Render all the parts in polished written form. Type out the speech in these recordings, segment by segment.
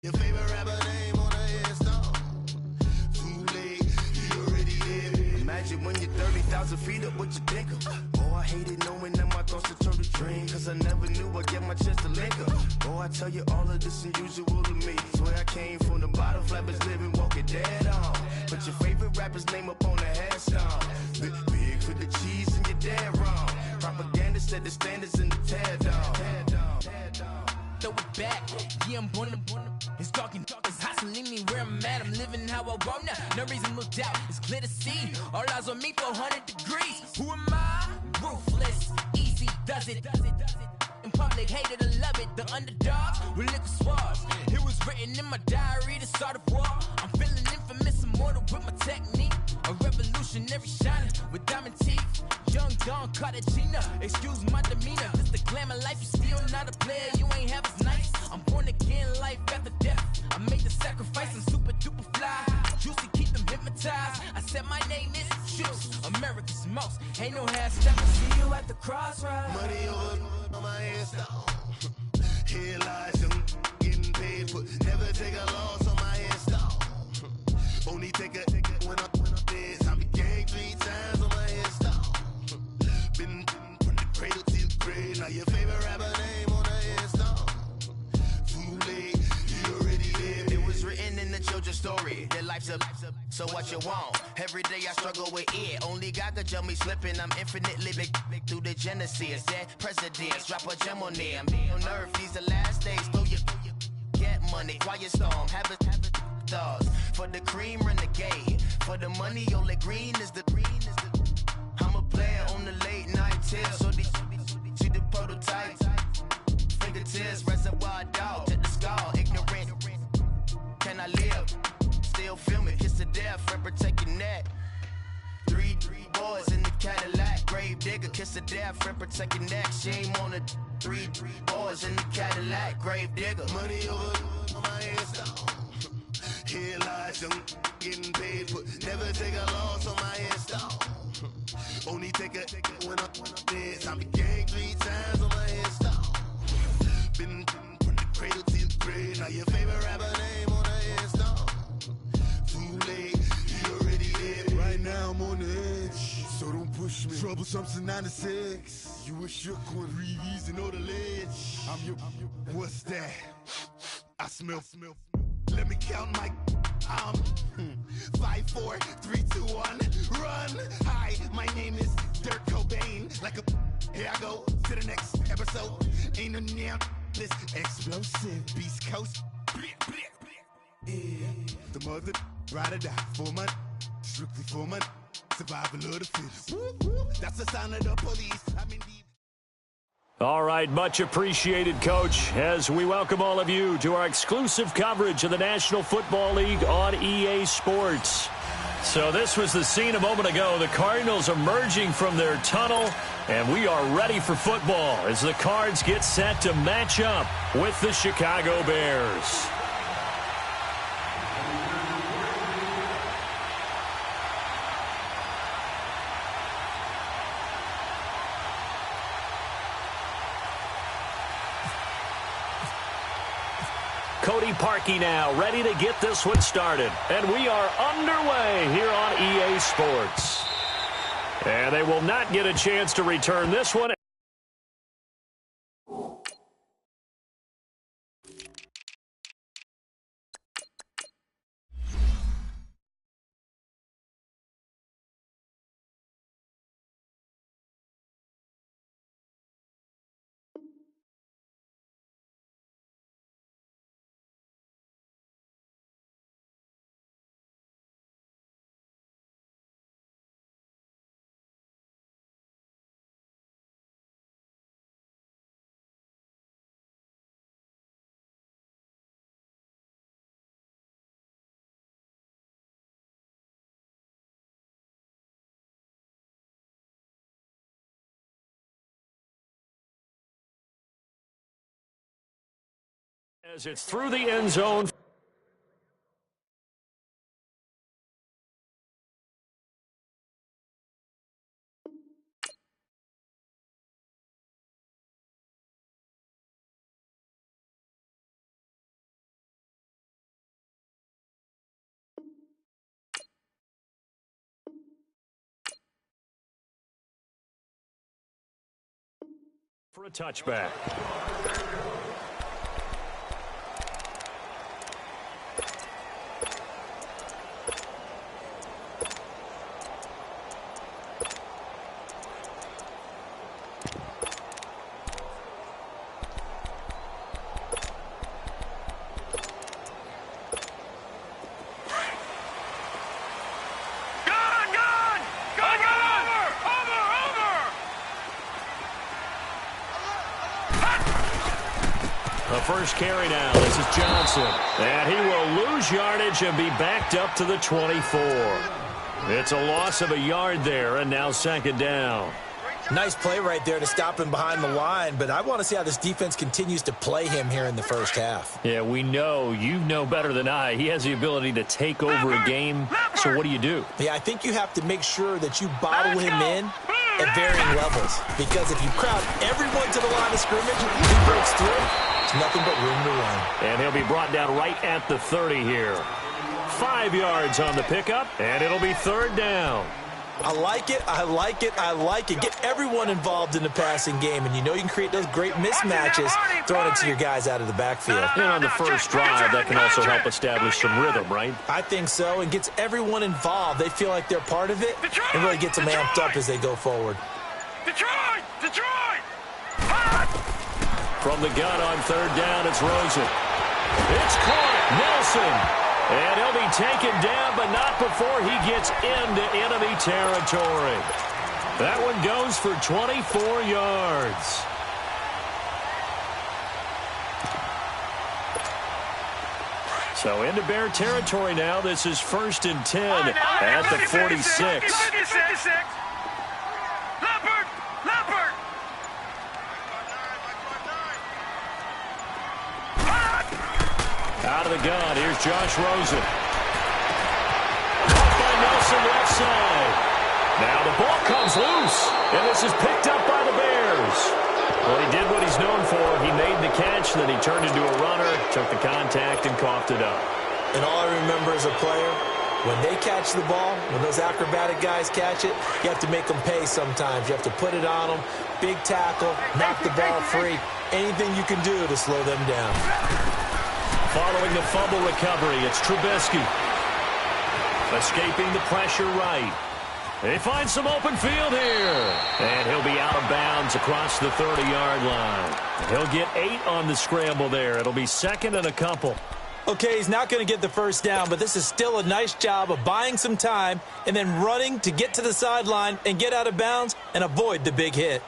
Your favorite rapper name on a headstone. Too late, you already dead. Imagine when you're 30,000 feet up, what you think of? Oh, I hated knowing that my thoughts would turn to dream. Cause I never knew I'd get my chance to link up. Oh, I tell you all of this unusual to me. Swear I came from the bottom, flappers living, walking dead on. But your favorite rapper's name up on the headstone. Big for the cheese and you're dead wrong. Propaganda set the standards in the tear down. Throw it back, yeah, I'm born to it's talking, it's hustling me where I'm at. I'm living how I want now. No reason to doubt, it's clear to see. All eyes on me, 400 degrees. Who am I? Ruthless, easy, does it. In public, hated or love it. The underdogs with liquor swabs. It was written in my diary to start a war. I'm feeling infamous, immortal with my technique. A revolutionary shining with diamond teeth. Young Don Cartagena, excuse my demeanor. This the glamour life, you still not a player, you ain't half as nice. I'm born again, life after death. I made the sacrifice, I'm super duper fly. Juicy, keep them hypnotized. I said my name is Juice, America's most. Ain't no half step, I see you at the crossroads. Money over on my headstone. Here lies young, getting paid, but never take a loss on my headstone. Only take a when I'm dead. I be gang 3 times on my headstone. Been from the cradle to the grave. Now your favorite rapper name on a headstone. Too late, you already dead. It was written in the children's story. Their life's a so what you want? Every day I struggle with it. Only God could jump me slipping. I'm infinitely big through the genesis. Dead presidents, drop a gem on them. On earth, these the last days. Throw your get money. Quiet storm, have it stars. For the cream, renegade. For the money, only green is the I'm a player on the late night tips. So these see the prototypes. Fingertips, reservoir dog. Check the skull, ignorant. Can I live? Still film it, kiss to death, friend protect your neck. Three boys in the Cadillac, grave digger, kiss to death, friend protect your neck. Shame on the three boys in the Cadillac, grave digger. Money over on my headstone. Here lies young, getting paid, but never take a loss on my headstone. Only take a when I'm dead. I be gang 3 times on my headstone. Been from the cradle to the grave. Now your favorite rapper name on a headstone. Too late, you already dead. Right now I'm on the edge, so don't push me. Troublesome to 96. You a shook one, breathe easy, know the ledge. I'm your. What's that? I smell. Let me count my 5, 4, 3, 2, 1, run. Hi, my name is Dirk Cobain. Like a here I go to the next episode. Ain't no damn this explosive Beast Coast. Yeah. The mother ride or die for money, strictly for money. Survival of the fittest. That's the sound of the police. I'm in deep. All right, much appreciated, Coach, as we welcome all of you to our exclusive coverage of the National Football League on EA Sports. So this was the scene a moment ago. The Cardinals emerging from their tunnel, and we are ready for football as the Cards get set to match up with the Chicago Bears. Cody Parkey now, ready to get this one started. And we are underway here on EA Sports. And they will not get a chance to return this one. As it's through the end zone. For a touchback. First carry now. This is Johnson. And he will lose yardage and be backed up to the 24. It's a loss of a yard there, and now second down. Nice play right there to stop him behind the line, but I want to see how this defense continues to play him here in the first half. Yeah, we know. You know better than I. He has the ability to take over a game, so what do? Yeah, I think you have to make sure that you bottle him in at varying levels, because if you crowd everyone to the line of scrimmage, he breaks through. It's nothing but room to run. And he'll be brought down right at the 30 here. 5 yards on the pickup, and it'll be third down. I like it, I like it, I like it. Get everyone involved in the passing game, and you know you can create those great mismatches throwing it to your guys out of the backfield. And on the first drive, that can also help establish some rhythm, right? I think so, and gets everyone involved. They feel like they're part of it, and really gets them amped up as they go forward. Detroit! From the gun on third down, it's Rosen. It's caught. Nelson. And he'll be taken down, but not before he gets into enemy territory. That one goes for 24 yards. So into Bear territory now. This is 1st and 10 at the 46. Out of the gun, here's Josh Rosen. Caught by Nelson left side. Now the ball comes loose, and this is picked up by the Bears. Well, he did what he's known for. He made the catch, then he turned into a runner, took the contact, and coughed it up. And all I remember as a player, when they catch the ball, when those acrobatic guys catch it, you have to make them pay sometimes. You have to put it on them, big tackle, knock the ball free, anything you can do to slow them down. Following the fumble recovery, it's Trubisky. Escaping the pressure right. They find some open field here. And he'll be out of bounds across the 30-yard line. He'll get 8 on the scramble there. It'll be second and a couple. Okay, he's not going to get the first down, but this is still a nice job of buying some time and then running to get to the sideline and get out of bounds and avoid the big hit.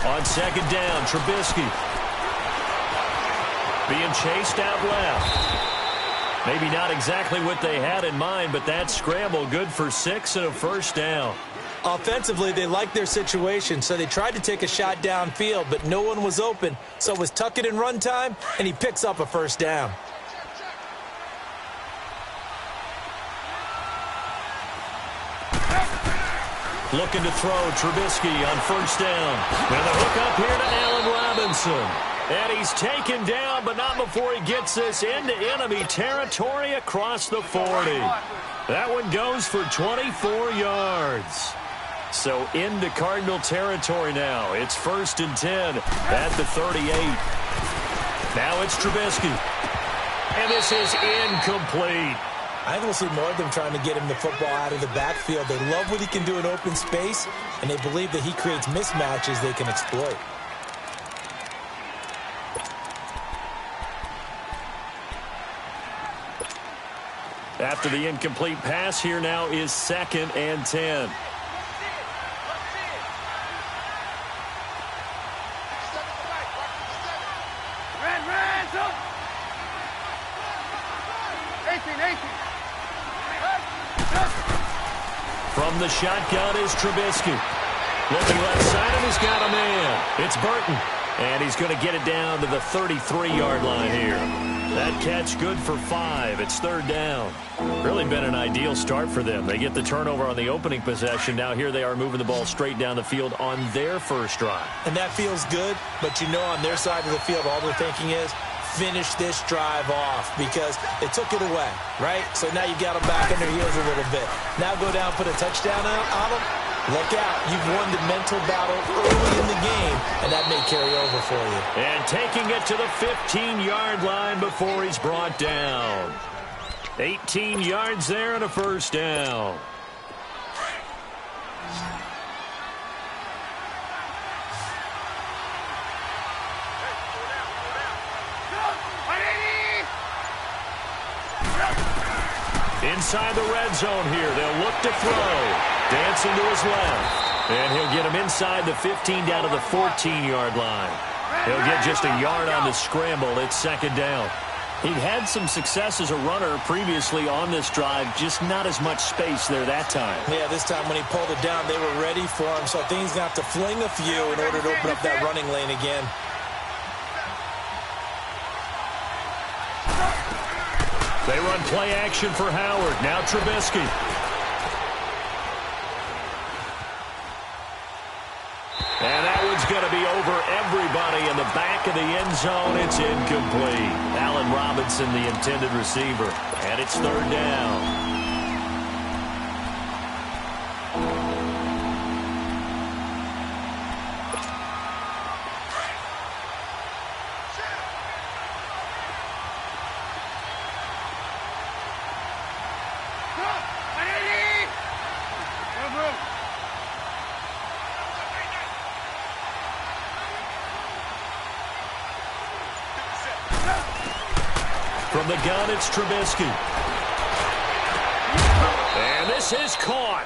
On second down, Trubisky. Being chased out left. Maybe not exactly what they had in mind, but that scramble good for 6 and a first down. Offensively, they liked their situation, so they tried to take a shot downfield, but no one was open. So it was tuck it in run time, and he picks up a first down. Looking to throw, Trubisky on first down. And the hook up here to Allen Robinson. And he's taken down, but not before he gets this into enemy territory across the 40. That one goes for 24 yards. So into Cardinal territory now. It's 1st and 10 at the 38. Now it's Trubisky. And this is incomplete. I think we'll see more of them trying to get him the football out of the backfield. They love what he can do in open space, and they believe that he creates mismatches they can exploit. After the incomplete pass, here now is 2nd and 10. From the shotgun is Trubisky. Looking left side, and he's got a man. It's Burton. And he's going to get it down to the 33-yard line here. That catch good for 5. It's third down. Really been an ideal start for them. They get the turnover on the opening possession. Now here they are moving the ball straight down the field on their first drive. And that feels good, but you know on their side of the field all they're thinking is finish this drive off because they took it away, right? So now you got them back on their heels a little bit. Now go down, put a touchdown on them. Look out. You've won the mental battle early in the game, and that may carry over for you. And taking it to the 15-yard line before he's brought down. 18 yards there and a first down. Inside the red zone here. They'll look to throw. Dancing to his left. And he'll get him inside the 15 down to the 14-yard line. He'll get just a yard on the scramble. It's second down. He'd had some success as a runner previously on this drive, just not as much space there that time. Yeah, this time when he pulled it down, they were ready for him. So I think he's going to have to fling a few in order to open up that running lane again. They run play action for Howard. Now Trubisky. And that one's going to be over everybody in the back of the end zone. It's incomplete. Allen Robinson, the intended receiver. And it's third down. From the gun, it's Trubisky. And this is caught.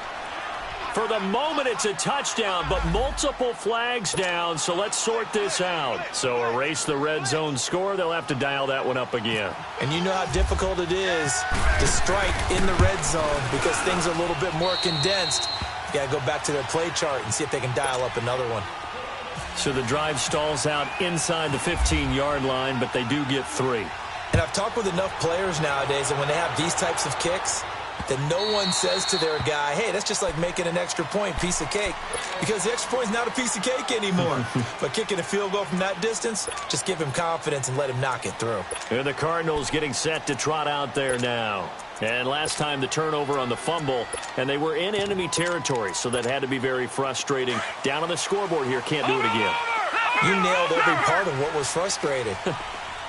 For the moment, it's a touchdown, but multiple flags down, so let's sort this out. So erase the red zone score. They'll have to dial that one up again. And you know how difficult it is to strike in the red zone because things are a little bit more condensed. You got to go back to their play chart and see if they can dial up another one. So the drive stalls out inside the 15-yard line, but they do get 3. And I've talked with enough players nowadays, and when they have these types of kicks, that no one says to their guy, hey, that's just like making an extra point, piece of cake. Because the extra point is not a piece of cake anymore. But kicking a field goal from that distance, just give him confidence and let him knock it through. And the Cardinals getting set to trot out there now. And last time the turnover on the fumble, and they were in enemy territory, so that had to be very frustrating. Down on the scoreboard here, can't do it again. You nailed every part of what was frustrating.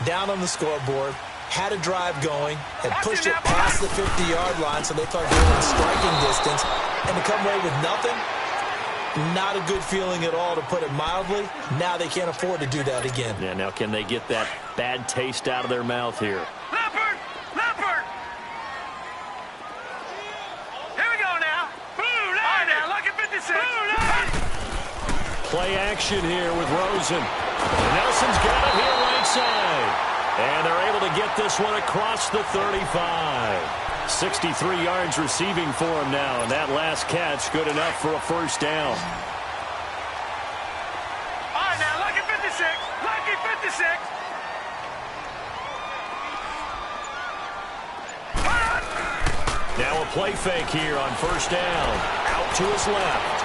Down on the scoreboard, had a drive going, had pushed it past the 50-yard line, so they thought they were in striking distance, and to come away with nothing, not a good feeling at all, to put it mildly. Now they can't afford to do that again. Yeah, now can they get that bad taste out of their mouth here? Leopard! Leopard! Here we go now. Blue line! All right, now, look at 56. Blue line! Play action here with Rosen. And Nelson's got it here right side. And they're able to get this one across the 35. 63 yards receiving for him now. And that last catch good enough for a first down. All right, now, lucky 56. Lucky 56. Now a play fake here on first down. Out to his left.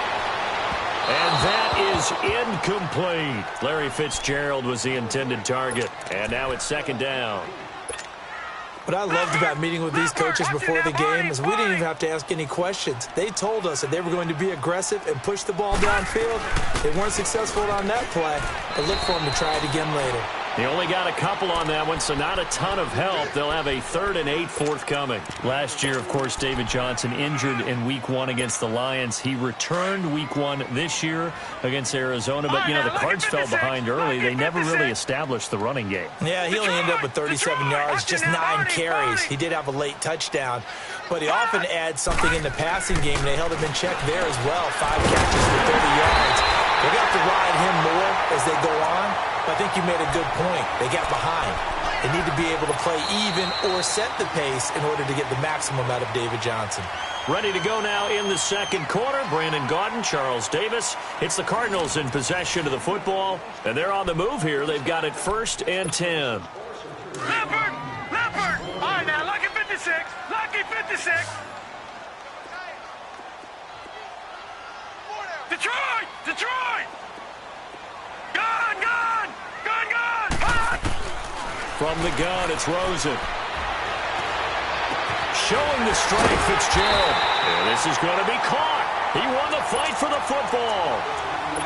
And that is incomplete. Larry Fitzgerald was the intended target. And now it's second down. What I loved about meeting with these coaches before the game is we didn't even have to ask any questions. They told us that they were going to be aggressive and push the ball downfield. They weren't successful on that play, but look for them to try it again later. He only got a couple on that one, so not a ton of help. They'll have a 3rd and 8 forthcoming. Last year, of course, David Johnson injured in Week 1 against the Lions. He returned Week 1 this year against Arizona, but, you know, the Cards fell behind early. They never really established the running game. Yeah, he only ended up with 37 yards, just 9 carries. He did have a late touchdown, but he often adds something in the passing game. They held him in check there as well. 5 catches for 30 yards. They're going to have to ride him more as they go on. I think you made a good point. They got behind. They need to be able to play even or set the pace in order to get the maximum out of David Johnson. Ready to go now in the second quarter. Brandon Gaudin, Charles Davis. It's the Cardinals in possession of the football, and they're on the move here. They've got it 1st and 10. Leopard! Leopard! All right, now, lucky 56. Lucky 56. Detroit! Detroit! Gun! Gun! Gun! Gun! Hot! From the gun, it's Rosen. Showing the strength, Fitzgerald. And this is going to be caught. He won the fight for the football.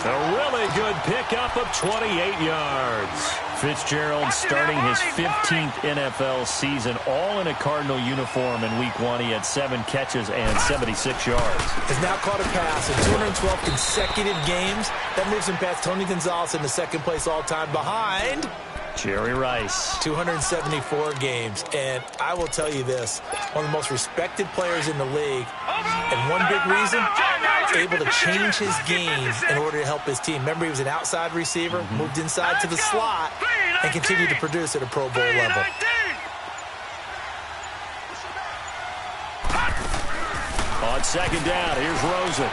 A really good pickup of 28 yards. Fitzgerald starting his 15th NFL season, all in a Cardinal uniform in Week 1. He had 7 catches and 76 yards. Has now caught a pass in 212 consecutive games. That moves him past Tony Gonzalez in the second place all-time behind Jerry Rice. 274 games. And I will tell you this, one of the most respected players in the league, and one big reason, able to change his game in order to help his team. Remember, he was an outside receiver, moved inside to the slot, and continued to produce at a Pro Bowl level. On second down, here's Rosen.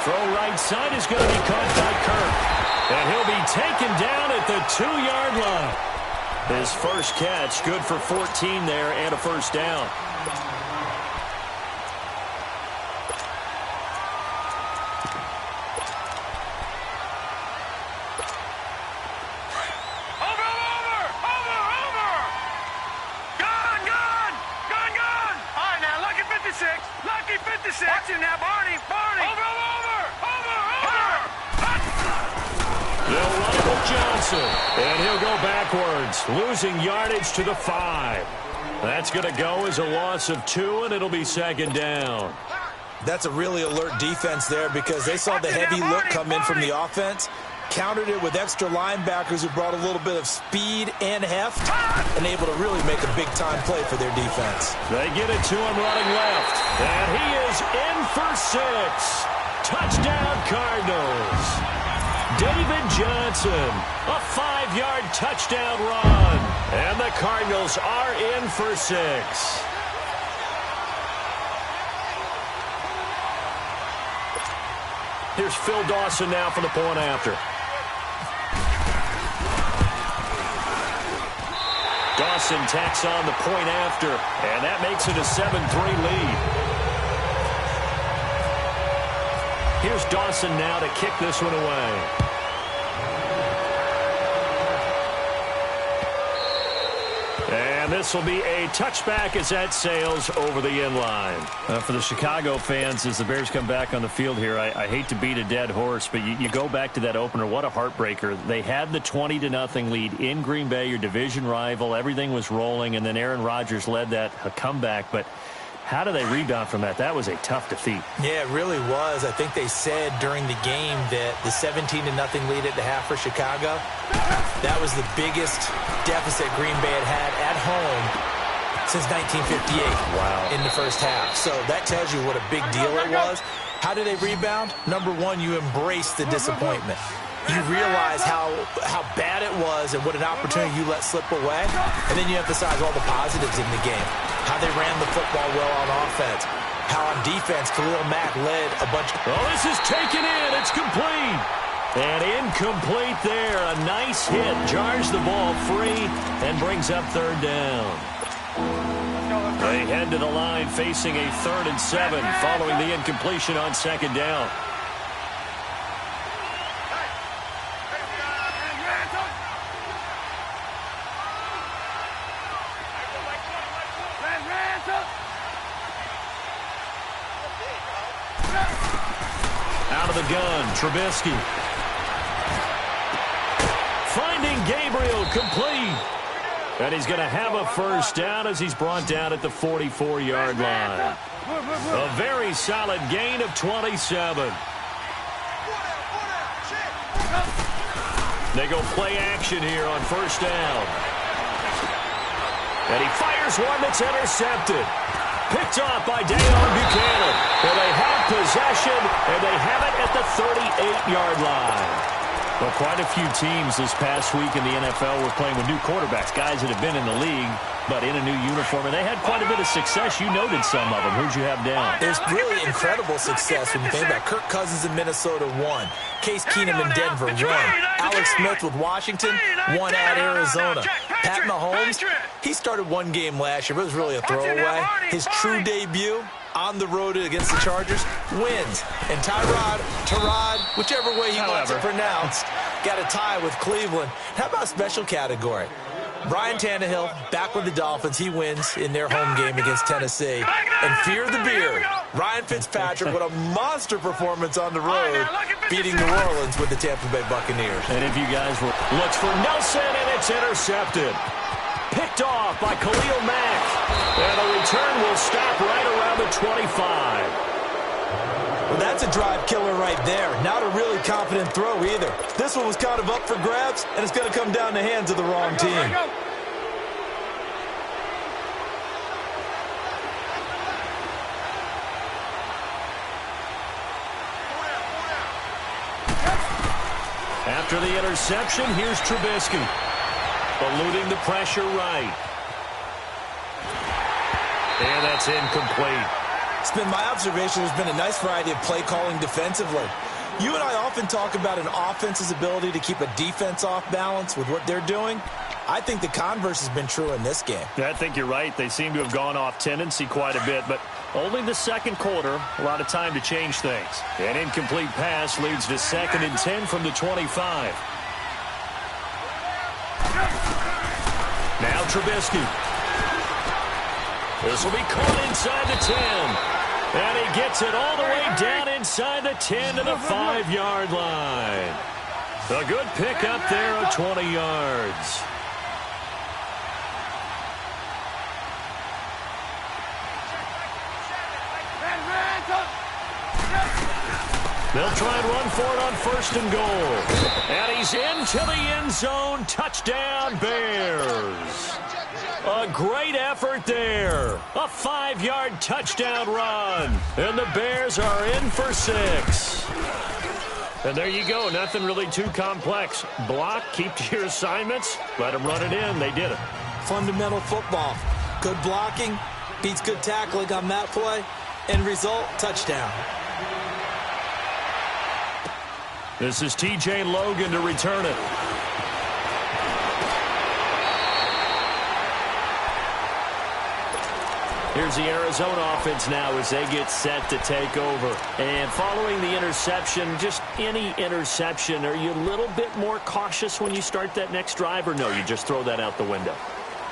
Throw right side is going to be caught by Kirk. And he'll be taken down at the 2-yard line. His first catch, good for 14 there and a first down. Lucky 56. Watch him now, Barney. Barney. Over. They'll run it with Johnson. And he'll go backwards, losing yardage to the 5. That's going to go as a loss of 2, and it'll be second down. That's a really alert defense there because they saw the heavy look come in from the offense, countered it with extra linebackers who brought a little bit of speed and heft, and able to really make a big-time play for their defense. They get it to him running left, and he is in for 6. Touchdown, Cardinals. David Johnson, a 5-yard touchdown run, and the Cardinals are in for 6. Here's Phil Dawson now for the point after. Dawson tacks on the point after, and that makes it a 7-3 lead. Here's Dawson now to kick this one away. And this will be a touchback as that sails over the end line. For the Chicago fans, as the Bears come back on the field here, I hate to beat a dead horse, but you go back to that opener. What a heartbreaker. They had the 20-0 lead in Green Bay, your division rival. Everything was rolling, and then Aaron Rodgers led that comeback. But how do they rebound from that? That was a tough defeat. Yeah, it really was. I think they said during the game that the 17-0 lead at the half for Chicago, that was the biggest deficit Green Bay had at home since 1958. Wow. In the first half. So that tells you what a big deal it was. How do they rebound? Number one, you embrace the disappointment. You realize how bad it was and what an opportunity you let slip away. And then you emphasize all the positives in the game. How they ran the football well on offense. How on defense, Khalil Mack led a bunch. Oh, this is taken in. It's complete. And incomplete there. A nice hit. Jars the ball free and brings up third down. They head to the line facing a 3rd and 7 following the incompletion on second down. Out of the gun, Trubisky. Finding Gabriel, complete. And he's going to have a first down as he's brought down at the 44-yard line. A very solid gain of 27. They go play action here on first down. And he fires one that's intercepted. Picked off by Dayon Buchanan. And they have possession, and they have it at the 38-yard line. Well, quite a few teams this past week in the NFL were playing with new quarterbacks, guys that have been in the league, but in a new uniform, and they had quite a bit of success. You noted some of them. Who'd you have down? There's really incredible success when you think about Kirk Cousins in Minnesota, 1. Case Keenum in Denver, 1. Alex Smith with Washington, 1 at Arizona. Pat Mahomes, he started 1 game last year, but it was really a throwaway. His true debut on the road against the Chargers, wins. And Tyrod, whichever way he wants it pronounced, got a tie with Cleveland. How about special category? Brian Tannehill, back with the Dolphins. He wins in their home game against Tennessee. And fear the beard, Ryan Fitzpatrick with a monster performance on the road, beating New Orleans with the Tampa Bay Buccaneers. And if you guys were... Looks for Nelson, and it's intercepted. Picked off by Khalil Mack. And the return will stop right around the 25. Well, that's a drive killer right there. Not a really confident throw either. This one was kind of up for grabs, and it's going to come down the hands of the wrong team. After the interception, here's Trubisky. Eluding the pressure right. And that's incomplete. It's been my observation there's been a nice variety of play calling defensively. You and I often talk about an offense's ability to keep a defense off balance with what they're doing. I think the converse has been true in this game. I think you're right. They seem to have gone off tendency quite a bit, but only the second quarter, a lot of time to change things. An incomplete pass leads to 2nd and 10 from the 25. Now Trubisky. This will be caught inside the 10. And he gets it all the way down inside the 10 to the 5-yard line. A good pickup there of 20 yards. They'll try and run for it on 1st and goal. And he's into the end zone. Touchdown, Bears. A great effort there. A 5-yard touchdown run. And the Bears are in for 6. And there you go. Nothing really too complex. Block, keep to your assignments, let them run it in. They did it. Fundamental football. Good blocking beats good tackling on that play. End result, touchdown. This is T.J. Logan to return it. Here's the Arizona offense now as they get set to take over. And following the interception, just any interception, are you a little bit more cautious when you start that next drive, or no, you just throw that out the window?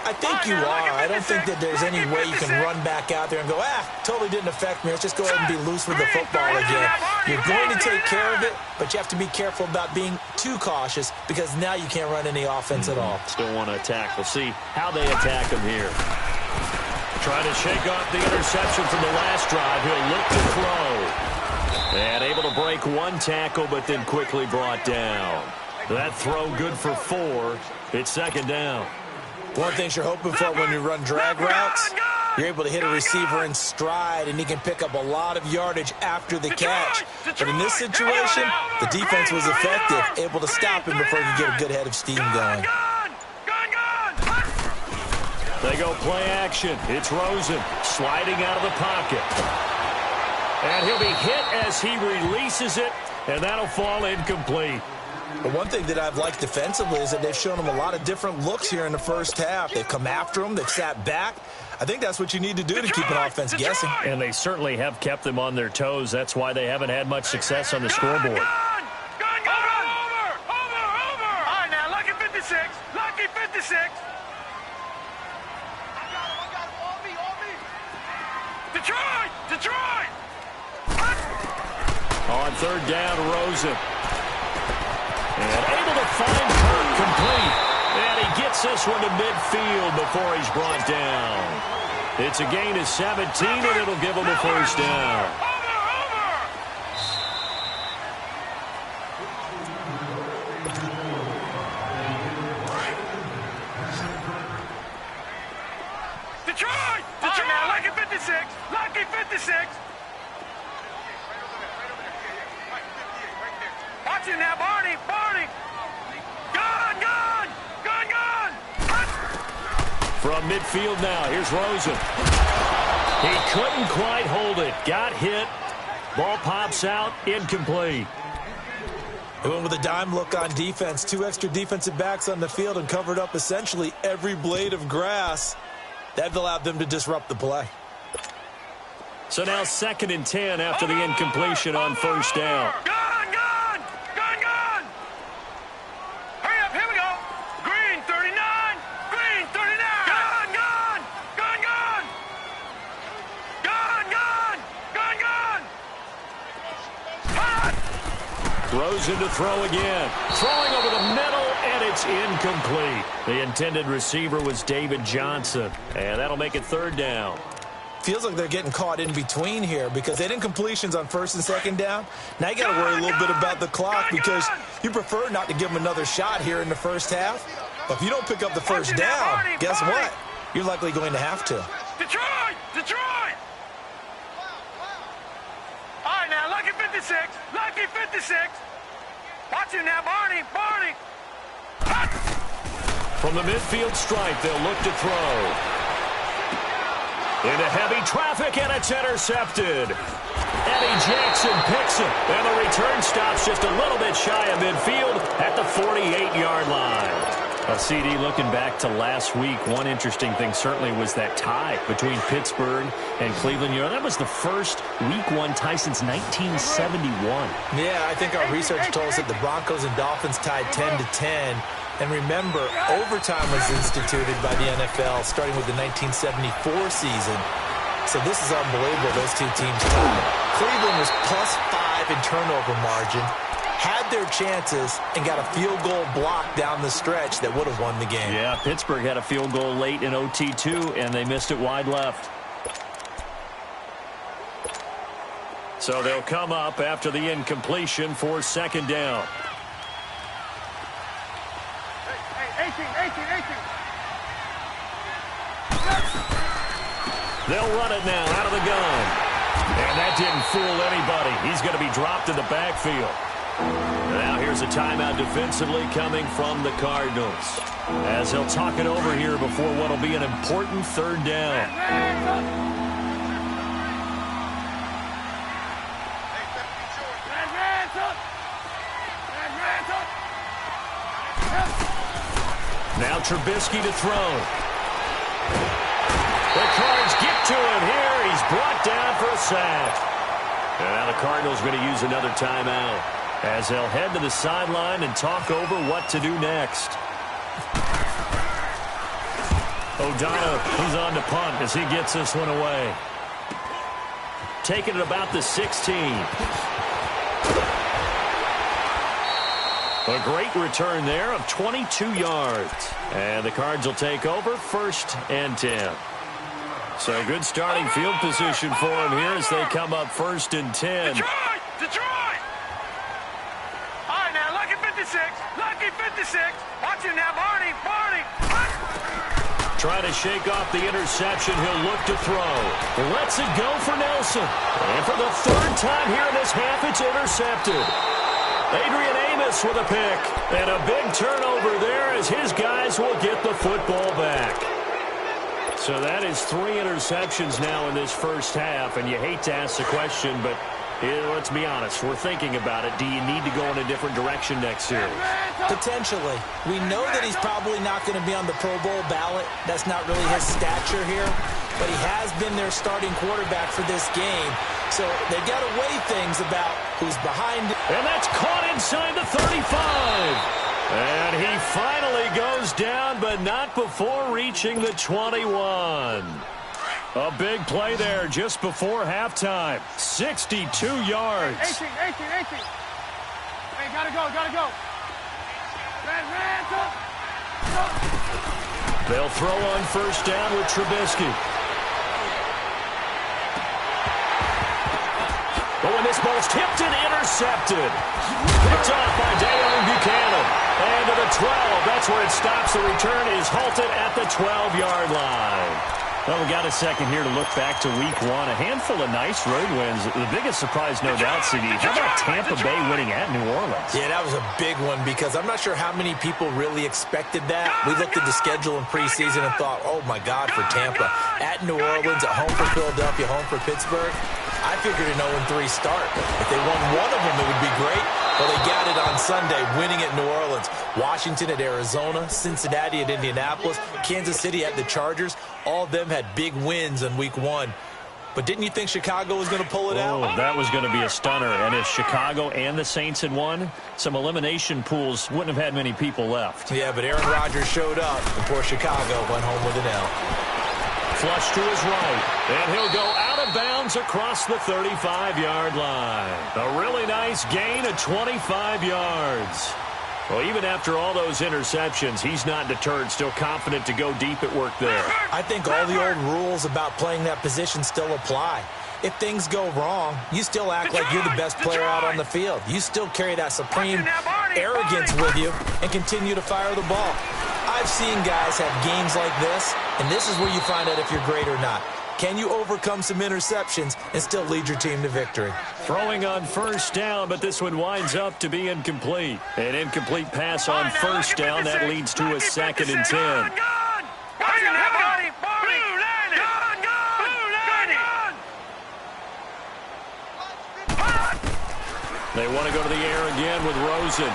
I think you are. I don't think that there's any way you can run back out there and go, totally didn't affect me. Let's just go ahead and be loose with the football again. You're going to take care of it, but you have to be careful about being too cautious because now you can't run any offense at all. Still want to attack. We'll see how they attack him here. Trying to shake off the interception from the last drive. He'll look to throw. And able to break 1 tackle, but then quickly brought down. That throw good for 4. It's 2nd down. One of the things you're hoping for when you run drag routes, you're able to hit a receiver in stride, and he can pick up a lot of yardage after the catch. But in this situation, the defense was effective, able to stop him before he could get a good head of steam going. They go play action. It's Rosen sliding out of the pocket. And he'll be hit as he releases it, and that'll fall incomplete. But one thing that I've liked defensively is that they've shown him a lot of different looks here in the first half. They've come after him. They've sat back. I think that's what you need to do to keep an offense guessing. And they certainly have kept them on their toes. That's why they haven't had much success on the scoreboard. Over! All right, now, lucky 56. Lucky 56. Detroit! On 3rd down, Rosen. And able to find Kirk complete. And he gets this one to midfield before he's brought down. It's a gain of 17, and it'll give him a 1st down. Detroit! Now, lucky 56. Lucky 56. Watch Watch it now, Barney. Barney. Gone, gone. Gone, gone. From midfield now, here's Rosen. He couldn't quite hold it. Got hit. Ball pops out, incomplete. They went with a dime look on defense. 2 extra defensive backs on the field and covered up essentially every blade of grass. That allowed them to disrupt the play. So now 2nd and 10 after the incompletion on first down. Gone, gone. Gone, gone. Hurry up, here we go. Green 39. Green 39. Gone, gone. Gone, gone. Gone, gone. Gone, gone. Hot. Rosen to throw again. Throwing over the middle, and it's incomplete. The intended receiver was David Johnson, and that'll make it 3rd down. Feels like they're getting caught in between here because they didn't completions on 1st and 2nd down. Now you got to worry a little bit about the clock because you prefer not to give them another shot here in the first half. But if you don't pick up the first down, guess what? You're likely going to have to. Detroit! Detroit! All right, now, lucky 56. Lucky 56. Watch it now, Barney. Barney. Hot. From the midfield stripe, they'll look to throw. Into heavy traffic, and it's intercepted. Eddie Jackson picks it, and the return stops just a little bit shy of midfield at the 48-yard line. A CD looking back to last week, one interesting thing certainly was that tie between Pittsburgh and Cleveland. You know, that was the first Week 1 tie since 1971. Yeah, I think our research told us that the Broncos and Dolphins tied 10-10. And remember, overtime was instituted by the NFL starting with the 1974 season. So this is unbelievable, those two teams tied. Cleveland was +5 in turnover margin, had their chances, and got a field goal block down the stretch that would have won the game. Yeah, Pittsburgh had a field goal late in OT too, and they missed it wide left. So they'll come up after the incompletion for 2nd down. 18. They'll run it now out of the gun. And that didn't fool anybody. He's going to be dropped in the backfield. Now here's a timeout defensively coming from the Cardinals, as they'll talk it over here before what will be an important 3rd down. Now Trubisky to throw. The Cards get to him here. He's brought down for a sack. And now the Cardinals are going to use another timeout as they'll head to the sideline and talk over what to do next. O'Donnell, he's on to punt as he gets this one away. Taking it about the 16. A great return there of 22 yards. And the Cards will take over 1st and 10. So good starting field position for him here as they come up 1st and 10. Detroit! All right, now, lucky 56. Lucky 56. Watch it now, Barney. Barney. Trying to shake off the interception. He'll look to throw. Lets it go for Nelson. And for the 3rd time here in this half, it's intercepted. Adrian Amos with a pick. And a big turnover there as his guys will get the football back. So that is 3 interceptions now in this first half. And you hate to ask the question, but let's be honest. We're thinking about it. Do you need to go in a different direction next series? Potentially. We know that he's probably not going to be on the Pro Bowl ballot. That's not really his stature here. But he has been their starting quarterback for this game. So they've got to weigh things about who's behind it. And that's caught inside the 35. And he finally goes down, but not before reaching the 21. A big play there just before halftime. 62 yards. 18. Hey, gotta go. They'll throw on 1st down with Trubisky. Oh, and this ball's tipped and intercepted. Picked off by Dejon Buchanan. And to the 12. That's where it stops. The return is halted at the 12-yard line. Well, we got a second here to look back to Week 1. A handful of nice road wins. The biggest surprise, no doubt, CD. How about Tampa Bay winning at New Orleans? Yeah, that was a big one because I'm not sure how many people really expected that. We looked at the schedule in preseason and thought, oh, my God, for Tampa. At New Orleans, at home for Philadelphia, home for Pittsburgh. I figured an 0-3 start. If they won one of them, it would be great. Well, they got it on Sunday, winning at New Orleans. Washington at Arizona, Cincinnati at Indianapolis, Kansas City at the Chargers. All of them had big wins in Week 1. But didn't you think Chicago was going to pull it out? That was going to be a stunner. And if Chicago and the Saints had won, some elimination pools wouldn't have had many people left. Yeah, but Aaron Rodgers showed up, and poor Chicago went home with an L. Flush to his right, and he'll go out of bounds across the 35-yard line. A really nice gain of 25 yards. Well, even after all those interceptions, he's not deterred, still confident to go deep at work there. I think all the old rules about playing that position still apply. If things go wrong, you still act like you're the best player out on the field. You still carry that supreme arrogance with you and continue to fire the ball. I've seen guys have games like this, and this is where you find out if you're great or not. Can you overcome some interceptions and still lead your team to victory? Throwing on first down, but this one winds up to be incomplete. An incomplete pass on first down. That leads to a 2nd and 10. They want to go to the air again with Rosen.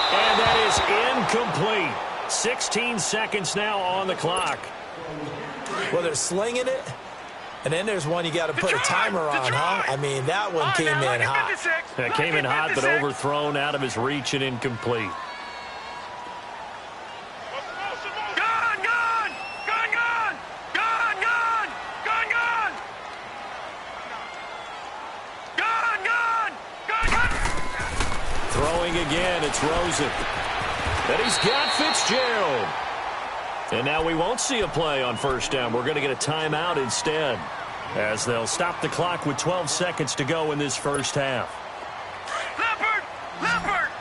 And that is incomplete. 16 seconds now on the clock. Well, they're slinging it, and then there's one you got to put a timer on, huh? I mean, that one came in hot. That came in hot, but overthrown, out of his reach, and incomplete. Throwing again, it's Rosen. And he's got Fitzgerald. And now we won't see a play on first down. We're going to get a timeout instead, as they'll stop the clock with 12 seconds to go in this first half. Leopard! Leopard!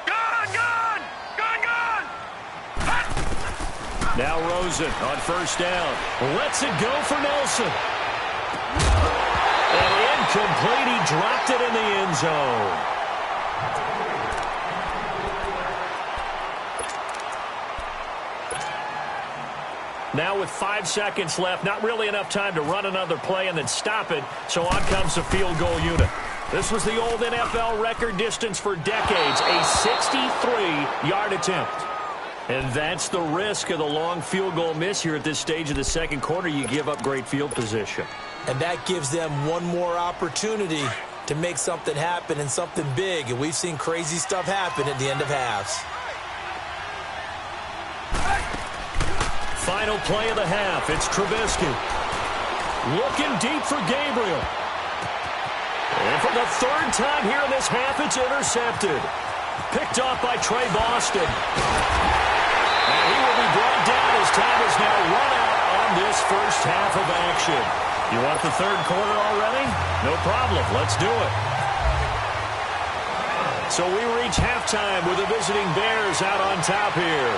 Gun! Now Rosen on first down. Lets it go for Nelson. And incomplete. He dropped it in the end zone. Now with 5 seconds left, not really enough time to run another play and then stop it, so on comes the field goal unit. This was the old NFL record distance for decades, a 63-yard attempt. And that's the risk of the long field goal miss here at this stage of the second quarter. You give up great field position. And that gives them one more opportunity to make something happen and something big. And we've seen crazy stuff happen at the end of halves. Final play of the half. It's Trubisky. Looking deep for Gabriel. And for the third time here in this half, it's intercepted. Picked off by Trey Boston. And he will be brought down as time is now run out on this first half of action. You want the third quarter already? No problem. Let's do it. So we reach halftime with the visiting Bears out on top here.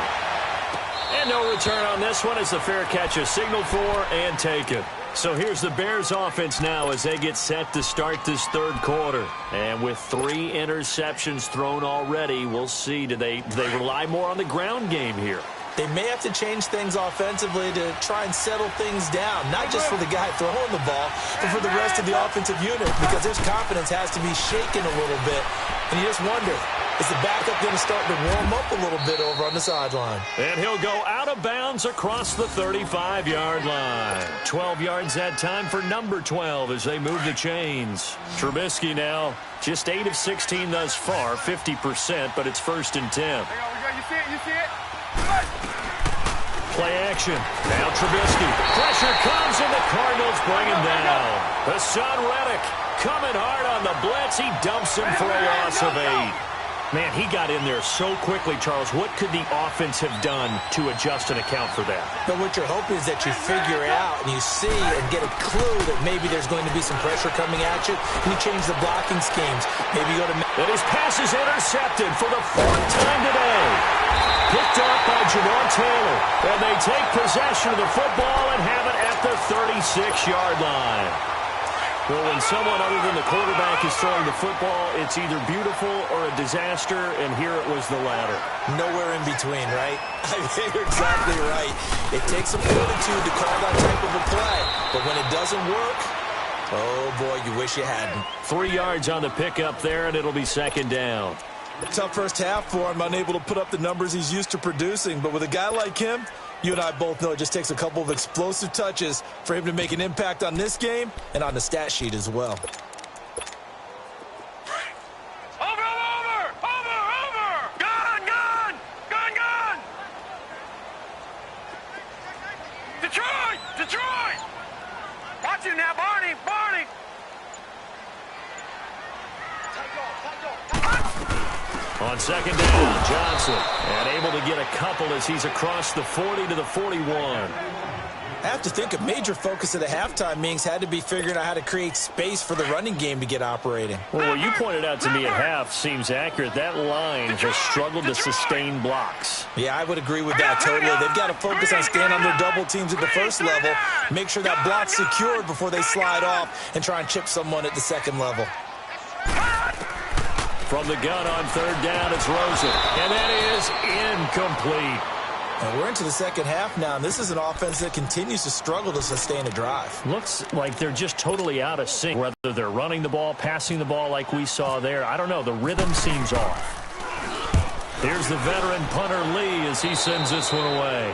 And no return on this one as the fair catch is signaled for and taken. So here's the Bears offense now as they get set to start this third quarter. And with 3 interceptions thrown already, we'll see. Do they rely more on the ground game here? They may have to change things offensively to try and settle things down, not just for the guy throwing the ball, but for the rest of the offensive unit, because his confidence has to be shaken a little bit. And you just wonder, is the backup going to start to warm up a little bit over on the sideline? And he'll go out of bounds across the 35-yard line. 12 yards that time for number 12 as they move the chains. Trubisky now just 8 of 16 thus far, 50%, but it's 1st and 10. You see it? Play action. Now Trubisky. Pressure comes and the Cardinals bring him down. Hassan Reddick coming hard on the blitz. He dumps him for a loss of 8. Man, he got in there so quickly, Charles. What could the offense have done to adjust and account for that? But what you're hoping is that you figure out and you see and get a clue that maybe there's going to be some pressure coming at you, and you change the blocking schemes. Maybe you go to... And his pass is intercepted for the 4th time today. Picked up by Jawan Taylor. And they take possession of the football and have it at the 36-yard line. Well, when someone other than the quarterback is throwing the football, it's either beautiful or a disaster, and here it was the latter. Nowhere in between, right? I think you're exactly right. It takes some fortitude to call that type of a play, but when it doesn't work, oh, boy, you wish you hadn't. 3 yards on the pickup there, and it'll be 2nd down. Tough first half for him, unable to put up the numbers he's used to producing, but with a guy like him, you and I both know it just takes a couple of explosive touches for him to make an impact on this game and on the stat sheet as well. Over! Gun! Detroit! Watch him now, Barney! On 2nd down, Johnson, and able to get a couple as he's across the 40 to the 41. I have to think a major focus of the halftime meetings had to be figuring out how to create space for the running game to get operating. Well, what you pointed out to me at half seems accurate. That line has struggled to sustain blocks. Yeah, I would agree with that totally. They've got to focus on staying on their double teams at the first level, make sure that block's secured before they slide off and try and chip someone at the second level. From the gun on 3rd down, it's Rosen, and that is incomplete. And we're into the second half now, and this is an offense that continues to struggle to sustain a drive. Looks like they're just totally out of sync. Whether they're running the ball, passing the ball like we saw there, I don't know. The rhythm seems off. Here's the veteran punter Lee as he sends this one away.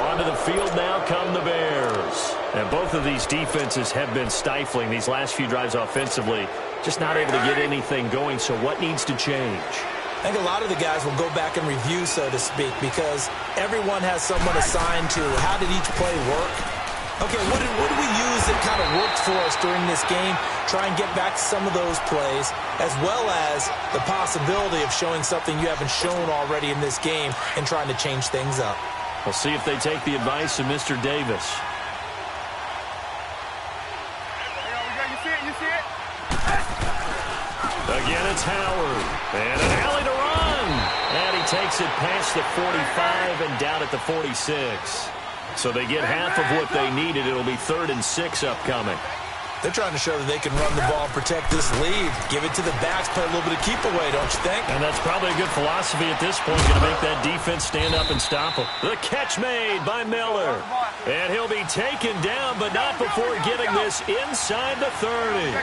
Onto the field now come the Bears. And both of these defenses have been stifling these last few drives offensively. Just not able to get anything going, so what needs to change? I think a lot of the guys will go back and review, so to speak, because everyone has someone assigned to how did each play work. Okay, what did we use that kind of worked for us during this game? Try and get back to some of those plays, as well as the possibility of showing something you haven't shown already in this game and trying to change things up. We'll see if they take the advice of Mr. Davis. You see it? Again, it's Howard. And an alley to run. And he takes it past the 45 and down at the 46. So they get half of what they needed. It'll be 3rd and 6 upcoming. They're trying to show that they can run the ball and protect this lead. Give it to the backs, play a little bit of keep away, don't you think? And that's probably a good philosophy at this point, going to make that defense stand up and stop them. The catch made by Miller. And he'll be taken down, but not before getting this inside the 30.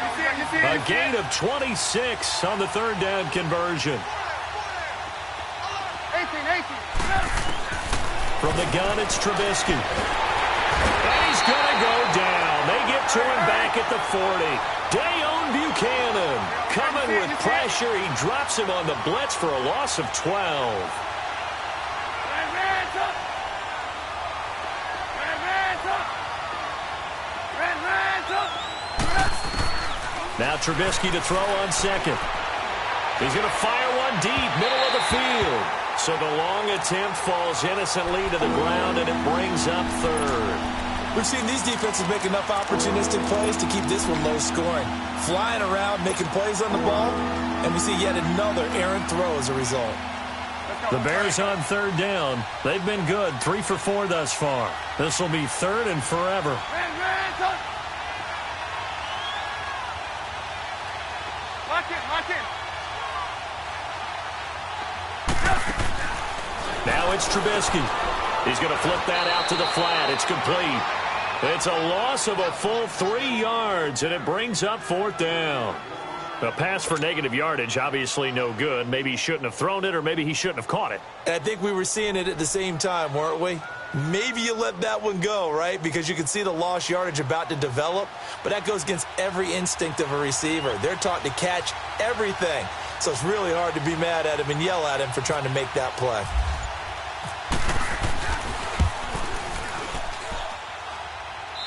A gain of 26 on the 3rd down conversion. 18. From the gun, it's Trubisky. And he's going to go down. They get to him back at the 40. Dayon Buchanan coming with pressure. He drops him on the blitz for a loss of 12. Now Trubisky to throw on 2nd. He's going to fire one deep, middle of the field. So the long attempt falls innocently to the ground, and it brings up 3rd. We've seen these defenses make enough opportunistic plays to keep this one low scoring. Flying around, making plays on the ball, and we see yet another errant throw as a result. The Bears on 3rd down. They've been good, 3 for 4 thus far. This will be 3rd and forever. Lock in. Now it's Trubisky. He's going to flip that out to the flat. It's complete. It's a loss of a full 3 yards, and it brings up 4th down. A pass for negative yardage, obviously no good. Maybe he shouldn't have thrown it, or maybe he shouldn't have caught it. I think we were seeing it at the same time, weren't we? Maybe you let that one go, right? Because you can see the lost yardage about to develop, but that goes against every instinct of a receiver. They're taught to catch everything, so it's really hard to be mad at him and yell at him for trying to make that play.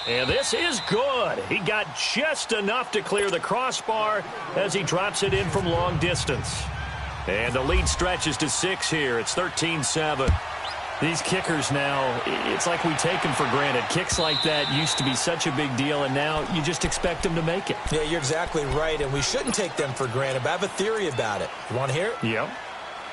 And this is good. He got just enough to clear the crossbar as he drops it in from long distance. And the lead stretches to 6 here. It's 13-7. These kickers now, it's like we take them for granted. Kicks like that used to be such a big deal, and now you just expect them to make it. Yeah, you're exactly right, and we shouldn't take them for granted, but I have a theory about it. You want to hear it? Yep.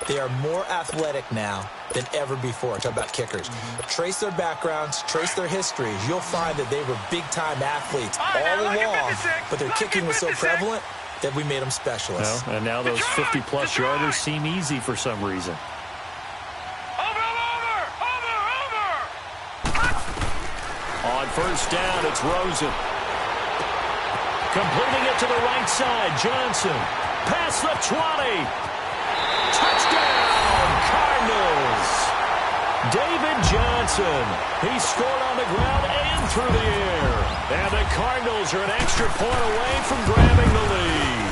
They are more athletic now than ever before. Talk about kickers. Trace their backgrounds, trace their histories. You'll find that they were big-time athletes all along, but their kicking was so prevalent that we made them specialists. Well, and now those 50-plus yarders seem easy for some reason. On first down, it's Rosen. Completing it to the right side, Johnson. Past the 20. Touchdown, Cardinals. David Johnson. He scored on the ground and through the air. And the Cardinals are an extra point away from grabbing the lead.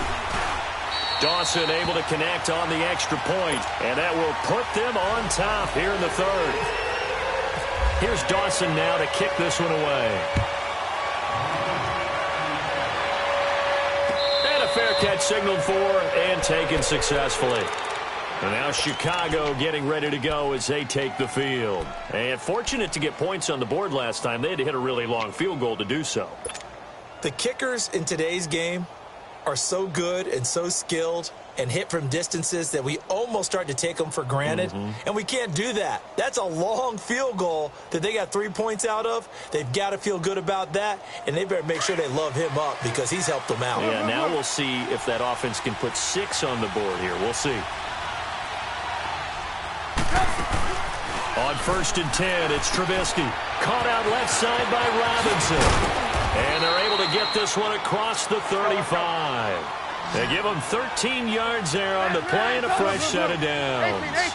Dawson able to connect on the extra point, and that will put them on top here in the third. Here's Dawson now to kick this one away. And a fair catch signaled for and taken successfully. And now Chicago getting ready to go as they take the field. And fortunate to get points on the board last time. They had to hit a really long field goal to do so. The kickers in today's game are so good and so skilled and hit from distances that we almost start to take them for granted. And we can't do that. That's a long field goal that they got 3 points out of. They've got to feel good about that, and they better make sure they love him up because he's helped them out. Yeah, now we'll see if that offense can put 6 on the board here. We'll see. On first and 10, it's Trubisky. Caught out left side by Robinson. And they're able to get this one across the 35. They give him 13 yards there on the play and a fresh set of downs.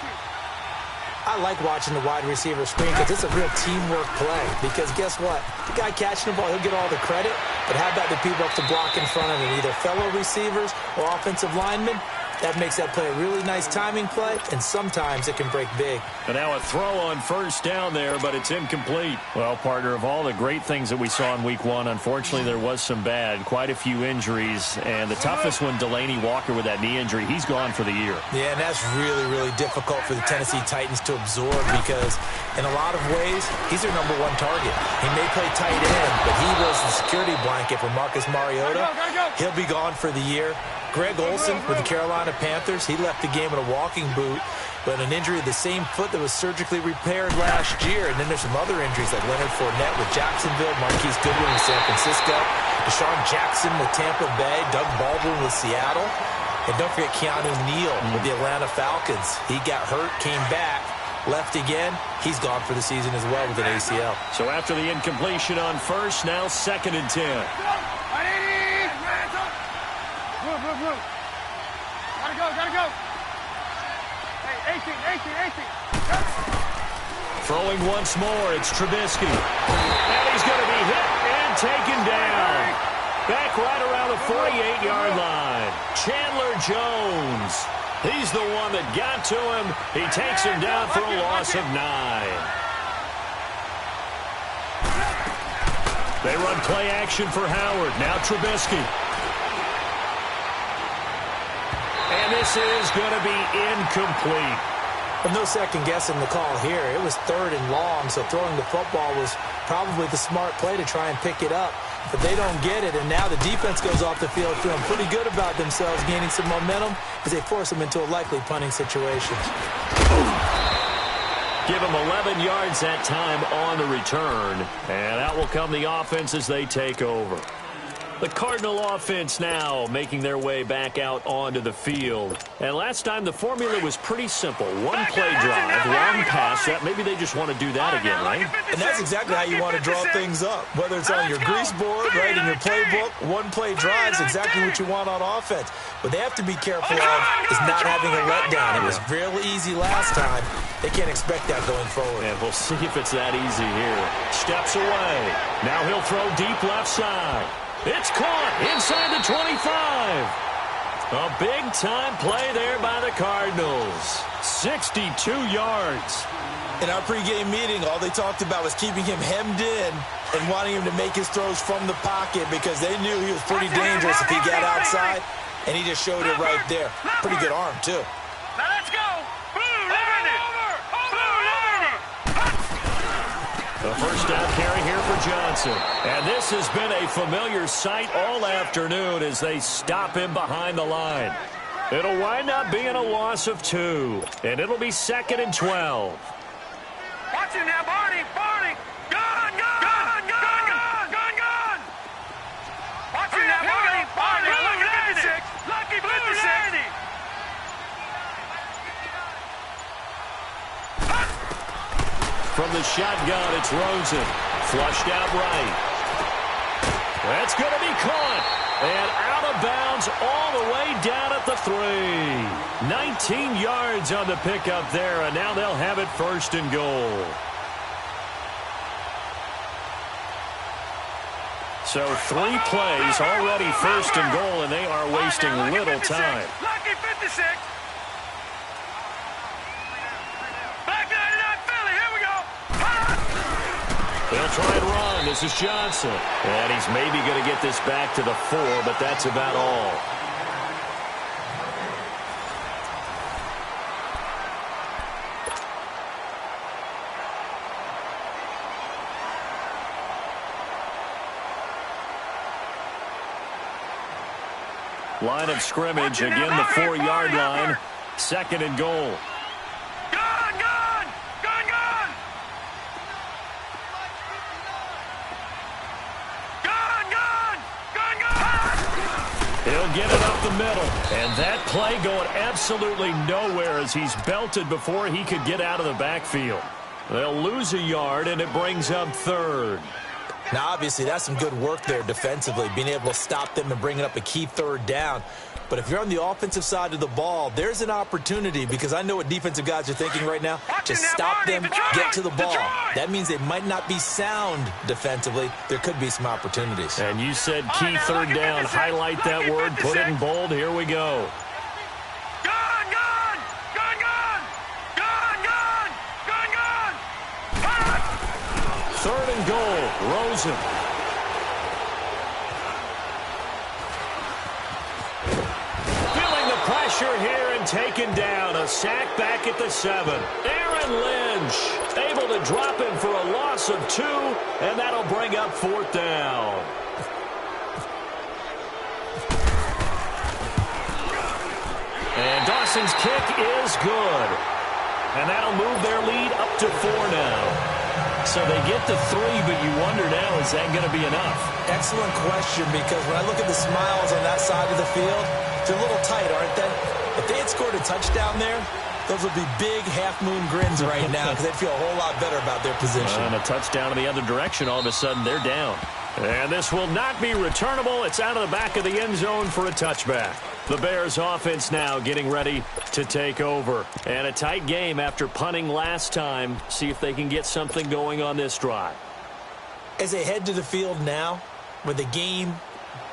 I like watching the wide receiver screen because it's a real teamwork play. Because guess what? The guy catching the ball, he'll get all the credit. But how about the people up to block in front of him, either fellow receivers or offensive linemen? That makes that play a really nice timing play, and sometimes it can break big. And now a throw on first down there, but it's incomplete. Well, partner, of all the great things that we saw in Week 1, unfortunately there was some bad. Quite a few injuries, and the toughest one, Delaney Walker with that knee injury. He's gone for the year. Yeah, and that's really, really difficult for the Tennessee Titans to absorb because in a lot of ways, he's their #1 target. He may play tight end, but he was the security blanket for Marcus Mariota. He'll be gone for the year. Greg Olsen with the Carolina Panthers, he left the game in a walking boot, but an injury of the same foot that was surgically repaired last year. And then there's some other injuries like Leonard Fournette with Jacksonville, Marquise Goodwin with San Francisco, Deshaun Jackson with Tampa Bay, Doug Baldwin with Seattle, and don't forget Keanu Neal with the Atlanta Falcons. He got hurt, came back, left again. He's gone for the season as well with an ACL. So after the incompletion on first, now 2nd and 10. Gotta go. Hey, 18. Throwing once more, it's Trubisky. And he's going to be hit and taken down. Back right around the 48-yard line. Chandler Jones. He's the one that got to him. He takes him down for a loss of 9. They run play action for Howard. Now Trubisky. And this is going to be incomplete. Well, no second guessing the call here. It was 3rd and long, so throwing the football was probably the smart play to try and pick it up. But they don't get it, and now the defense goes off the field feeling pretty good about themselves, gaining some momentum as they force them into a likely punting situation. Give them 11 yards that time on the return. And out will come the offense as they take over. The Cardinal offense now making their way back out onto the field. And last time the formula was pretty simple. One play drive, long pass. That maybe they just want to do that again, right? And that's exactly how you want to draw things up. Whether it's on your grease board, right, in your playbook, one play drive is exactly what you want on offense. What they have to be careful of is not having a letdown. It was real easy last time. They can't expect that going forward. And we'll see if it's that easy here. Steps away. Now he'll throw deep left side. It's caught inside the 25. A big-time play there by the Cardinals. 62 yards. In our pregame meeting, all they talked about was keeping him hemmed in and wanting him to make his throws from the pocket because they knew he was pretty dangerous if he got outside, and he just showed it right there. Pretty good arm, too. Now let's go. Blue, liberty. Blue, liberty. The first down carry here for Johnson. And this has been a familiar sight all afternoon as they stop him behind the line. It'll wind up being a loss of 2, and it'll be 2nd and 12. Watch him now, Barney. Barney. Gun, gun. Gun, gun. Gun, gun, gun. Watch him now, Barney. Barney. Lucky 56. Lucky 56. From the shotgun, it's Rosen. Flushed out right. That's going to be caught. And out of bounds all the way down at the 3. 19 yards on the pickup there, and now they'll have it 1st and goal. So 3 plays already 1st and goal, and they are wasting little time. Lucky 56. Back 99 Philly. Here we go. They'll try and run. This is Johnson. And he's maybe going to get this back to the 4, but that's about all. Line of scrimmage, again the 4-yard line. 2nd and goal. Gun, gun. Gun, gun. Gun, gun. Gun, gun. He'll get it up the middle. And that play going absolutely nowhere as he's belted before he could get out of the backfield. They'll lose a yard, and it brings up 3rd. Now, obviously, that's some good work there defensively, being able to stop them and bringing up a key 3rd down. But if you're on the offensive side of the ball, there's an opportunity, because I know what defensive guys are thinking right now. Just stop them, get to the ball. That means they might not be sound defensively. There could be some opportunities. And you said key 3rd down. Highlight that word. Put it in bold. Here we go. Gun, gun. Gun, gun. Gun, gun. Gun, gun. 3rd and goal. Rosen. Feeling the pressure here and taken down. A sack back at the 7. Aaron Lynch able to drop him for a loss of 2, and that'll bring up 4th down. And Dawson's kick is good. And that'll move their lead up to 4 now. So they get to 3, but you wonder now, is that going to be enough? Excellent question, because when I look at the smiles on that side of the field, they're a little tight, aren't they? If they had scored a touchdown there, those would be big half-moon grins right now because they'd feel a whole lot better about their position. And a touchdown in the other direction, all of a sudden they're down. And this will not be returnable. It's out of the back of the end zone for a touchback. The Bears offense now getting ready to take over. And a tight game after punting last time. See if they can get something going on this drive. As they head to the field now, with the game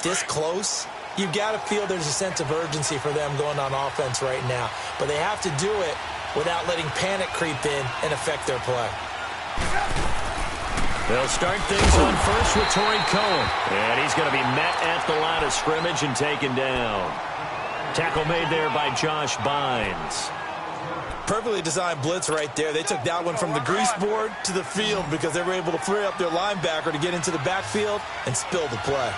this close, you've got to feel there's a sense of urgency for them going on offense right now. But they have to do it without letting panic creep in and affect their play. They'll start things on first with Torrey Cohen. And he's going to be met at the line of scrimmage and taken down. Tackle made there by Josh Bynes. Perfectly designed blitz right there. They took that one from the grease board to the field because they were able to free up their linebacker to get into the backfield and spill the play.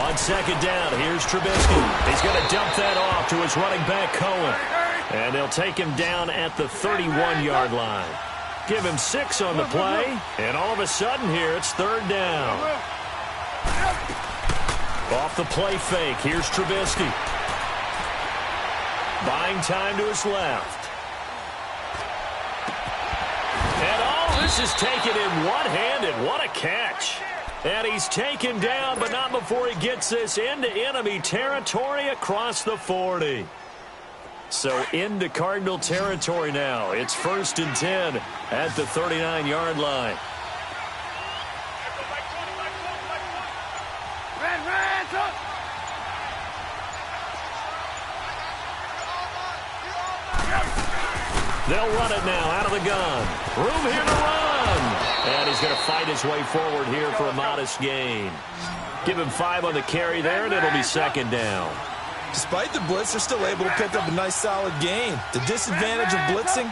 On second down, here's Trubisky. He's going to dump that off to his running back, Cohen. And they'll take him down at the 31-yard line. Give him 6 on the play, and all of a sudden here it's third down. Off the play fake, here's Trubisky. Buying time to his left. And all this is taken in one-handed. What a catch. And he's taken down, but not before he gets this into enemy territory across the 40. So into Cardinal territory now. It's 1st and 10 at the 39-yard line. They'll run it now out of the gun. Room here to run. And he's going to fight his way forward here for a modest gain. Give him 5 on the carry there, and it'll be second down. Despite the blitz, they're still able to pick up a nice, solid gain. The disadvantage of blitzing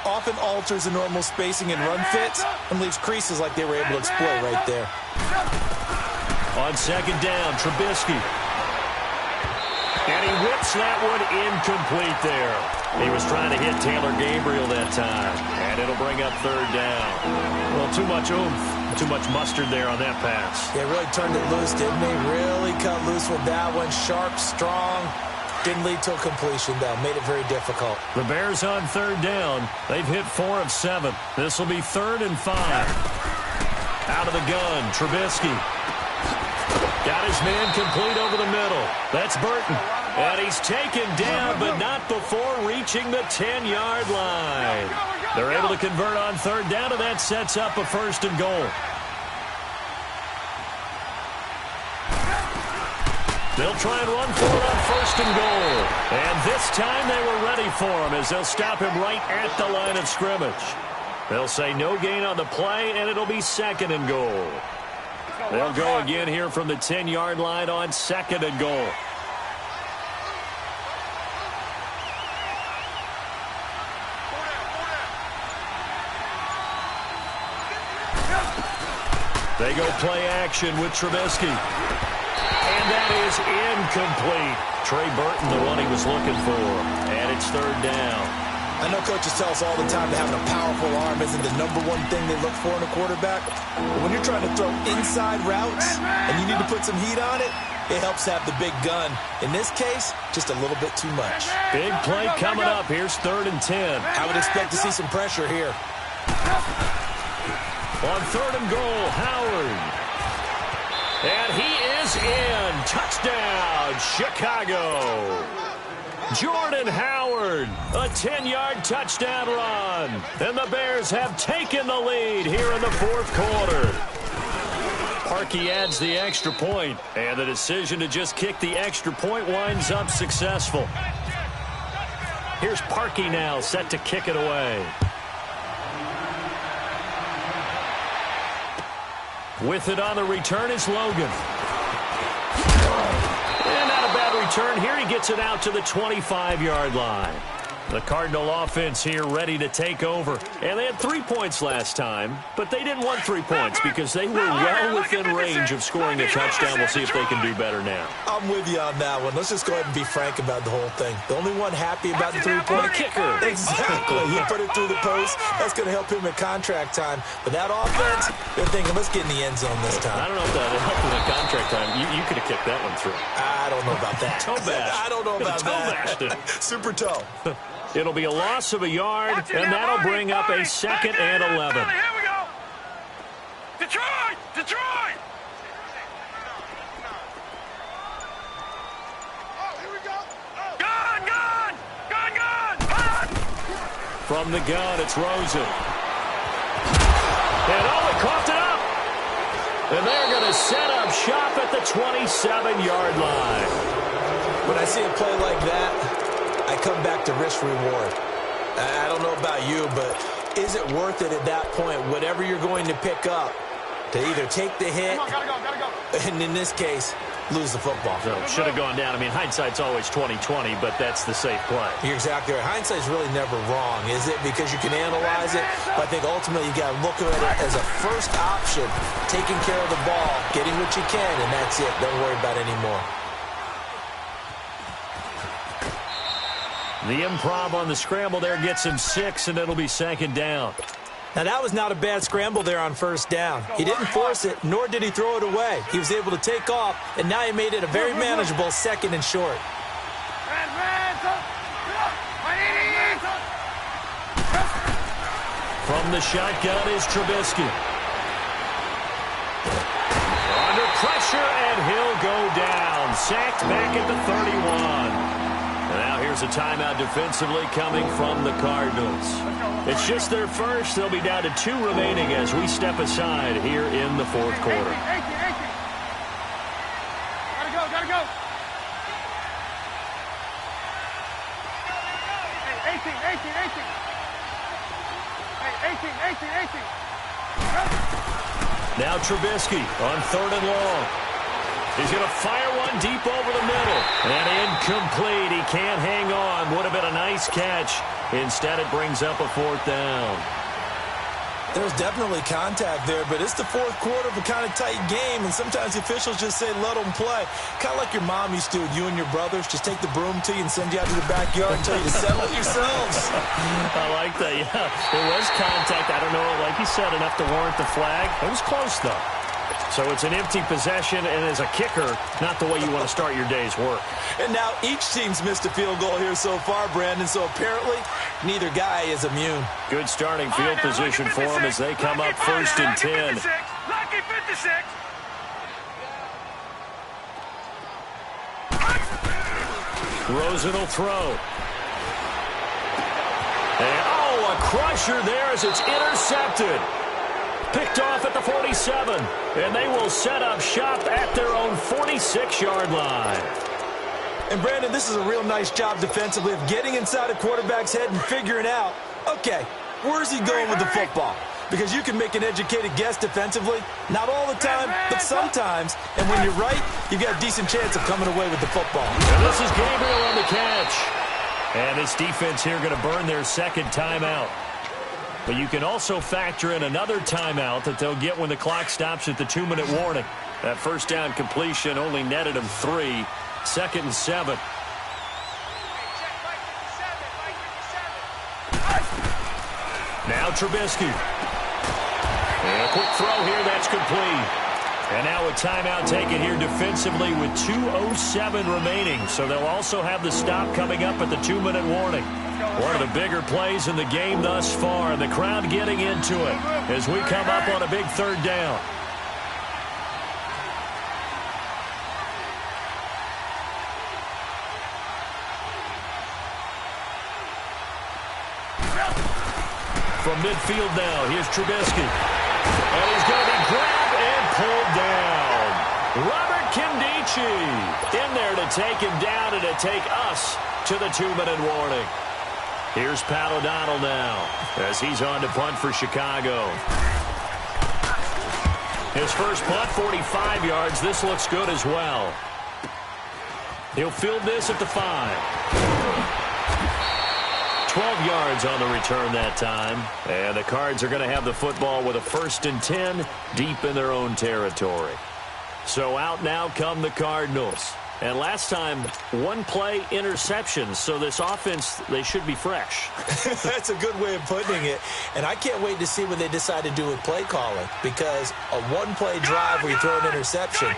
often alters the normal spacing and run fits and leaves creases like they were able to exploit right there. On second down, Trubisky. And he whips that one incomplete there. He was trying to hit Taylor Gabriel that time. And it'll bring up third down. Well, too much oomph, too much mustard there on that pass. Yeah, really turned it loose, didn't he? Really cut loose with that one. Sharp, strong. Didn't lead to a completion, though. Made it very difficult. The Bears on third down. They've hit 4 of 7. This will be 3rd and 5. Out of the gun, Trubisky. Got his man complete over the middle. That's Burton. And he's taken down, but not before reaching the 10-yard line. They're able to convert on third down, and that sets up a 1st and goal. They'll try and run for it on 1st and goal. And this time they were ready for him as they'll stop him right at the line of scrimmage. They'll say no gain on the play, and it'll be 2nd and goal. They'll go again here from the 10-yard line on 2nd and goal. They go play action with Trubisky. And that is incomplete. Trey Burton, the one he was looking for. And it's 3rd down. I know coaches tell us all the time that having a powerful arm isn't the #1 thing they look for in a quarterback. But when you're trying to throw inside routes and you need to put some heat on it, it helps to have the big gun. In this case, just a little bit too much. Big play coming up. Here's 3rd and 10. I would expect to see some pressure here. On 3rd and goal, Howard. And he is in. Touchdown, Chicago. Jordan Howard, a 10-yard touchdown run. And the Bears have taken the lead here in the 4th quarter. Parkey adds the extra point, and the decision to just kick the extra point winds up successful. Here's Parkey now, set to kick it away. With it on the return is Logan. And not a bad return here. He gets it out to the 25-yard line. The Cardinal offense here ready to take over. And they had 3 points last time, but they didn't want 3 points because they were well within range of scoring a touchdown. We'll see if they can do better now. I'm with you on that one. Let's just go ahead and be frank about the whole thing. The only one happy about the 3-point kicker. Exactly. He put it through the post. That's going to help him in contract time. But that offense, they're thinking, let's get in the end zone this time. I don't know if that helped in the contract time. You could have kicked that one through. I don't know about that. Toe bash. I don't know about that. Super toe. It'll be a loss of a yard, and that'll bring up a 2nd and 11. Here we go. Detroit! Detroit! Here we go. Gun! Gun! Gun! Gun! Gun! From the gun, it's Rosen. And he coughed it up. And they're going to set up shop at the 27-yard line. When I see a play like that, I come back to risk-reward. I don't know about you, but is it worth it at that point, whatever you're going to pick up, to either take the hit, Gotta go. and in this case, lose the football? So should have gone down. I mean, hindsight's always 20/20, but that's the safe play. You're exactly right. Hindsight's really never wrong, is it? Because you can analyze it, but I think ultimately you got to look at it as a first option, taking care of the ball, getting what you can, and that's it. Don't worry about it anymore. The improv on the scramble there gets him 6, and it'll be 2nd down. Now, that was not a bad scramble there on 1st down. He didn't force it, nor did he throw it away. He was able to take off, and now he made it a very manageable 2nd and short. From the shotgun is Trubisky. Under pressure, and he'll go down. Sacked back at the 31. And now here's a timeout defensively coming from the Cardinals. It's just their first. They'll be down to 2 remaining as we step aside here in the 4th quarter. Gotta go. 18. Now Trubisky on 3rd and long. He's going to fire one deep over the middle. And incomplete. He can't hang on. Would have been a nice catch. Instead, it brings up a 4th down. There's definitely contact there, but it's the 4th quarter of a kind of tight game, and sometimes the officials just say, let them play. Kind of like your mom used to, you and your brothers, just take the broom to you and send you out to the backyard and tell you to settle it yourselves. I like that, yeah. It was contact. I don't know, like you said, enough to warrant the flag. It was close, though. So it's an empty possession, and as a kicker, not the way you want to start your day's work. And now each team's missed a field goal here so far, Brandon, so apparently neither guy is immune. Good starting field position for them as they come up 1st and 10. Lucky 56. Rosen will throw. And, oh, a crusher there as it's intercepted. Picked off at the 47, and they will set up shop at their own 46-yard line. And, Brandon, this is a real nice job defensively of getting inside a quarterback's head and figuring out, okay, where's he going with the football? Because you can make an educated guess defensively, not all the time, but sometimes. And when you're right, you've got a decent chance of coming away with the football. And this is Gabriel on the catch. And this defense here going to burn their 2nd timeout. But you can also factor in another timeout that they'll get when the clock stops at the 2-minute warning. That 1st down completion only netted them 3. 2nd and 7. Now Trubisky. And a quick throw here, that's complete. And now a timeout taken here defensively with 2:07 remaining. So they'll also have the stop coming up at the 2-minute warning. One of the bigger plays in the game thus far, and the crowd getting into it as we come up on a big 3rd down. From midfield now, here's Trubisky. And he's going to be grabbed and pulled down. Robert Kindici in there to take him down and to take us to the 2-minute warning. Here's Pat O'Donnell now as he's on to punt for Chicago. His first punt, 45 yards. This looks good as well. He'll field this at the 5. 12 yards on the return that time. And the Cards are going to have the football with a 1st and 10 deep in their own territory. So out now come the Cardinals. And last time, 1-play interceptions. So this offense, they should be fresh. That's a good way of putting it. And I can't wait to see what they decide to do with play calling. Because a 1-play drive where you throw an interception,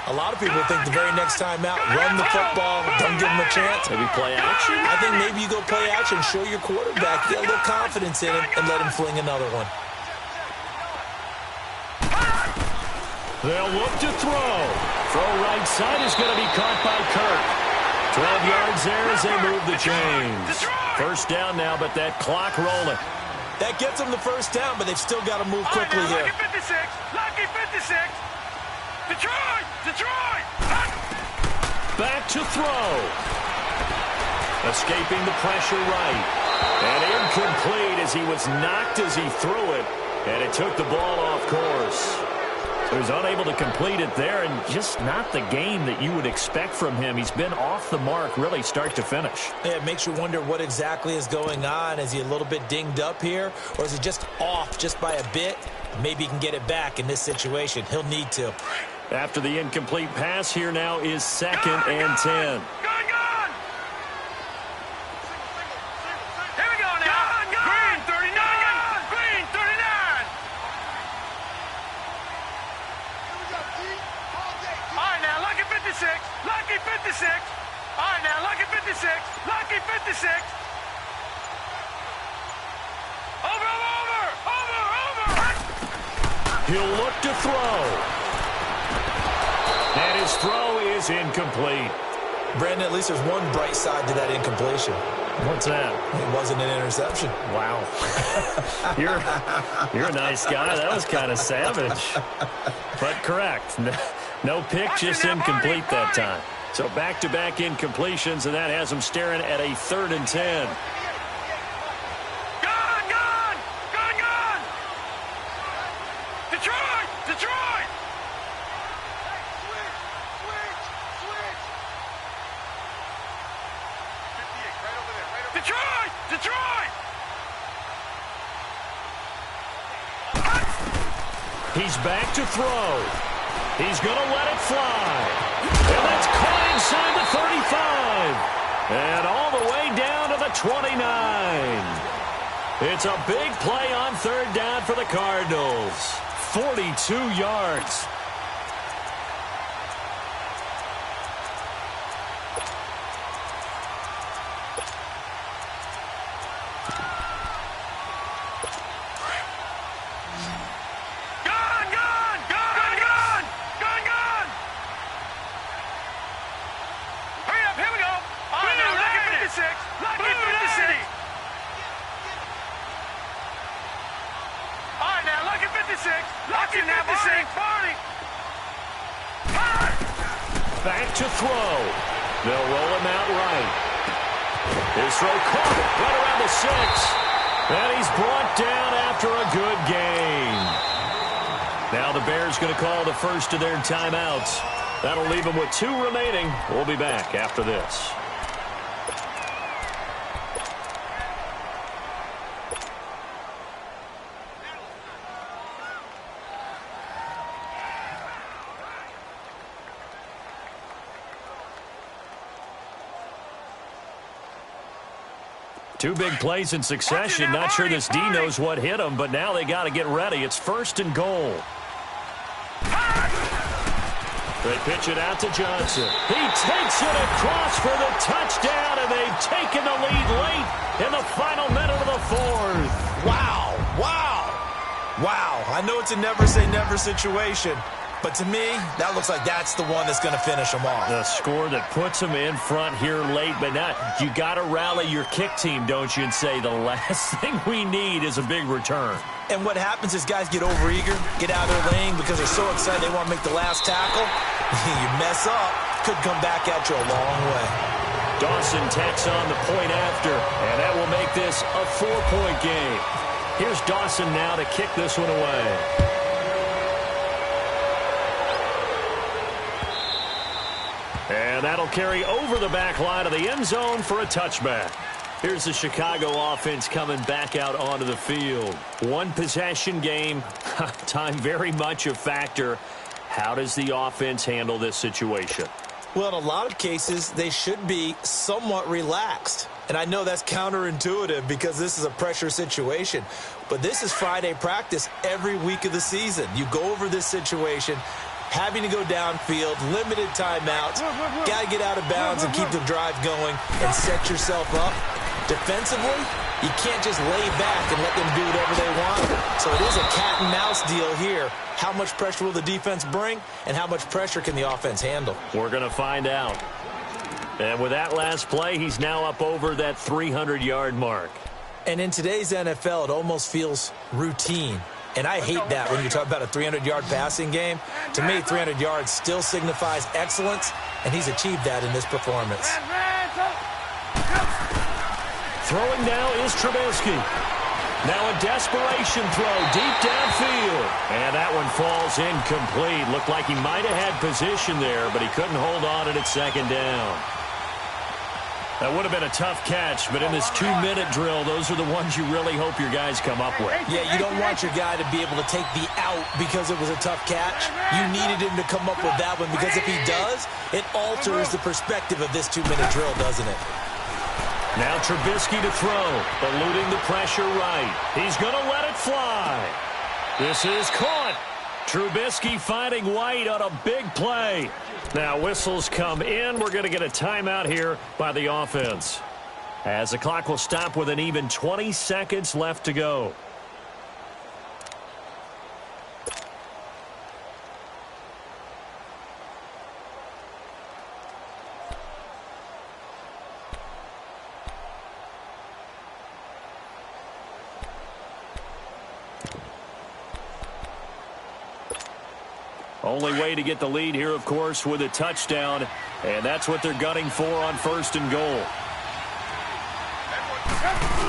a lot of people think the very next time out, run the football, don't give them a chance. Maybe play action? I think maybe you go play action, show your quarterback, get a little confidence in him, and let him fling another one. They'll look to throw. Throw right side is going to be caught by Kirk. 12 yards there as they move the chains. 1st down now, but that clock rolling. That gets them the 1st down, but they've still got to move quickly here. Lucky 56. Detroit! Detroit! Back to throw. Escaping the pressure right. And incomplete as he was knocked as he threw it. And it took the ball off course. He was unable to complete it there, and just not the game that you would expect from him. He's been off the mark really start to finish. Yeah, it makes you wonder what exactly is going on. Is he a little bit dinged up here, or is he just off just by a bit? Maybe he can get it back in this situation. He'll need to. After the incomplete pass, here now is 2nd and 10. Lucky 56. All right, now, lucky 56. Lucky 56. Over. He'll look to throw. And his throw is incomplete. Brandon, at least there's one bright side to that incompletion. What's that? It wasn't an interception. Wow. You're a nice guy. That was kind of savage. But correct. No pick, just incomplete that time. So back-to-back incompletions, and that has them staring at a 3rd and 10. Gone! He's back to throw. He's going to let it fly. And that's caught inside the 35. And all the way down to the 29. It's a big play on third down for the Cardinals. 42 yards. Back to throw. They'll roll him out right. His throw caught right around the 6. And he's brought down after a good gain. Now the Bears going to call the first of their timeouts. That'll leave them with 2 remaining. We'll be back after this. Two big plays in succession. Not sure this D knows what hit him, but now they got to get ready. It's 1st and goal. They pitch it out to Johnson. He takes it across for the touchdown, and they've taken the lead late in the final minute of the 4th. Wow. Wow. I know it's a never-say-never situation, but to me, that looks like that's the one that's going to finish them off. The score that puts them in front here late, but now you got to rally your kick team, don't you, and say the last thing we need is a big return. And what happens is guys get overeager, get out of their lane because they're so excited they want to make the last tackle. You mess up, could come back at you a long way. Dawson tacks on the point after, and that will make this a 4-point game. Here's Dawson now to kick this one away. And that'll carry over the back line of the end zone for a touchback. Here's the Chicago offense coming back out onto the field. One possession game, time very much a factor. How does the offense handle this situation? Well, in a lot of cases, they should be somewhat relaxed. And I know that's counterintuitive because this is a pressure situation. But this is Friday practice every week of the season. You go over this situation, having to go downfield, limited timeouts, got to get out of bounds and keep the drive going and set yourself up. Defensively, you can't just lay back and let them do whatever they want. So it is a cat and mouse deal here. How much pressure will the defense bring, and how much pressure can the offense handle? We're going to find out. And with that last play, he's now up over that 300-yard mark. And in today's NFL, it almost feels routine. And I hate that when you talk about a 300-yard passing game. To me, 300 yards still signifies excellence, and he's achieved that in this performance. Throwing now is Trubisky. Now a desperation throw deep downfield. And that one falls incomplete. Looked like he might have had position there, but he couldn't hold on at its 2nd down. That would have been a tough catch, but in this 2-minute drill, those are the ones you really hope your guys come up with. Yeah, you don't want your guy to be able to take the out because it was a tough catch. You needed him to come up with that one because if he does, it alters the perspective of this 2-minute drill, doesn't it? Now Trubisky to throw, eluding the pressure right. He's going to let it fly. This is caught. Trubisky finding White on a big play. Now whistles come in. We're going to get a timeout here by the offense, as the clock will stop with an even 20 seconds left to go. Only way to get the lead here, of course, with a touchdown, and that's what they're gunning for on 1st and goal.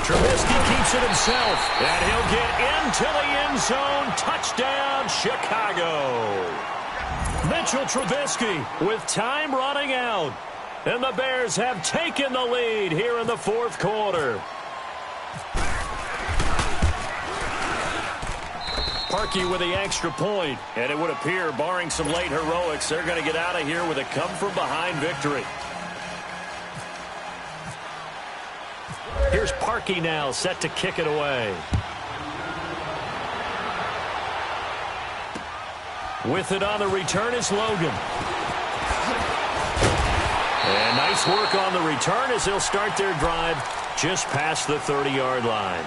Trubisky keeps it himself, and he'll get into the end zone. Touchdown, Chicago. Mitchell Trubisky with time running out, and the Bears have taken the lead here in the 4th quarter. Parkey with the extra point, and it would appear, barring some late heroics, they're going to get out of here with a come-from-behind victory. Here's Parkey now, set to kick it away. With it on the return is Logan. And nice work on the return as they'll start their drive just past the 30-yard line.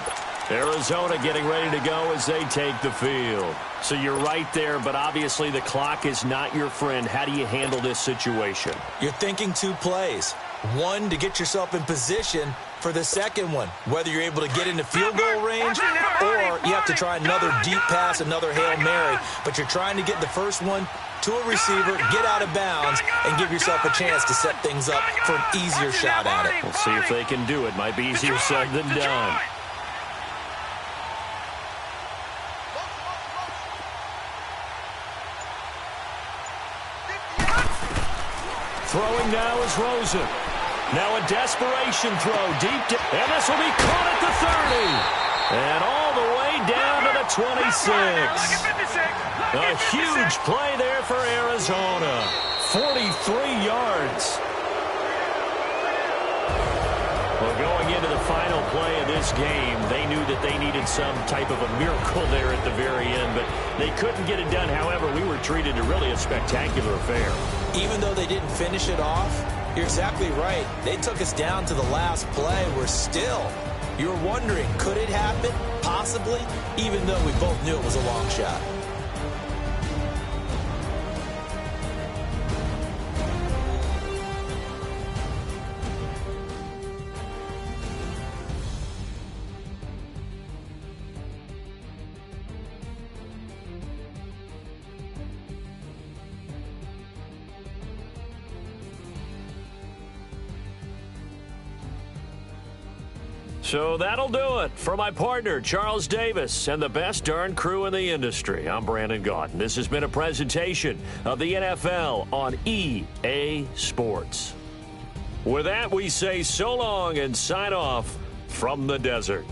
Arizona getting ready to go as they take the field. So you're right there, but obviously the clock is not your friend. How do you handle this situation? You're thinking 2 plays. One, to get yourself in position for the second one, whether you're able to get into field goal range or you have to try another deep pass, another Hail Mary. But you're trying to get the first one to a receiver, get out of bounds, and give yourself a chance to set things up for an easier shot at it. We'll see if they can do it. Might be easier said than done. Throwing now is Rosen. Now a desperation throw deep, and this will be caught at the 30. And all the way down to the 26. A huge play there for Arizona. 43 yards. Well, going into the final play of this game, they knew that they needed some type of a miracle there at the very end, but they couldn't get it done. However, we were treated to really a spectacular affair. Even though they didn't finish it off, you're exactly right. They took us down to the last play. We're still, you were wondering, could it happen? Possibly, even though we both knew it was a long shot. So that'll do it for my partner, Charles Davis, and the best darn crew in the industry. I'm Brandon Gaudin. This has been a presentation of the NFL on EA Sports. With that, we say so long and sign off from the desert.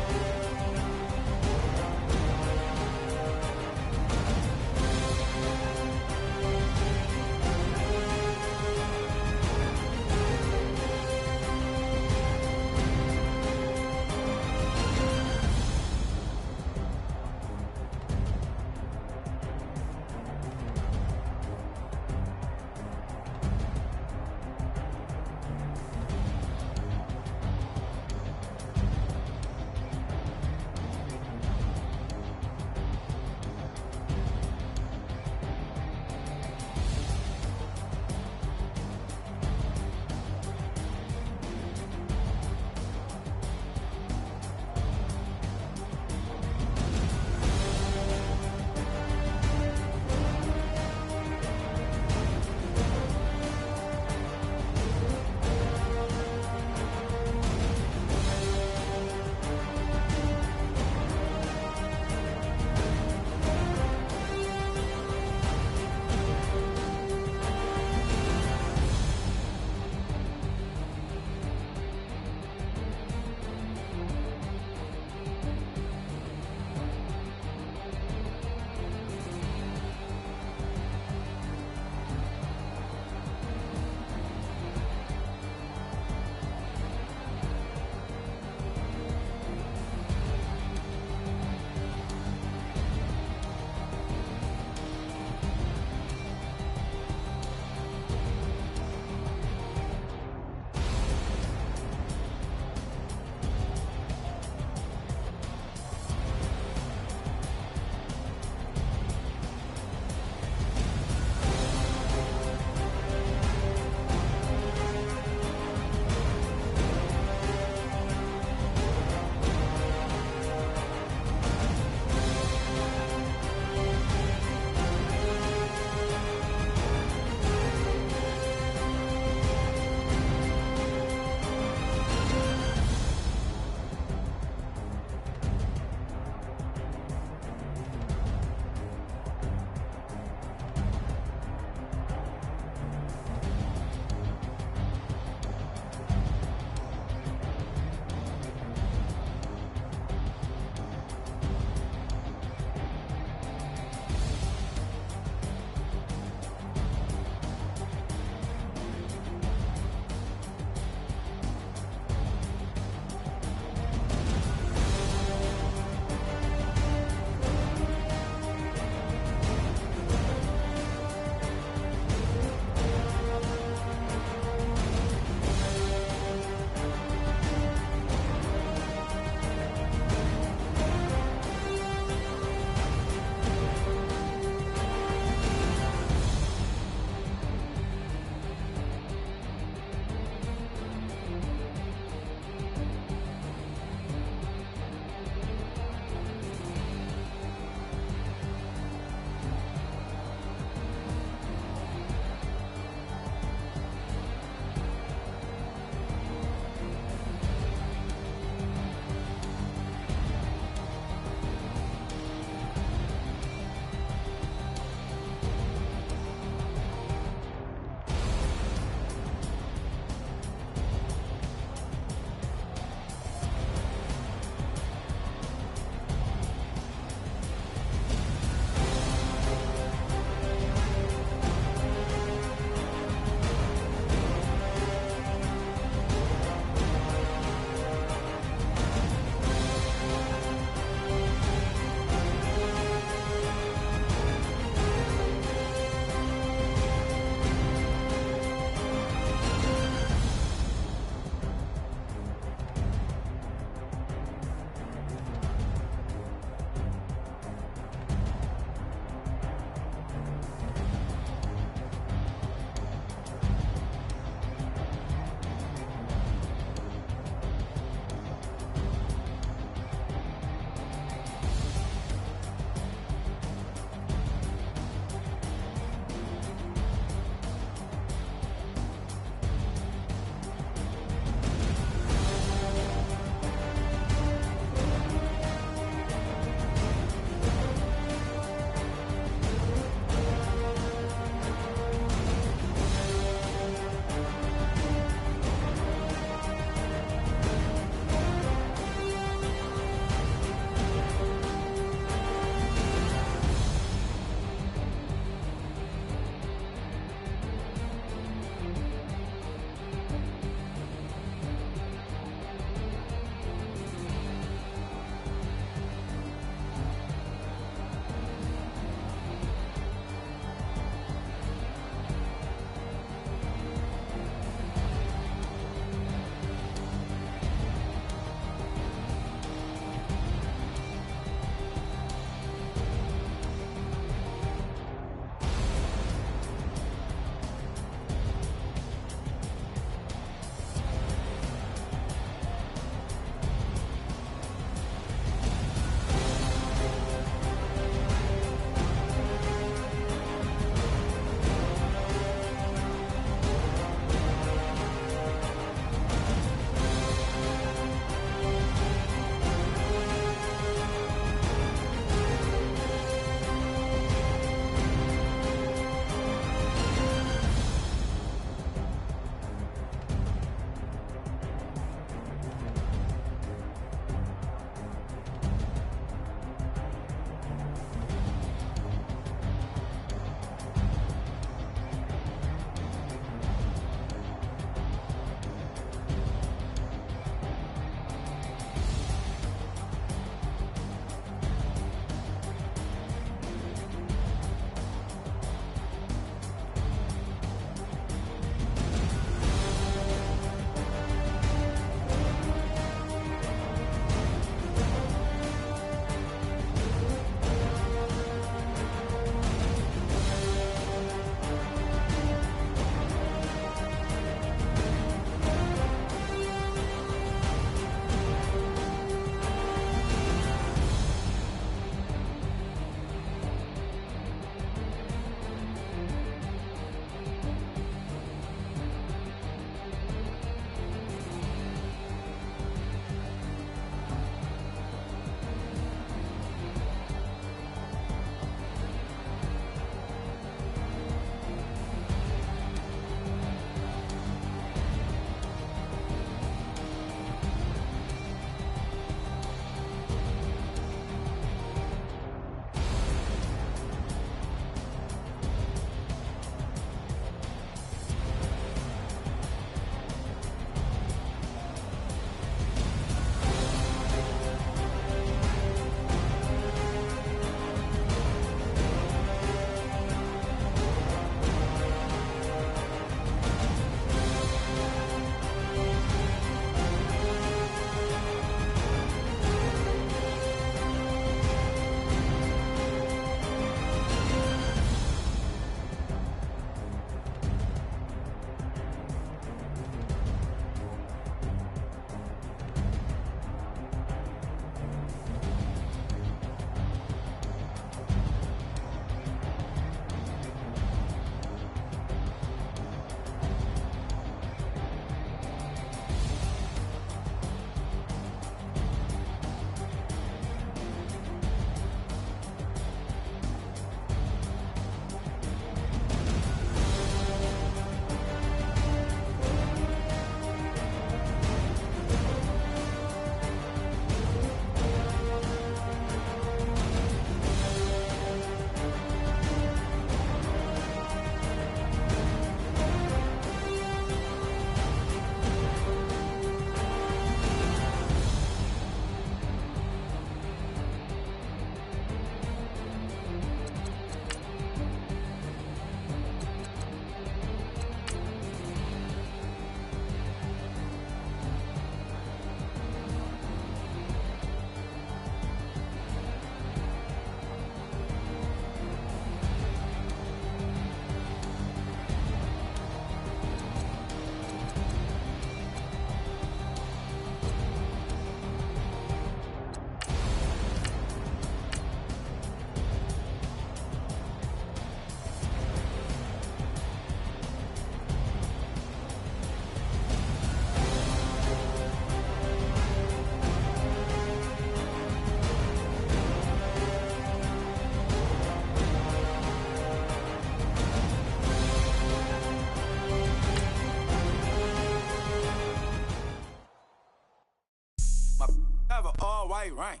white rain.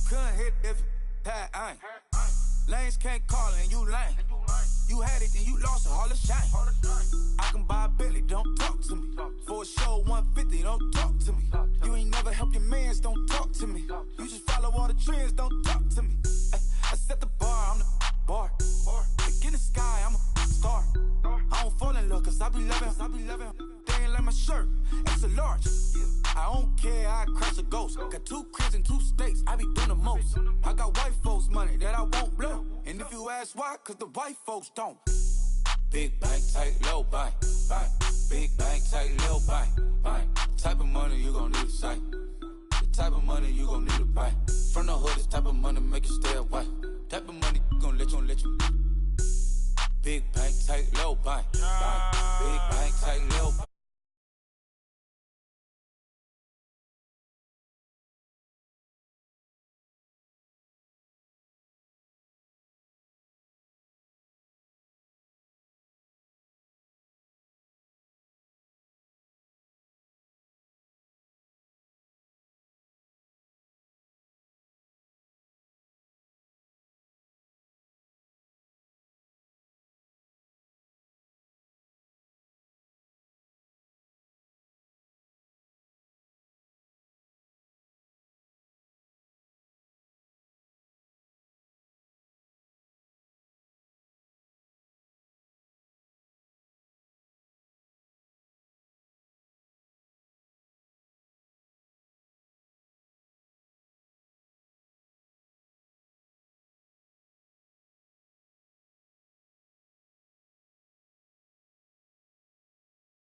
Couldn't hit if it had ain't. Lanes can't call it and you lame. You had it and you lost it, all the shame. I can buy a Bentley, don't talk to me. For a show 150, don't talk to me. You ain't never help your mans, don't talk to me. You just follow all the trends, don't talk to me. I set the bar, I'm the bar. Like in the sky, I'm a star. I don't fall in love, cause I be loving. They ain't like my shirt, extra large. I don't care, I crash a ghost. Got 2 cribs and 2 states, I be doing the most. I got white folks money that I won't blow. And if you ask why, cause the white folks don't. Big bank, tight, low bank. Big bank, tight, low bank. Type of money you gon' need to sight. The type of money you gon' need to buy. From the hood, this type of money make you stay away. Type of money gon' let you. Big bank, tight, low bank. Big bank, tight, low bank.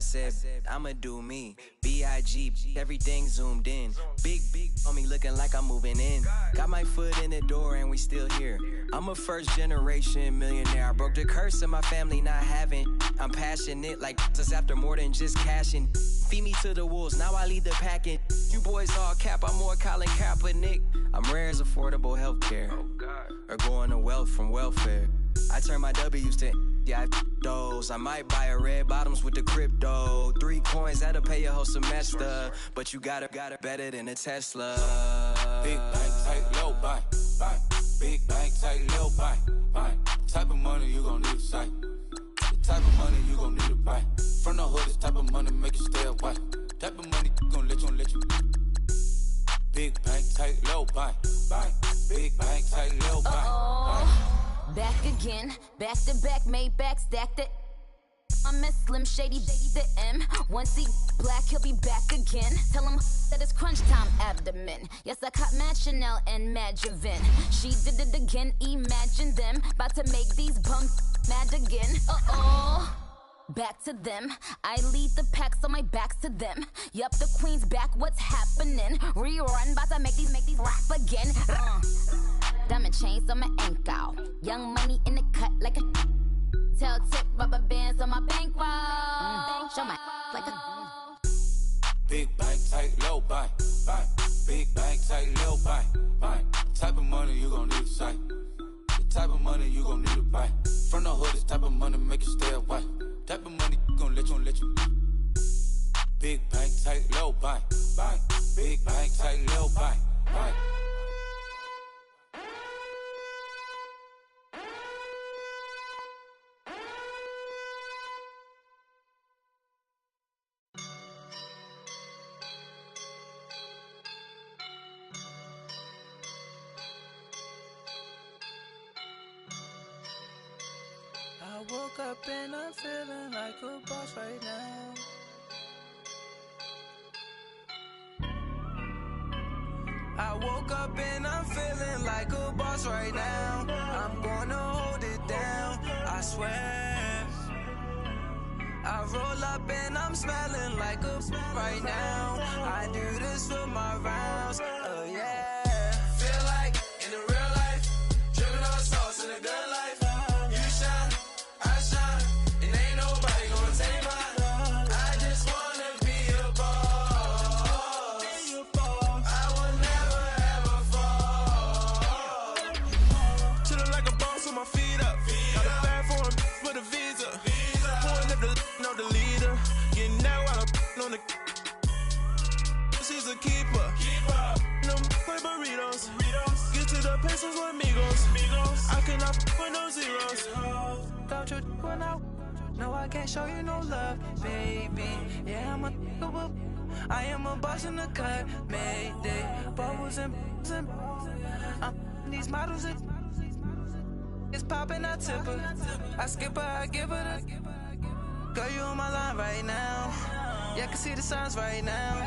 Said, I'ma do me. B.I.G. Everything zoomed in. Big on me looking like I'm moving in. Got my foot in the door and we still here. I'm a first generation millionaire. I broke the curse of my family not having. I'm passionate like just after more than just cashing. Feed me to the wolves, now I lead the packing. You boys all cap, I'm more Colin Kaepernick. I'm rare as affordable healthcare. Or going to wealth from welfare. I turn my W's to those. I might buy a red bottoms with the crypto. 3 coins, that'll pay your whole semester. But you got it better than a Tesla. Big bank, tight, low bank. Big bank, tight, low bank. Type of money you gon' need to sight. The type of money you gon' need to buy. From the hood, this type of money make you stay away. Type of money gon' let you. Big bank, tight, low bank. Big bank, tight, low bank. Back again, back to back, made back, stacked it. I'm a Slim Shady, the M. Once he black, he'll be back again. Tell him that it's crunch time abdomen. Yes, I caught Mad Chanel and Mad Javin. She did it again, imagine them. About to make these bums mad again. Back to them. I lead the pack, so my back's to them. Yup, the queen's back, what's happening? Rerun, about to make these rap again. Diamond chains on my ankle. Young money in the cut like a tail tip, rubber bands on my bankroll. Show my like a Big bank, tight, low bank. Big bank, tight, low bank. Type of money you gon' need to sight. The type of money you gon' need to buy. From the hood, this type of money make you stay away. Type of money gon' let you. Big bank, tight, low bank. Big bank, tight, low bank. I woke up and I'm feeling like a boss right now. I woke up and I'm feeling like a boss right now. I'm gonna hold it down, I swear. I roll up and I'm smelling like a right now. I do this for my rounds, oh yeah. Feel like in the real life, dripping on sauce in the good life. You shine, I shine, and ain't nobody gonna take mine. I just wanna be a boss. I will never ever fall. Chillin' like a boss with my feet up. Got a bag for him with a visa. Pulling up the know the leader. Getting that while I'm on the. She's a keeper. not with no zeros. Don't you when I no, I can't show you no love, baby. Yeah, I am a boss in the cut, Mayday. Bubbles and I'm these models. It's popping, I tip her. I skip her, I give her the. Girl, you on my line right now. Yeah, I can see the signs right now.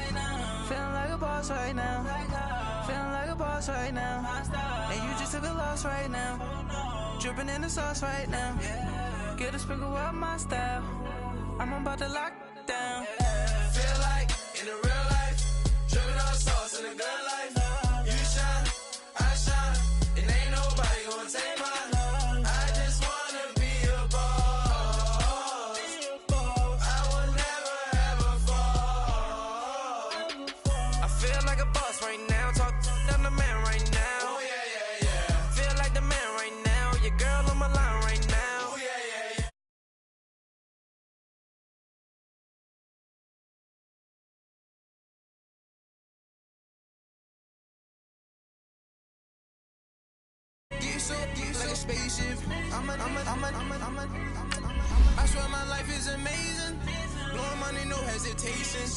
Feeling like a boss right now. Feeling like a boss right now. And you just took a loss right now. Dripping in the sauce right now. Get a sprinkle up my style. I'm about to lock down. Feel like in the real life, dripping on sauce in the good life. You shine, I shine, and ain't nobody gonna take mine. I just wanna be a boss. I will never ever fall. I feel like a boss right now. Talk to the man right now. Oh yeah. Feel like the man right now. Your girl on my line right now. Oh yeah. Like a spaceship. I swear my life is amazing. Blowing money, no hesitation.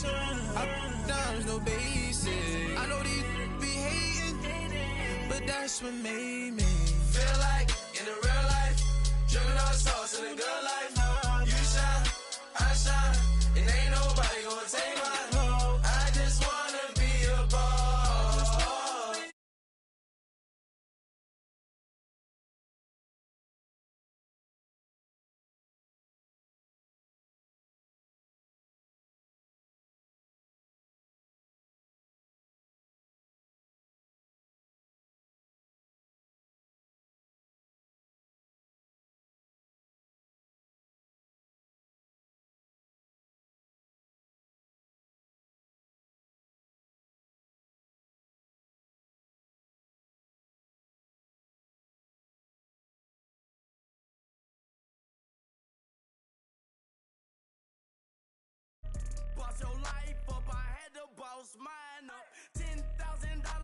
Dimes, no basic. I know these be hating, but that's what made me. Feel like in the real life, dripping on sauce in the good life. You shine, I shine, and ain't nobody gonna take mine. I just wanna be a boss. Boss your life up, I had to boss mine up. $10,000.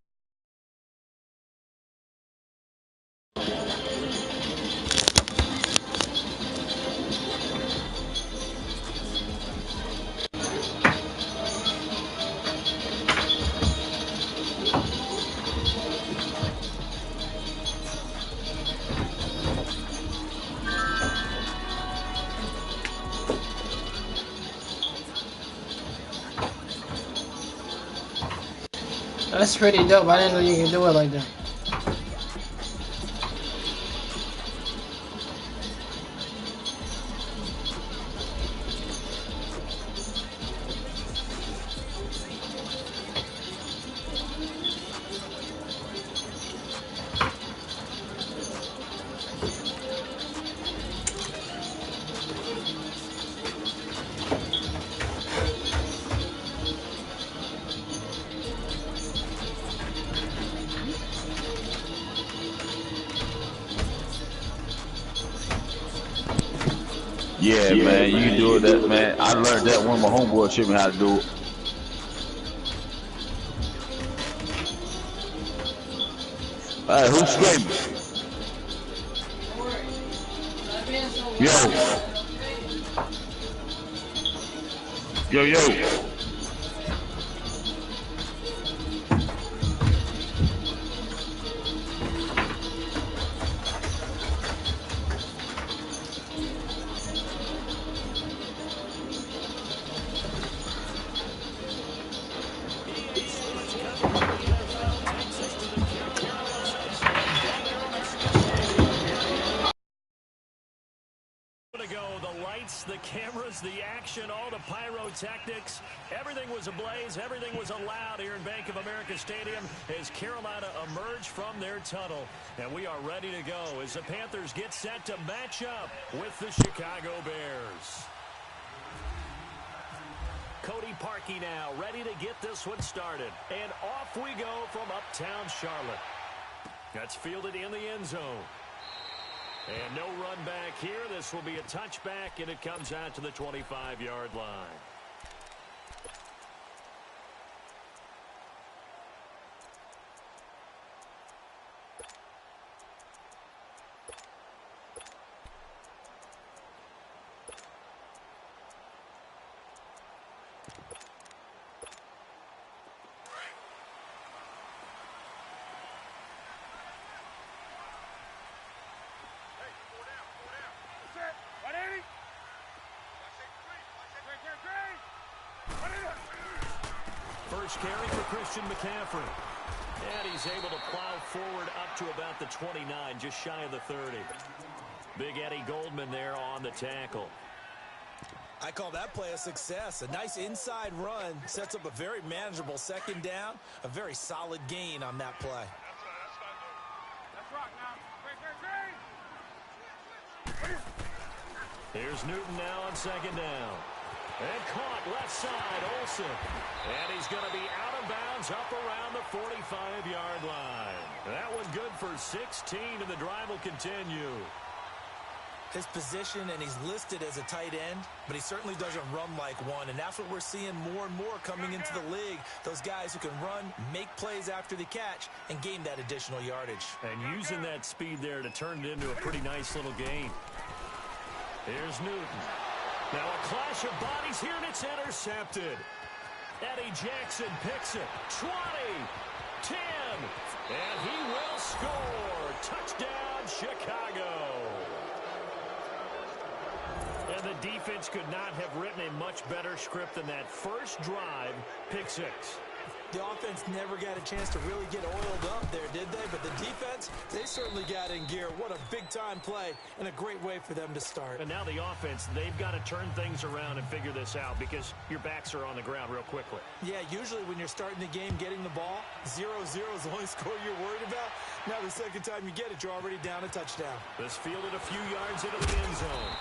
That's pretty dope. I didn't know you could do it like that. Yeah, man, you can do it. That man, I learned that when my homeboy showed me how to do it. Hey, who's screaming? Yo. The cameras, the action, all the pyrotechnics, everything was ablaze, everything was allowed here in Bank of America Stadium as Carolina emerged from their tunnel. And we are ready to go as the Panthers get set to match up with the Chicago Bears. Cody Parkey now ready to get this one started. And off we go from uptown Charlotte. That's fielded in the end zone. And no run back here. This will be a touchback, and it comes out to the 25-yard line. first carry for Christian McCaffrey. And he's able to plow forward up to about the 29, just shy of the 30. Big Eddie Goldman there on the tackle. I call that play a success. A nice inside run sets up a very manageable second down. A very solid gain on that play. Let's rock now. Here's Newton now on second down. And caught left side, Olsen. And he's going to be out of bounds up around the 45-yard line. That one good for 16, and the drive will continue. His position, and he's listed as a tight end, but he certainly doesn't run like one, and that's what we're seeing more and more coming into the league. Those guys who can run, make plays after the catch, and gain that additional yardage. And using that speed there to turn it into a pretty nice little gain. Here's Newton. Now a clash of bodies here, and it's intercepted. Eddie Jackson picks it. 20, 10, and he will score. Touchdown, Chicago. And the defense could not have written a much better script than that. First drive, pick six. The offense never got a chance to really get oiled up there, did they? But the defense, they certainly got in gear. What a big-time play and a great way for them to start. And now the offense, they've got to turn things around and figure this out because your backs are on the ground real quickly. Yeah, usually when you're starting the game getting the ball, 0-0 is the only score you're worried about. Now the second time you get it, you're already down a touchdown. This fielded a few yards into the end zone.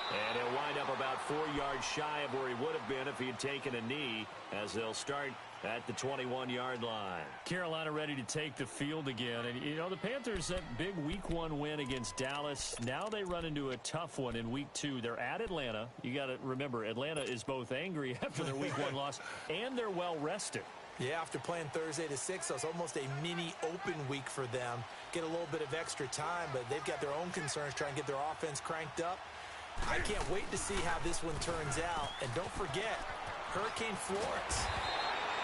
And he'll wind up about 4 yards shy of where he would have been if he had taken a knee, as they'll start at the 21-yard line. Carolina ready to take the field again. And, you know, the Panthers, that big Week 1 win against Dallas, now they run into a tough one in Week 2. They're at Atlanta. You got to remember, Atlanta is both angry after their Week 1 loss, and they're well-rested. Yeah, after playing Thursday to 6, so it's almost a mini open week for them. Get a little bit of extra time, but they've got their own concerns trying to get their offense cranked up. I can't wait to see how this one turns out. And don't forget, Hurricane Florence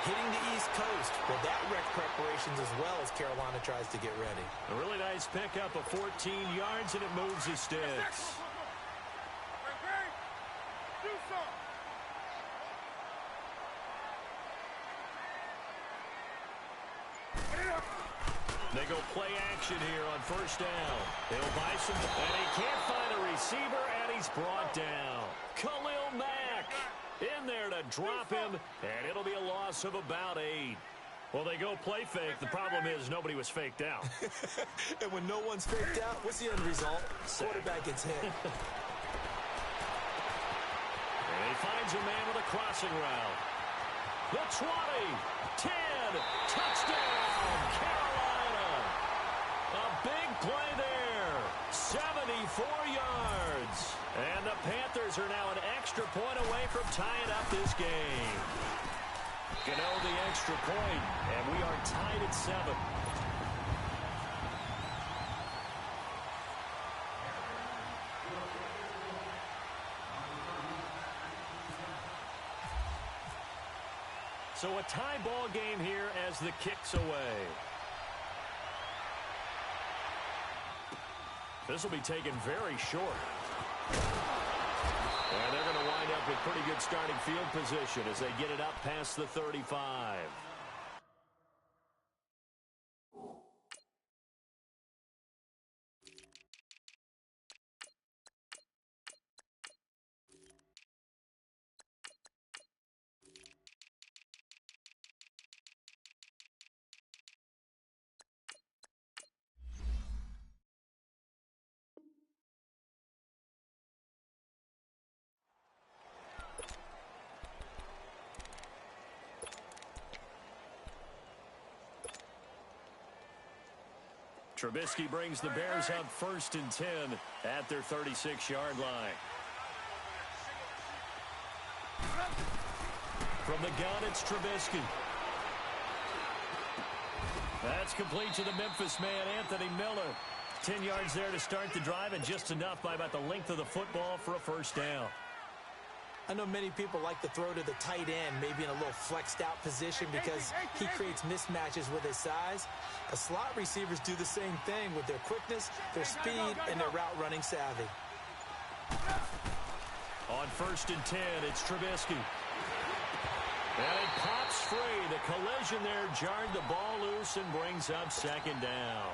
hitting the East Coast. Well, that wreck preparations as well as Carolina tries to get ready. A really nice pickup of 14 yards, and it moves his sticks. They go play action here on first down. They'll buy some, and he can't find a receiver, and he's brought down. Khalil Mack in there to drop him, and it'll be a loss of about 8. Well, they go play fake. The problem is nobody was faked out. And when no one's faked out, what's the end result? Quarterback gets hit. And he finds a man with a crossing route. The 20, 10, touchdown, Carolina. A big play there, 74 yards. And the Panthers are now an extra point away from tying up this game. Gano the extra point, and we are tied at 7. So a tie ball game here as the kick's away. This will be taken very short. And they're going to wind up with pretty good starting field position as they get it up past the 35. Trubisky brings the Bears up 1st and 10 at their 36-yard line. From the gun, it's Trubisky. That's complete to the Memphis man, Anthony Miller. 10 yards there to start the drive, and just enough by about the length of the football for a first down. I know many people like to throw to the tight end, maybe in a little flexed out position because he creates mismatches with his size. The slot receivers do the same thing with their quickness, their speed, and their route running savvy. On 1st and 10, it's Trubisky. And it pops free. The collision there jarred the ball loose and brings up second down.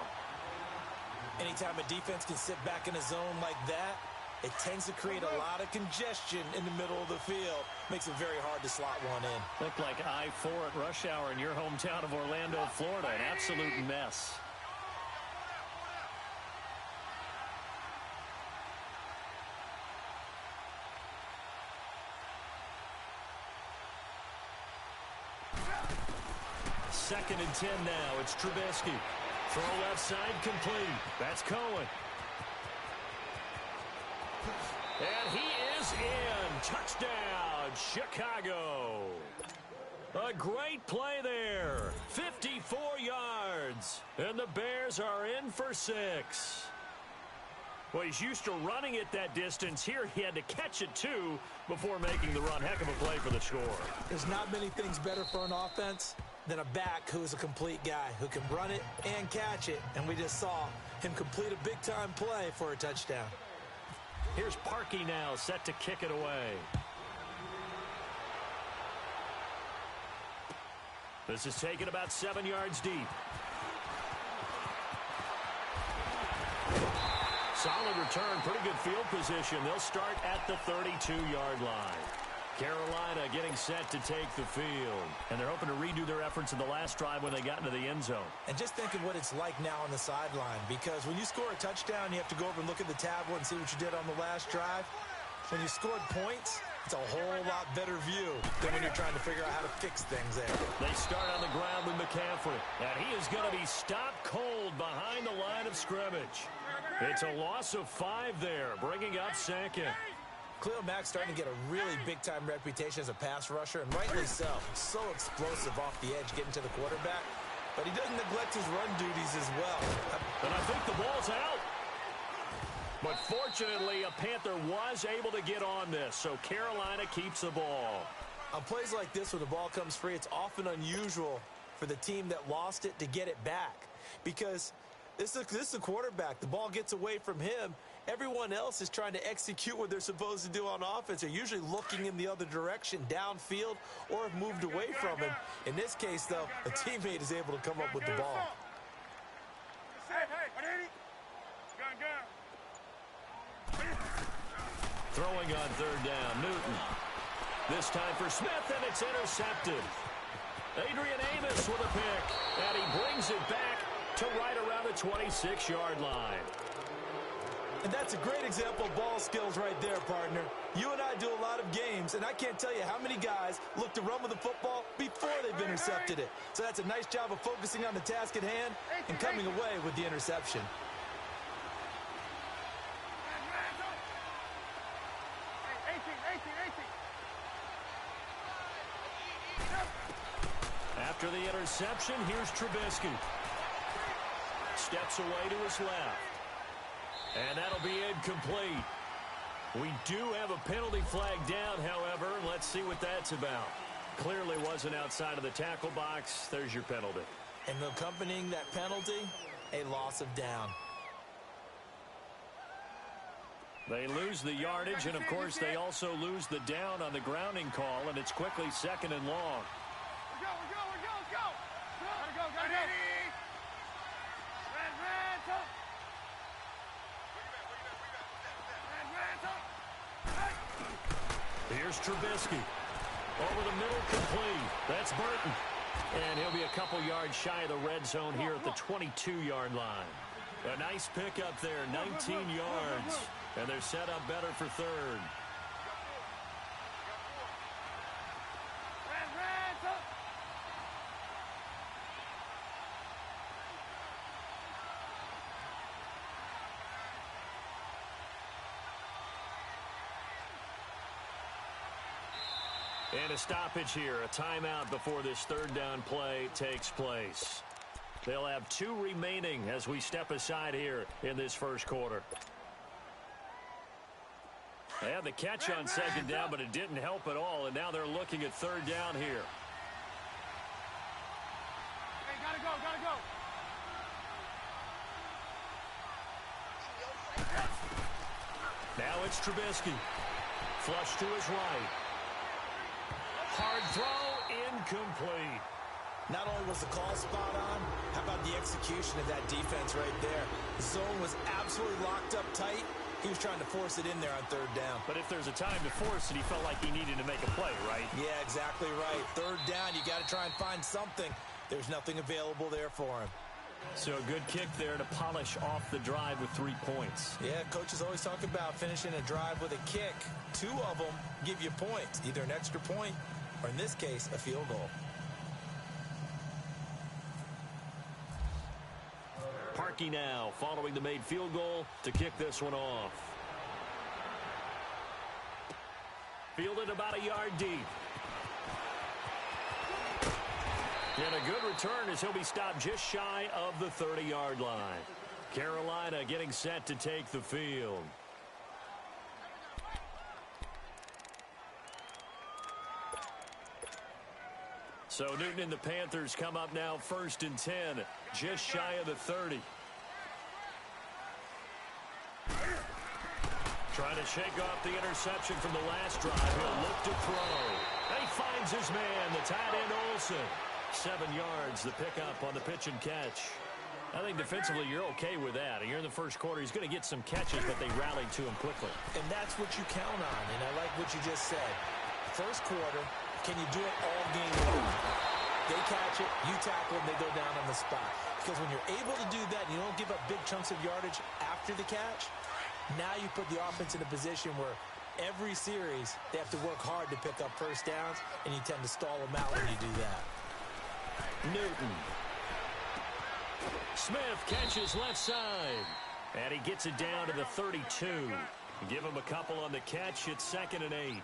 Anytime a defense can sit back in a zone like that, it tends to create a lot of congestion in the middle of the field. Makes it very hard to slot one in. Looked like I-4 at rush hour in your hometown of Orlando, Florida. An absolute mess. Second and 10 now. It's Trubisky. Throw left side complete. That's Cohen. And he is in. Touchdown, Chicago. A great play there. 54 yards. And the Bears are in for 6. Well, he's used to running it that distance. Here he had to catch it, too, before making the run. Heck of a play for the score. There's not many things better for an offense than a back who's a complete guy who can run it and catch it. And we just saw him complete a big-time play for a touchdown. Here's Parkey now, set to kick it away. This is taken about 7 yards deep. Solid return, pretty good field position. They'll start at the 32-yard line. Carolina getting set to take the field. And they're hoping to redo their efforts in the last drive when they got into the end zone. And just think of what it's like now on the sideline, because when you score a touchdown, you have to go over and look at the tablet and see what you did on the last drive. When you scored points, it's a whole lot better view than when you're trying to figure out how to fix things there. They start on the ground with McCaffrey. And he is going to be stopped cold behind the line of scrimmage. It's a loss of 5 there, bringing up second. Khalil Mack's starting to get a really big-time reputation as a pass rusher, and rightly so. So explosive off the edge getting to the quarterback. But he doesn't neglect his run duties as well. And I think the ball's out. But fortunately, a Panther was able to get on this, so Carolina keeps the ball. On plays like this where the ball comes free, it's often unusual for the team that lost it to get it back. Because this is the quarterback. The ball gets away from him. Everyone else is trying to execute what they're supposed to do on offense. They're usually looking in the other direction, downfield, or have moved away from him. In this case, though, a teammate is able to come up with the ball. Throwing on third down, Newton. This time for Smith, and it's intercepted. Adrian Amos with a pick, and he brings it back to right around the 26-yard line. And that's a great example of ball skills right there, partner. You and I do a lot of games, and I can't tell you how many guys look to run with the football before they've intercepted it. So that's a nice job of focusing on the task at hand and coming away with the interception. After the interception, here's Trubisky. Steps away to his left. And that'll be incomplete. We do have a penalty flag down, however. Let's see what that's about. Clearly wasn't outside of the tackle box. There's your penalty. And accompanying that penalty, a loss of down. They lose the yardage, and of course they also lose the down on the grounding call, and it's quickly second and long. Here's Trubisky. Over the middle, complete. That's Burton. And he'll be a couple yards shy of the red zone here at the 22-yard line. A nice pickup there, 19 yards. And they're set up better for third. And a stoppage here, a timeout before this third down play takes place. They'll have 2 remaining as we step aside here in this first quarter. They had the catch on second down, but it didn't help at all, and now they're looking at third down here. Hey, gotta go. Now it's Trubisky. Flush to his right. Hard throw, incomplete. Not only was the call spot on, how about the execution of that defense right there? The zone was absolutely locked up tight. He was trying to force it in there on third down. But if there's a time to force it, he felt like he needed to make a play, right? Yeah, exactly right. Third down, you got to try and find something. There's nothing available there for him. So a good kick there to polish off the drive with 3 points. Yeah, coaches always talk about finishing a drive with a kick. 2 of them give you points, either an extra point or, in this case, a field goal. Parkey now following the made field goal to kick this one off. Fielded about a yard deep. And a good return as he'll be stopped just shy of the 30-yard line. Carolina getting set to take the field. So Newton and the Panthers come up now 1st and 10, just shy of the 30. Trying to shake off the interception from the last drive. He'll look to throw. And he finds his man, the tight end Olsen. 7 yards, the pickup on the pitch and catch. I think defensively you're okay with that. You're in the first quarter. He's going to get some catches, but they rallied to him quickly. And that's what you count on, and I like what you just said. First quarter, can you do it all game long? They catch it, you tackle, and they go down on the spot. Because when you're able to do that and you don't give up big chunks of yardage after the catch, now you put the offense in a position where every series they have to work hard to pick up first downs, and you tend to stall them out when you do that. Newton. Smith catches left side. And he gets it down to the 32. Give him a couple on the catch. It's 2nd and 8.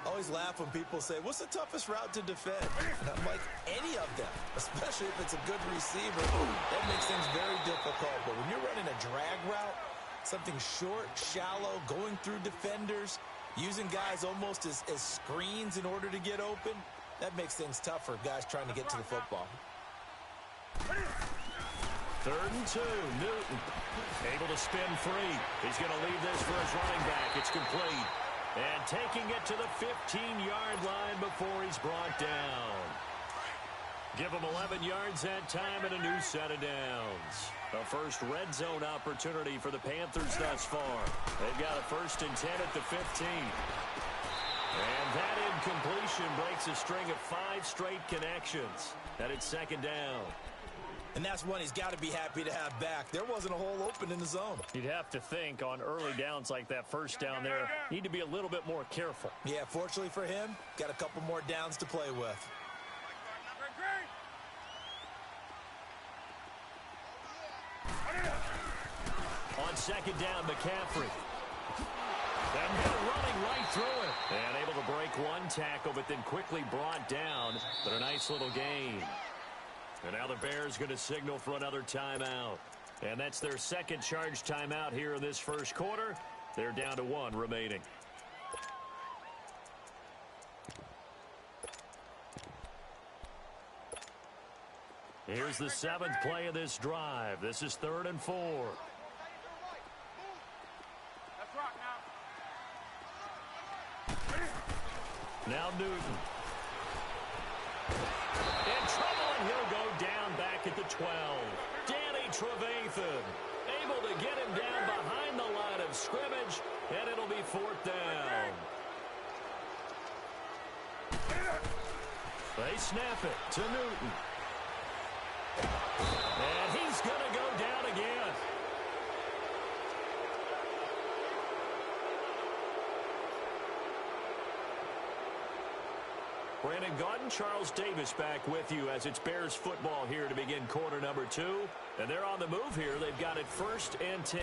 I always laugh when people say, what's the toughest route to defend? And I'm like, any of them, especially if it's a good receiver. That makes things very difficult. But when you're running a drag route, something short, shallow, going through defenders, using guys almost as screens in order to get open, that makes things tough for guys trying to get to the football. 3rd and 2, Newton. Able to spin free. He's going to leave this for his running back. It's complete. And taking it to the 15-yard line before he's brought down. Give him 11 yards that time and a new set of downs. The first red zone opportunity for the Panthers thus far. They've got a 1st and 10 at the 15. And that incompletion breaks a string of 5 straight connections. And it's 2nd down. And that's one he's got to be happy to have back. There wasn't a hole open in the zone. You'd have to think on early downs like that first down there, need to be a little bit more careful. Yeah, fortunately for him, got a couple more downs to play with. On 2nd down, McCaffrey. And running right through it. And able to break one tackle, but then quickly brought down. But a nice little gain. And now the Bears going to signal for another timeout. And that's their 2nd charge timeout here in this first quarter. They're down to 1 remaining. Here's the 7th play of this drive. This is 3rd and 4. Let's rock now. Now Newton. In trouble, and he'll go down back at the 12. Danny Trevathan able to get him down behind the line of scrimmage, and it'll be 4th down. They snap it to Newton. And he's going to go down again. Brandon Gaudin, Charles Davis back with you as it's Bears football here to begin quarter number 2. And they're on the move here. They've got it 1st and 10.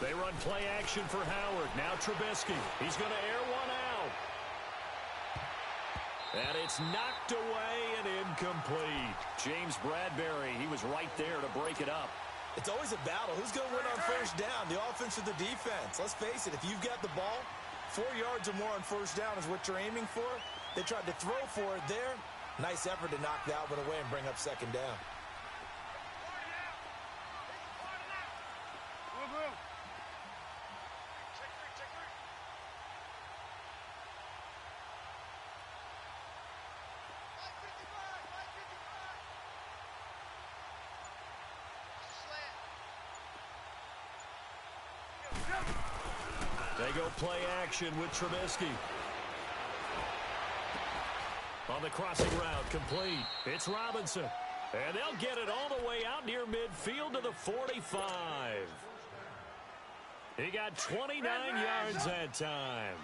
They run play action for Howard. Now Trubisky. He's going to air one out. And it's knocked away and incomplete. James Bradbury, he was right there to break it up. It's always a battle. Who's going to win on first down, the offense or the defense? Let's face it, if you've got the ball, 4 yards or more on first down is what you're aiming for. They tried to throw for it there. Nice effort to knock that one away and bring up second down. They go play action with Trubisky. On the crossing route, complete. It's Robinson. And they'll get it all the way out near midfield to the 45. He got 29 yards that time.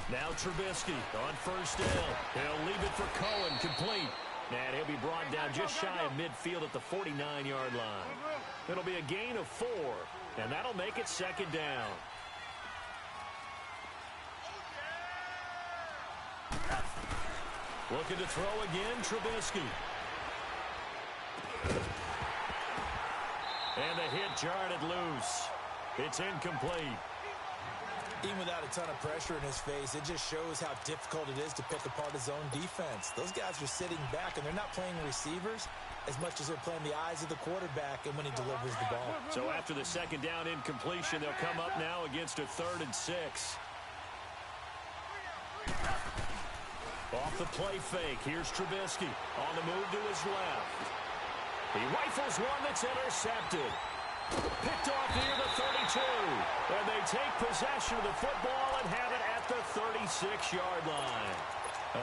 Now Trubisky on first down. He'll leave it for Cohen, complete. And he'll be brought down just shy of midfield at the 49-yard line. It'll be a gain of 4, and that'll make it second down. Looking to throw again, Trubisky. And the hit jarred it loose. It's incomplete. Even without a ton of pressure in his face, it just shows how difficult it is to pick apart his own defense. Those guys are sitting back, and they're not playing receivers as much as they're playing the eyes of the quarterback and when he delivers the ball. So after the second down incompletion, they'll come up now against a 3rd and 6. Off the play fake, here's Trubisky on the move to his left. He rifles one that's intercepted. Picked off near the 32. And they take possession of the football and have it at the 36-yard line.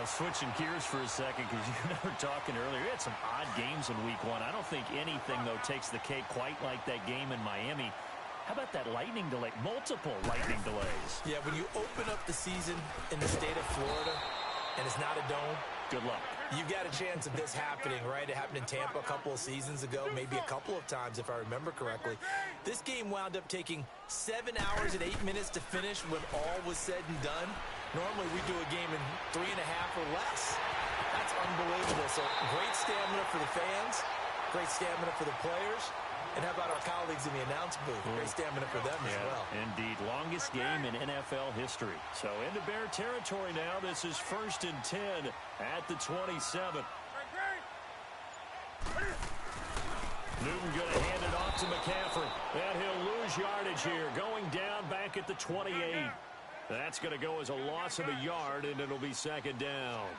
Switching gears for a second, because you and I were talking earlier. We had some odd games in week 1. I don't think anything, though, takes the cake quite like that game in Miami. How about that lightning delay? Multiple lightning delays. Yeah, when you open up the season in the state of Florida and it's not a dome, good luck. You've got a chance of this happening, right? It happened in Tampa a couple of seasons ago, maybe a couple of times if I remember correctly. This game wound up taking 7 hours and 8 minutes to finish when all was said and done. Normally we do a game in 3.5 or less. That's unbelievable. So great stamina for the fans, great stamina for the players. And how about our colleagues in the announce booth? Great stamina for them as well. Indeed. Longest game in NFL history. So into Bear territory now. This is 1st and 10 at the 27. Newton going to hand it off to McCaffrey. And he'll lose yardage here. Going down back at the 28. That's going to go as a loss of a yard, and it'll be second down.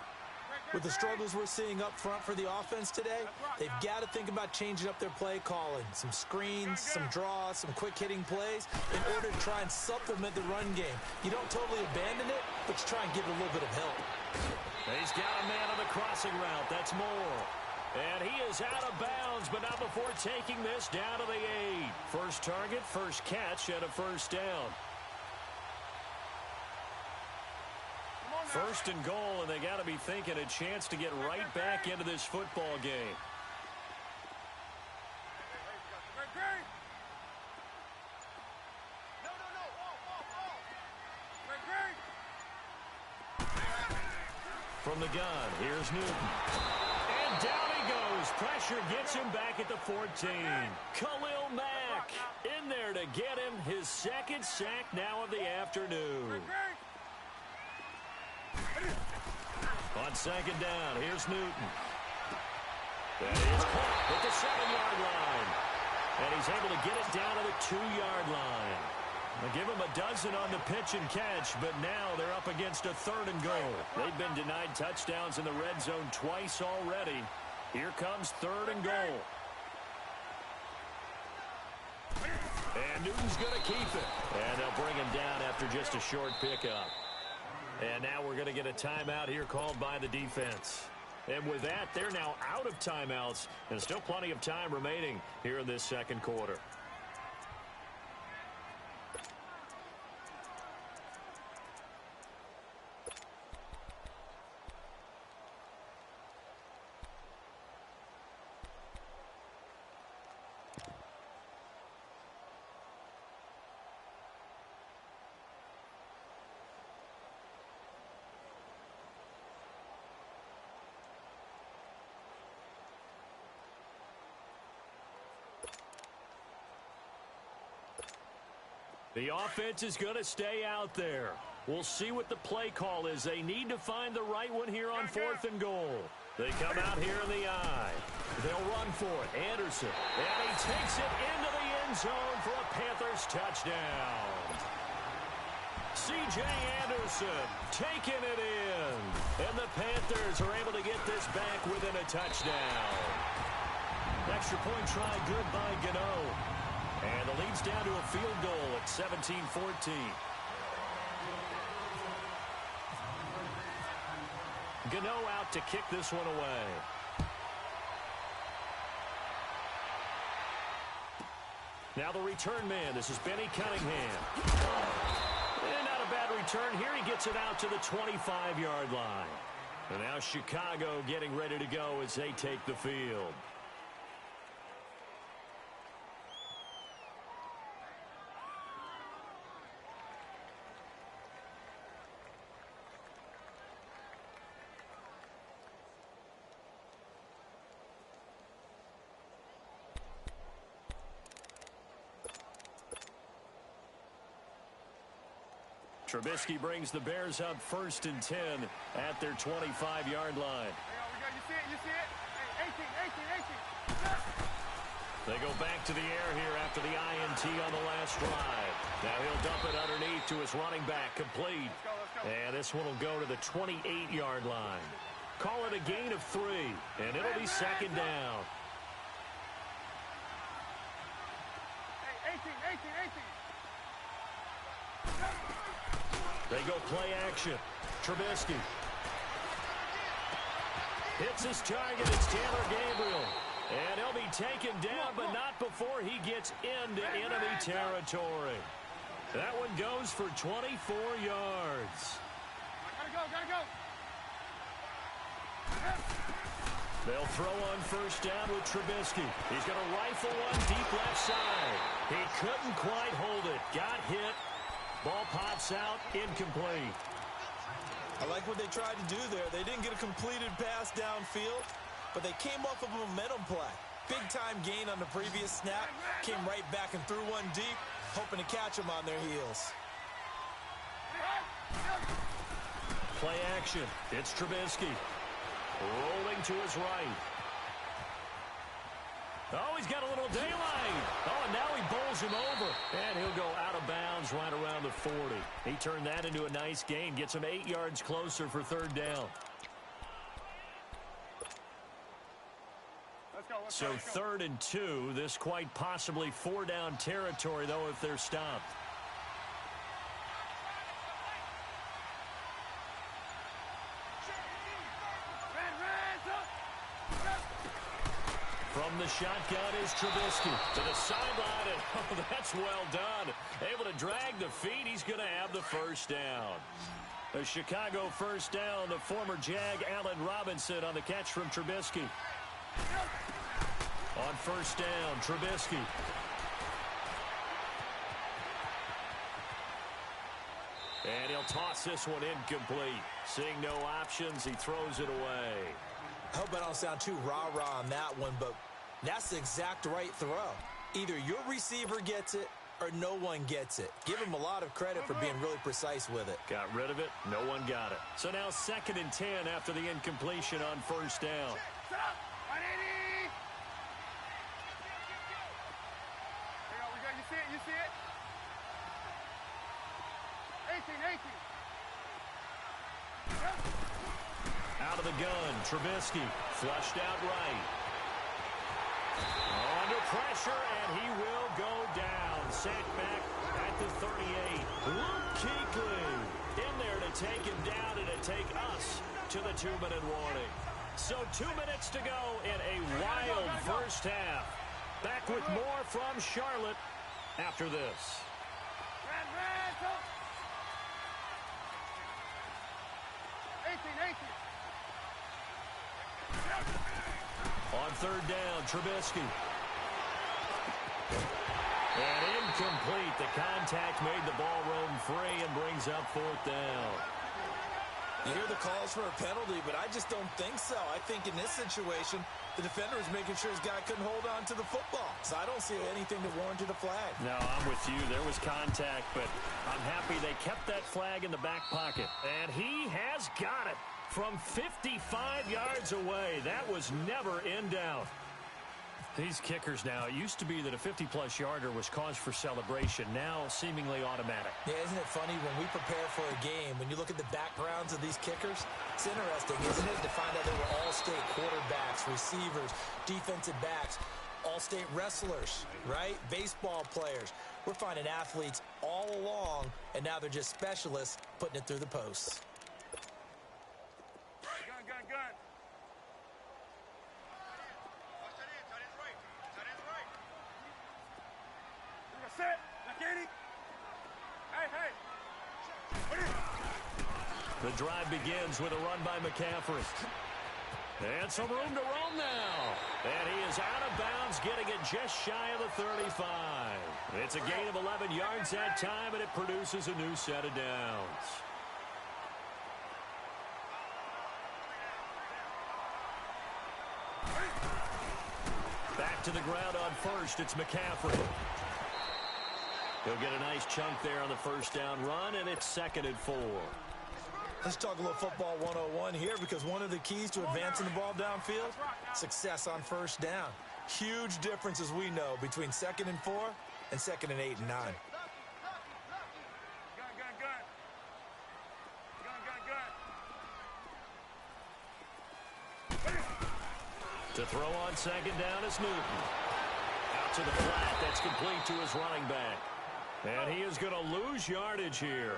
With the struggles we're seeing up front for the offense today, they've got to think about changing up their play calling. Some screens, some draws, some quick-hitting plays in order to try and supplement the run game. You don't totally abandon it, but you try and give it a little bit of help. He's got a man on the crossing route. That's Moore. And he is out of bounds, but not before taking this down to the 8. First target, first catch, and a first down. First and goal, and they got to be thinking a chance to get right back into this football game. From the gun, here's Newton. And down he goes. Pressure gets him back at the 14. Khalil Mack in there to get him his second sack now of the afternoon. On second down, here's Newton. That is caught at the 7-yard line. And he's able to get it down to the 2-yard line. They'll give him a dozen on the pitch and catch, but now they're up against a 3rd and goal. They've been denied touchdowns in the red zone twice already. Here comes 3rd and goal. And Newton's going to keep it. And they'll bring him down after just a short pickup. And now we're going to get a timeout here called by the defense. And with that, they're now out of timeouts, and still plenty of time remaining here in this second quarter. The offense is going to stay out there. We'll see what the play call is. They need to find the right one here on 4th and goal. They come out here in the eye. They'll run for it. Anderson. And he takes it into the end zone for a Panthers touchdown. C.J. Anderson taking it in. And the Panthers are able to get this back within a touchdown. Extra point try good by Gano. And the lead's down to a field goal at 17-14. Gano out to kick this one away. Now the return man. This is Benny Cunningham. And not a bad return here. He gets it out to the 25-yard line. And now Chicago getting ready to go as they take the field. Trubisky brings the Bears up 1st and 10 at their 25-yard line. You see it? You see it? Hey, 18. They go back to the air here after the INT on the last drive. Now he'll dump it underneath to his running back, complete. Let's go. And this one will go to the 28-yard line. Call it a gain of 3, and it'll be 2nd down. Hey, 18. They go play action. Trubisky hits his target. It's Taylor Gabriel. And he'll be taken down, but not before he gets into enemy territory. That one goes for 24 yards. Gotta go. They'll throw on 1st down with Trubisky. He's going to rifle one deep left side. He couldn't quite hold it. Got hit. Ball pops out, incomplete. I like what they tried to do there. They didn't get a completed pass downfield, but they came off of a momentum play. Big-time gain on the previous snap. Came right back and threw one deep, hoping to catch them on their heels. Play action. It's Trubisky. Rolling to his right. Oh, he's got a little daylight. Oh, and now he bowls him over. And he'll go out of bounds right around the 40. He turned that into a nice gain. Gets him 8 yards closer for 3rd down. Let's So go. 3rd and 2. This quite possibly 4-down territory, though, if they're stopped. From the shotgun is Trubisky to the sideline, and oh, that's well done. Able to drag the feet. He's going to have the 1st down. A Chicago 1st down. The former Jag Allen Robinson on the catch from Trubisky. On 1st down, Trubisky. And he'll toss this one incomplete. Seeing no options, he throws it away. I hope I don't sound too rah-rah on that one, but that's the exact right throw. Either your receiver gets it or no one gets it. Give him a lot of credit for being really precise with it. Got rid of it. No one got it. So now 2nd and 10 after the incompletion on 1st down. You see it? 18. Out of the gun, Trubisky flushed out right. Under pressure, and he will go down. Sacked back at the 38. Luke Kuechly in there to take him down and to take us to the 2-minute warning. So 2 minutes to go in a wild first half. Back with more from Charlotte after this. On 3rd down, Trubisky. And incomplete. The contact made the ball roam free and brings up 4th down. You hear the calls for a penalty, but I just don't think so. I think in this situation, the defender was making sure his guy couldn't hold on to the football. So I don't see anything that warranted a flag. No, I'm with you. There was contact, but I'm happy they kept that flag in the back pocket. And he has got it from 55 yards away. That was never in doubt. These kickers now, it used to be that a 50-plus yarder was cause for celebration, now seemingly automatic. Yeah, isn't it funny when we prepare for a game, when you look at the backgrounds of these kickers, it's interesting, isn't it, to find out they were all-state quarterbacks, receivers, defensive backs, all-state wrestlers, right? Baseball players. We're finding athletes all along, and now they're just specialists putting it through the posts. Gun. Set. Hey. The drive begins with a run by McCaffrey. And some room to roam now. And he is out of bounds, getting it just shy of the 35. It's a gain of 11 yards that time, and it produces a new set of downs. Back to the ground on first. It's McCaffrey. He'll get a nice chunk there on the first down run, and it's 2nd and 4. Let's talk a little football 101 here, because one of the keys to advancing the ball downfield, success on first down. Huge difference, as we know, between 2nd and 4 and 2nd and 8 and 9. To throw on 2nd down is Newton. Out to the flat. That's complete to his running back. And he is going to lose yardage here.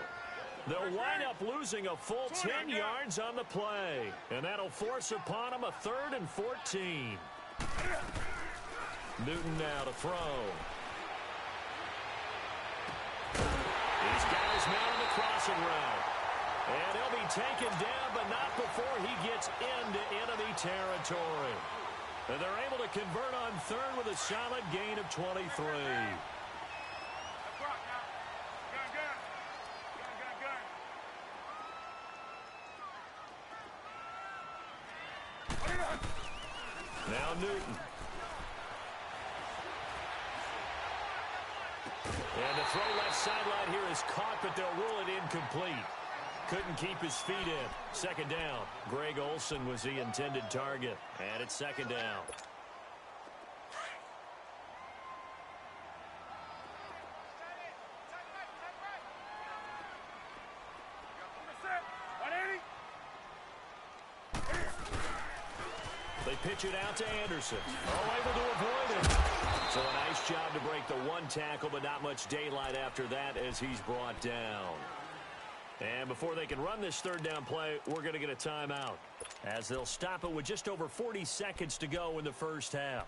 They'll wind up losing a full 10 yards on the play. And that'll force upon him a 3rd and 14. Newton now to throw. He's got his man on the crossing route. And he'll be taken down, but not before he gets into enemy territory. And they're able to convert on 3rd with a solid gain of 23. Now Newton. And the throw left sideline here is caught, but they'll rule it incomplete. Couldn't keep his feet in. 2nd down. Greg Olsen was the intended target. And it's 2nd down. They pitch it out to Anderson. Oh, able to avoid it. So a nice job to break the one tackle, but not much daylight after that as he's brought down. And before they can run this 3rd down play, we're going to get a timeout, as they'll stop it with just over 40 seconds to go in the first half.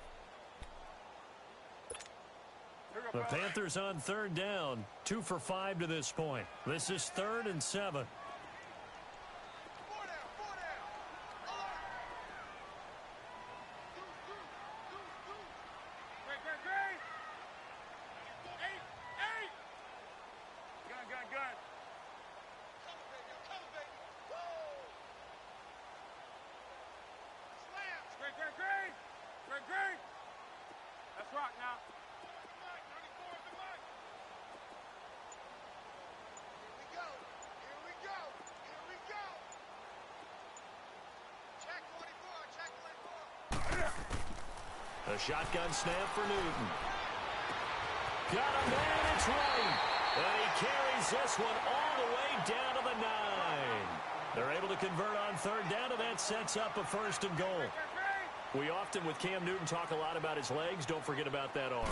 The Panthers on 3rd down, 2 for 5 to this point. This is 3rd and 7. Let's rock now. Here we go. Check 44. A shotgun snap for Newton. Got him there, and it's right. And he carries this one all the way down to the 9. They're able to convert on 3rd down, and that sets up a 1st and goal. We often, with Cam Newton, talk a lot about his legs. Don't forget about that arm.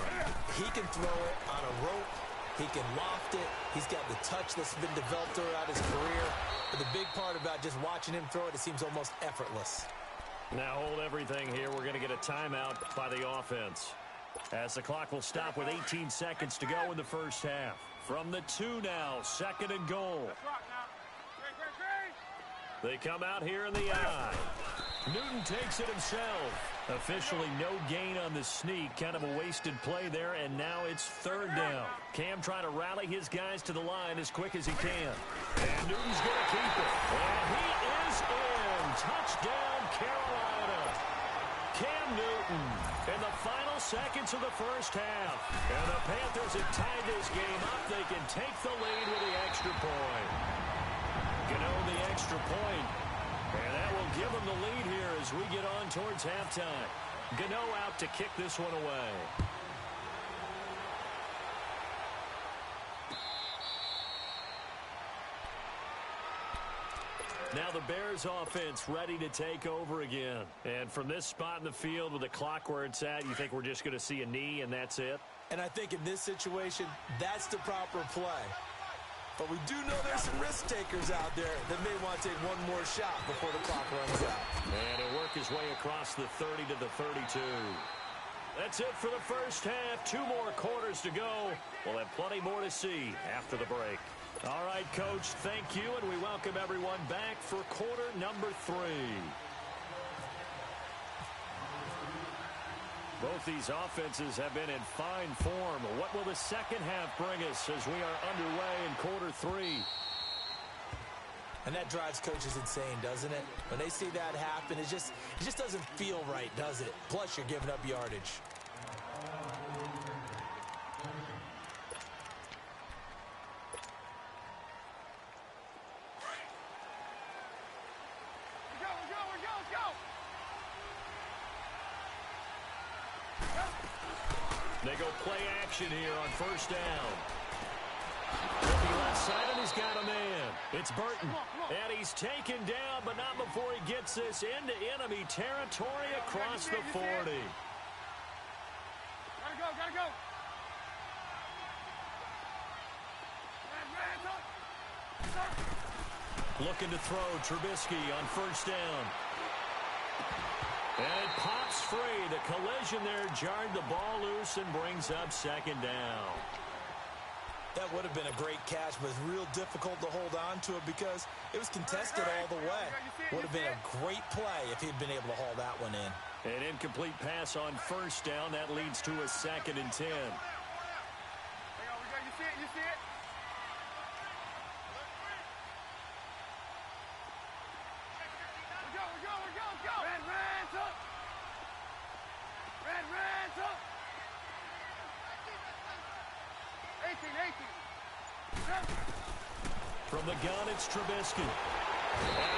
He can throw it on a rope. He can loft it. He's got the touch that's been developed throughout his career. But the big part about just watching him throw it seems almost effortless. Now hold everything here. We're going to get a timeout by the offense, as the clock will stop with 18 seconds to go in the first half. From the 2 now, 2nd and goal. They come out here in the I. Newton takes it himself. Officially no gain on the sneak. Kind of a wasted play there, and now it's 3rd down. Cam trying to rally his guys to the line as quick as he can. And Newton's going to keep it. And he is in. Touchdown, Carolina. Cam Newton in the final seconds of the first half. And the Panthers have tied this game up. They can take the lead with the extra point. The extra point. And that will give them the lead here as we get on towards halftime. Gano out to kick this one away. Now the Bears offense ready to take over again. And from this spot in the field with the clock where it's at, you think we're just going to see a knee and that's it? And I think in this situation, that's the proper play. But we do know there's some risk takers out there that may want to take one more shot before the clock runs out. And he'll work his way across the 30 to the 32. That's it for the first half. 2 more quarters to go. We'll have plenty more to see after the break. All right, Coach, thank you, and we welcome everyone back for quarter number 3. Both these offenses have been in fine form. What will the second half bring us as we are underway in quarter 3? And that drives coaches insane, doesn't it? When they see that happen, it just doesn't feel right, does it? Plus, you're giving up yardage. They go play action here on first down. Looking left side, and he's got a man. It's Burton. And he's taken down, but not before he gets this into enemy territory across the 40. Gotta go. Looking to throw Trubisky on first down. And it pops free. The collision there jarred the ball loose and brings up second down. That would have been a great catch, but it's real difficult to hold on to it because it was contested all the way. Would have been a great play if he'd been able to haul that one in. An incomplete pass on first down. That leads to a 2nd and 10. You see it? Go. Red up. 18. From the gun, it's Trubisky. And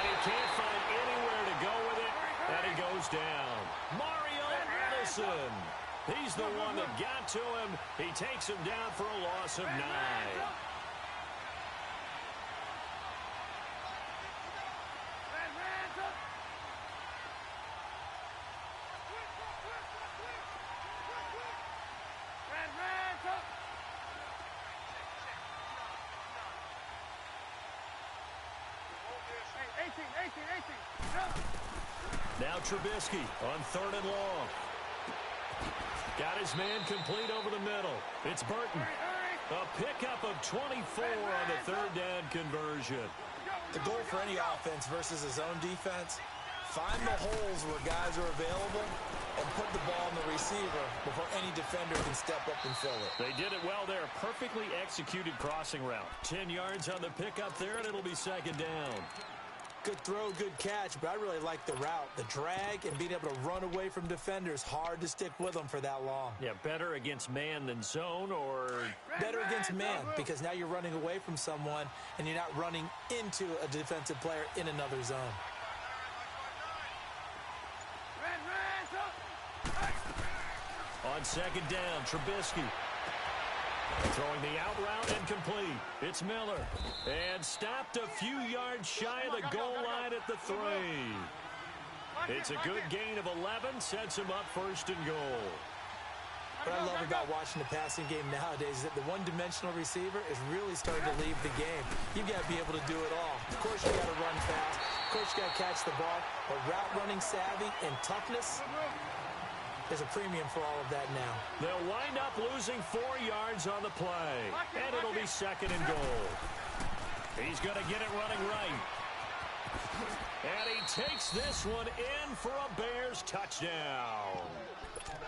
he can't find anywhere to go with it. And he goes down. Mario Edison. He's the one that got to him. He takes him down for a loss of 9. Now Trubisky on 3rd and long. Got his man complete over the middle. It's Burton. A pickup of 24 on the 3rd down conversion. The goal for any offense versus his own defense, find the holes where guys are available and put the ball in the receiver before any defender can step up and fill it. They did it well there. Perfectly executed crossing route. 10 yards on the pickup there, and it'll be 2nd down. Good throw, good catch, but I really like the route. The drag and being able to run away from defenders, hard to stick with them for that long. Yeah, better against man than zone, or... Better against man, because now you're running away from someone and you're not running into a defensive player in another zone. On 2nd down, Trubisky. Throwing the out route and complete. It's Miller. And stopped a few yards shy of the goal line at the 3. It's a good gain of 11. Sets him up 1st and goal. What I love about watching the passing game nowadays is that the one-dimensional receiver is really starting to leave the game. You've got to be able to do it all. Of course, you got to run fast. Of course, you got to catch the ball. But route running savvy and toughness, there's a premium for all of that now. They'll wind up losing 4 yards on the play. And it'll be 2nd and goal. He's going to get it running right. And he takes this one in for a Bears touchdown.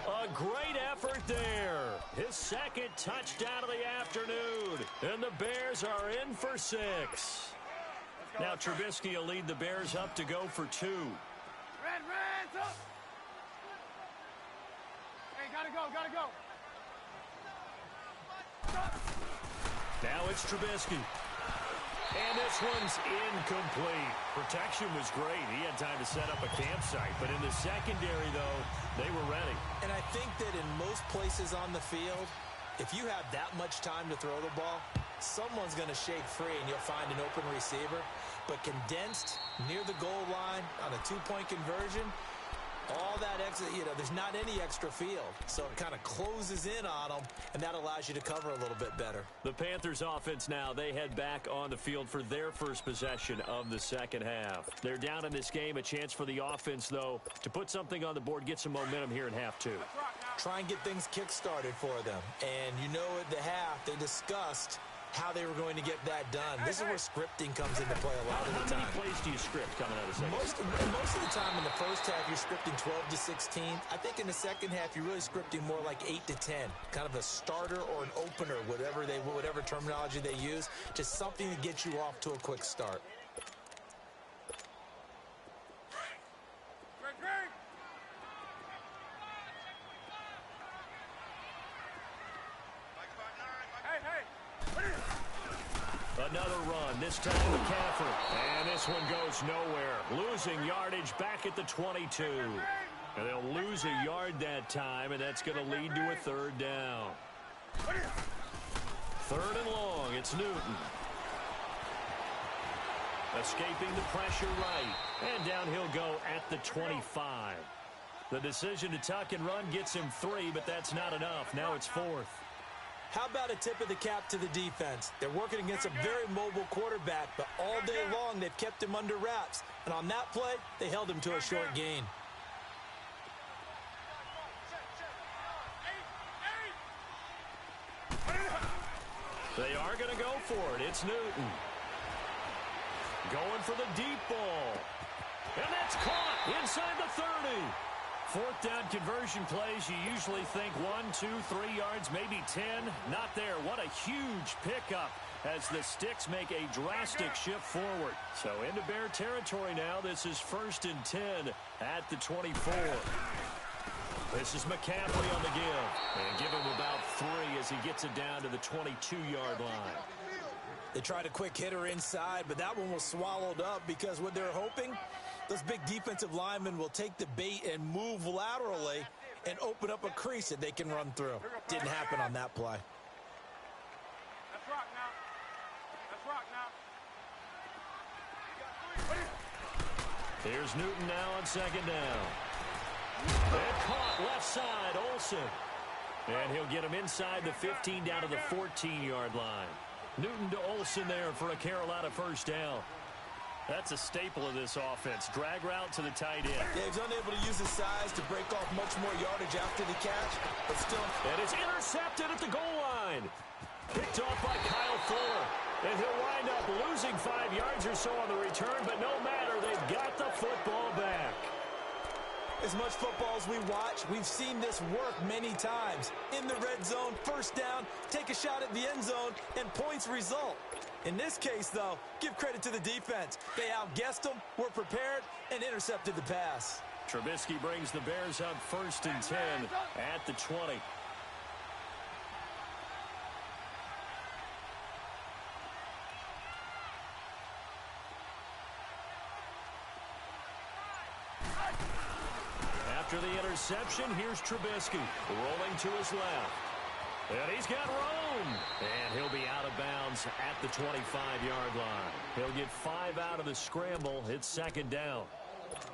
A great effort there. His second touchdown of the afternoon. And the Bears are in for 6. Now Trubisky will lead the Bears up to go for 2. Reds up. Hey, gotta go. Now it's Trubisky. And this one's incomplete. Protection was great. He had time to set up a campsite. But in the secondary, though, they were ready. And I think that in most places on the field, if you have that much time to throw the ball, someone's going to shake free and you'll find an open receiver. But condensed near the goal line on a 2-point conversion, all that extra, there's not any extra field. So it kind of closes in on them, and that allows you to cover a little bit better. The Panthers offense now, they head back on the field for their first possession of the second half. They're down in this game. A chance for the offense, though, to put something on the board, get some momentum here in half 2. Try and get things kick-started for them. And at the half, they discussed how they were going to get that done. This is where scripting comes into play a lot of the time. How many plays do you script coming out of the second half? Most of the time in the first half, you're scripting 12 to 16. I think in the second half, you're really scripting more like 8 to 10. Kind of a starter or an opener, whatever terminology they use. Just something to get you off to a quick start. Another run, this time McCaffrey. And this one goes nowhere. Losing yardage back at the 22. And they'll lose a yard that time, and that's going to lead to a 3rd down. 3rd and long, it's Newton. Escaping the pressure right. And down he'll go at the 25. The decision to tuck and run gets him 3, but that's not enough. Now it's 4th. How about a tip of the cap to the defense? They're working against a very mobile quarterback, but all day long they've kept him under wraps. And on that play, they held him to a short gain. They are going to go for it. It's Newton. Going for the deep ball. And that's caught inside the 30. 4th down conversion plays, you usually think 1, 2, 3 yards, maybe 10. Not there. What a huge pickup as the Sticks make a drastic shift forward. So into Bear territory now. This is 1st and 10 at the 24. This is McCaffrey on the give. And give him about 3 as he gets it down to the 22-yard line. They tried a quick hitter inside, but that one was swallowed up because what they're hoping, those big defensive linemen will take the bait and move laterally and open up a crease that they can run through. Didn't happen on that play. Let's rock now. Let's rock now. Here's Newton now on 2nd down. And caught left side, Olsen. And he'll get him inside the 15 down to the 14-yard line. Newton to Olsen there for a Carolina 1st down. That's a staple of this offense. Drag route to the tight end. Yeah, he's unable to use his size to break off much more yardage after the catch, but still. And it's intercepted at the goal line. Picked off by Kyle Fuller. And he'll wind up losing 5 yards or so on the return, but no matter, they've got the football back. As much football as we watch, we've seen this work many times. In the red zone, 1st down, take a shot at the end zone, and points result. In this case, though, give credit to the defense. They outguessed them, were prepared, and intercepted the pass. Trubisky brings the Bears up 1st and 10 at the 20. After the interception, here's Trubisky rolling to his left. And he's got room. And he'll be out of bounds at the 25-yard line. He'll get 5 out of the scramble. It's 2nd down.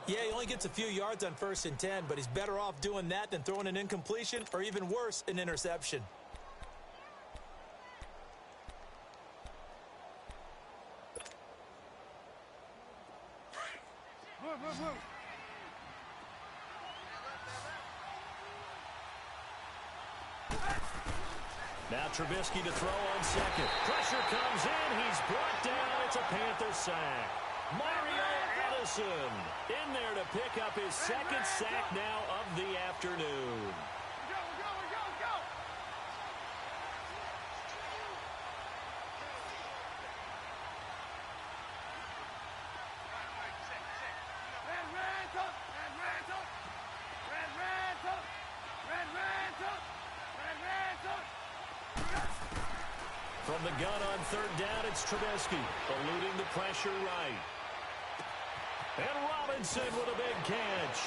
Yeah, he only gets a few yards on 1st and 10, but he's better off doing that than throwing an incompletion or even worse, an interception. Now Trubisky to throw on 2nd. Pressure comes in. He's brought down. It's a Panther sack. Mario Addison in there to pick up his second sack now of the afternoon. From the gun on third down, it's Trubisky, eluding the pressure right. And Robinson with a big catch.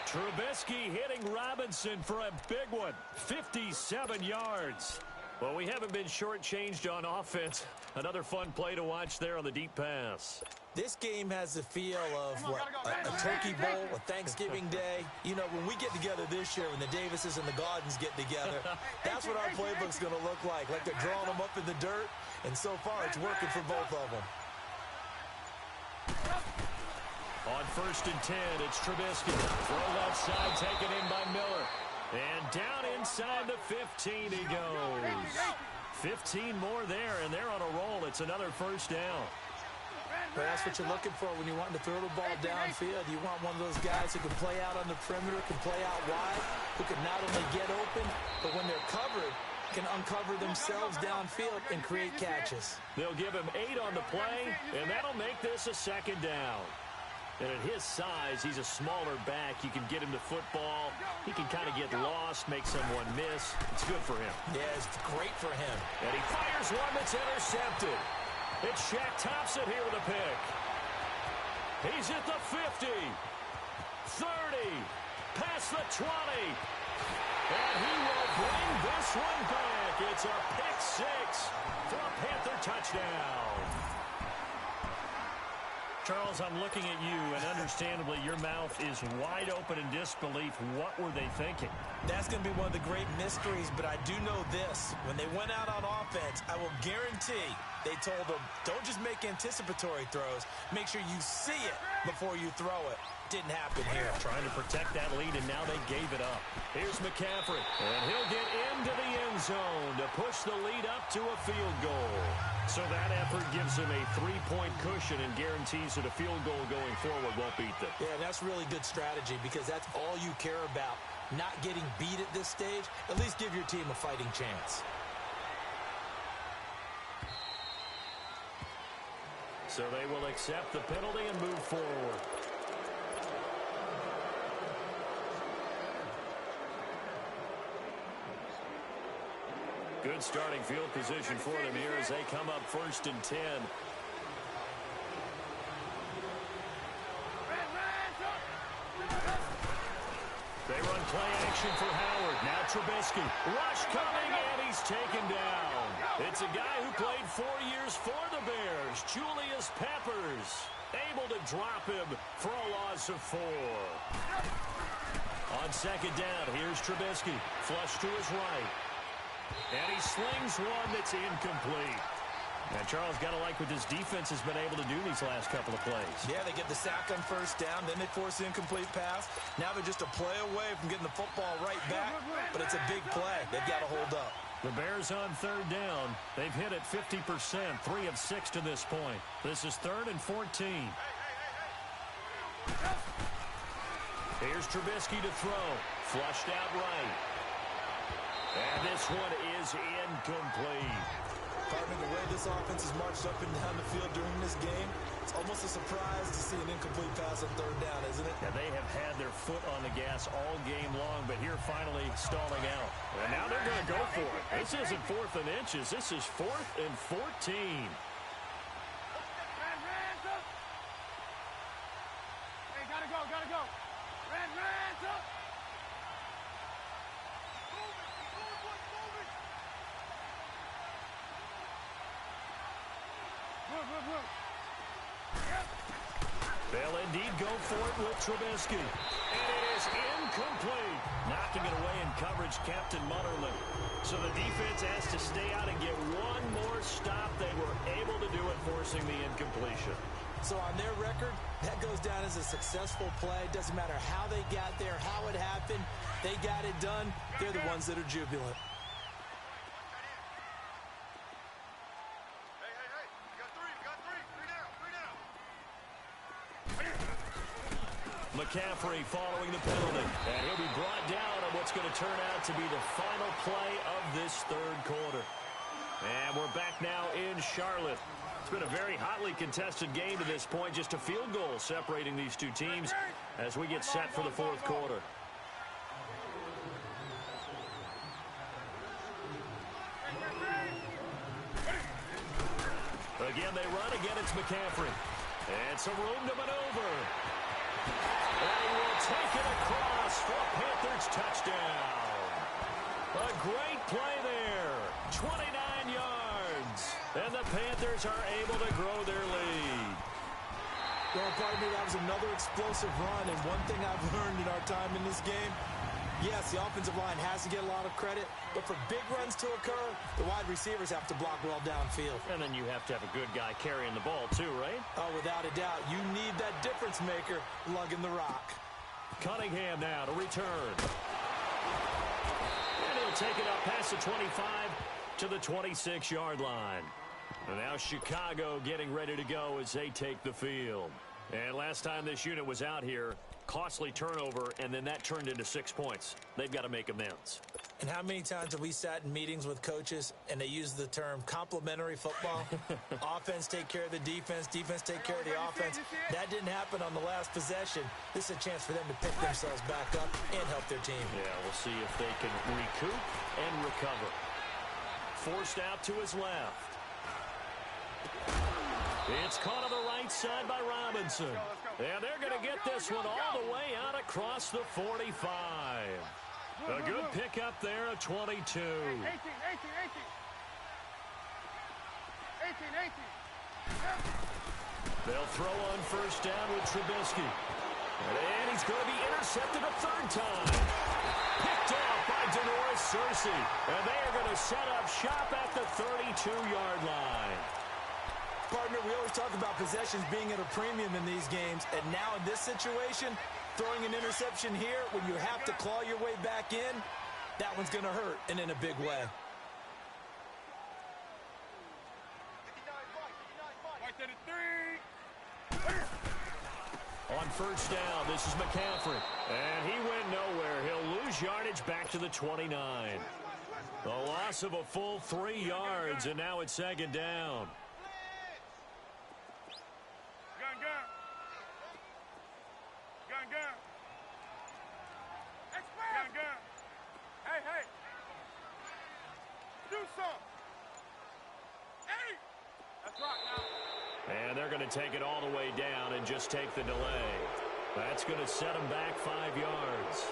Trubisky hitting Robinson for a big one, 57 yards. Well, we haven't been shortchanged on offense. Another fun play to watch there on the deep pass. This game has the feel of what, a turkey bowl, a Thanksgiving day. You know, when we get together this year, when the Davises and the Gardens get together, that's what our playbook's going to look like they're drawing them up in the dirt. And so far, it's working for both of them. On 1st and 10, it's Trubisky. Throw left side, taken in by Miller. And down inside the 15 he goes. 15 more there, and they're on a roll. It's another first down. But that's what you're looking for when you're wanting to throw the ball downfield. You want one of those guys who can play out on the perimeter, can play out wide, who can not only get open, but when they're covered, can uncover themselves downfield and create catches. They'll give him 8 on the play, and that'll make this a second down. And at his size, he's a smaller back. You can get him to football. He can kind of get lost, make someone miss. It's good for him. Yeah, it's great for him. And he fires one that's intercepted. It's Shaq Thompson here with a pick. He's at the 50, 30, past the 20. And he will bring this one back. It's a pick 6 for a Panther touchdown. Charles, I'm looking at you, and understandably, your mouth is wide open in disbelief. What were they thinking? That's going to be one of the great mysteries, but I do know this. When they went out on offense, I will guarantee they told them, don't just make anticipatory throws. Make sure you see it before you throw it. Didn't happen here. Trying to protect that lead, and now they gave it up. Here's McCaffrey, and he'll get into the end zone to push the lead up to a field goal. So that effort gives him a 3-point cushion and guarantees that a field goal going forward won't beat them. Yeah, that's really good strategy because that's all you care about. Not getting beat at this stage. At least give your team a fighting chance. So they will accept the penalty and move forward. Good starting field position for them here as they come up 1st and 10. They run play action for Howard. Now Trubisky. Rush coming, and he's taken down. It's a guy who played 4 years for the Bears, Julius Peppers. Able to drop him for a loss of 4. On 2nd down, here's Trubisky. Flush to his right. And he slings one that's incomplete. And Charles, got to like what this defense has been able to do these last couple of plays. Yeah, they get the sack on 1st down, then they force the incomplete pass. Now they're just a play away from getting the football right back, but it's a big play. They've got to hold up. The Bears on 3rd down. They've hit it 50%, 3 of 6 to this point. This is 3rd and 14. Here's Trubisky to throw. Flushed out right. And this one is incomplete. Partner, the way this offense has marched up and down the field during this game, it's almost a surprise to see an incomplete pass on 3rd down, isn't it? Yeah, they have had their foot on the gas all game long, but here finally stalling out. And now they're going to go for it. This isn't 4th and inches. This is 4th and 14. Hey, gotta go, gotta go. Rands up. They'll indeed go for it with Trubisky. And it is incomplete. Knocking it away in coverage, Captain Mutterland. So the defense has to stay out and get one more stop. They were able to do it, forcing the incompletion. So on their record, that goes down as a successful play. Doesn't matter how they got there, how it happened. They got it done. They're the ones that are jubilant. McCaffrey following the penalty. And he'll be brought down on what's going to turn out to be the final play of this third quarter. And we're back now in Charlotte. It's been a very hotly contested game to this point. Just a field goal separating these two teams as we get set for the fourth quarter. Again, they run. Again, it's McCaffrey. And some room to maneuver. And he will take it across for a Panthers touchdown. A great play there. 29 yards. And the Panthers are able to grow their lead. Well, pardon me, that was another explosive run. And one thing I've learned in our time in this game, yes, the offensive line has to get a lot of credit, but for big runs to occur, the wide receivers have to block well downfield. And then you have to have a good guy carrying the ball too, right? Oh, without a doubt. You need that difference maker lugging the rock. Cunningham now to return. And he'll take it up past the 25 to the 26-yard line. And now Chicago getting ready to go as they take the field. And last time this unit was out here, costly turnover, and then that turned into 6 points. They've got to make amends. And how many times have we sat in meetings with coaches and they use the term complementary football? Offense take care of the defense, defense take care of the offense. That didn't happen on the last possession. This is a chance for them to pick themselves back up and help their team. Yeah, we'll see if they can recoup and recover. Forced out to his left. It's caught on the right side by Robinson. And they're going to get this one all the way out across the 45. A good pickup there at 22. 18. They'll throw on first down with Trubisky. And he's going to be intercepted a third time. Picked off by Denoris Searcy. And they are going to set up shop at the 32-yard line. Partner, we always talk about possessions being at a premium in these games, and now in this situation, throwing an interception here when you have to claw your way back in, that one's going to hurt, and in a big way. On first down, this is McCaffrey. And he went nowhere. He'll lose yardage back to the 29. A loss of a full 3 yards, and now it's second down. Hey. Do something. Hey. That's right now. And they're going to take it all the way down and just take the delay. That's going to set them back 5 yards.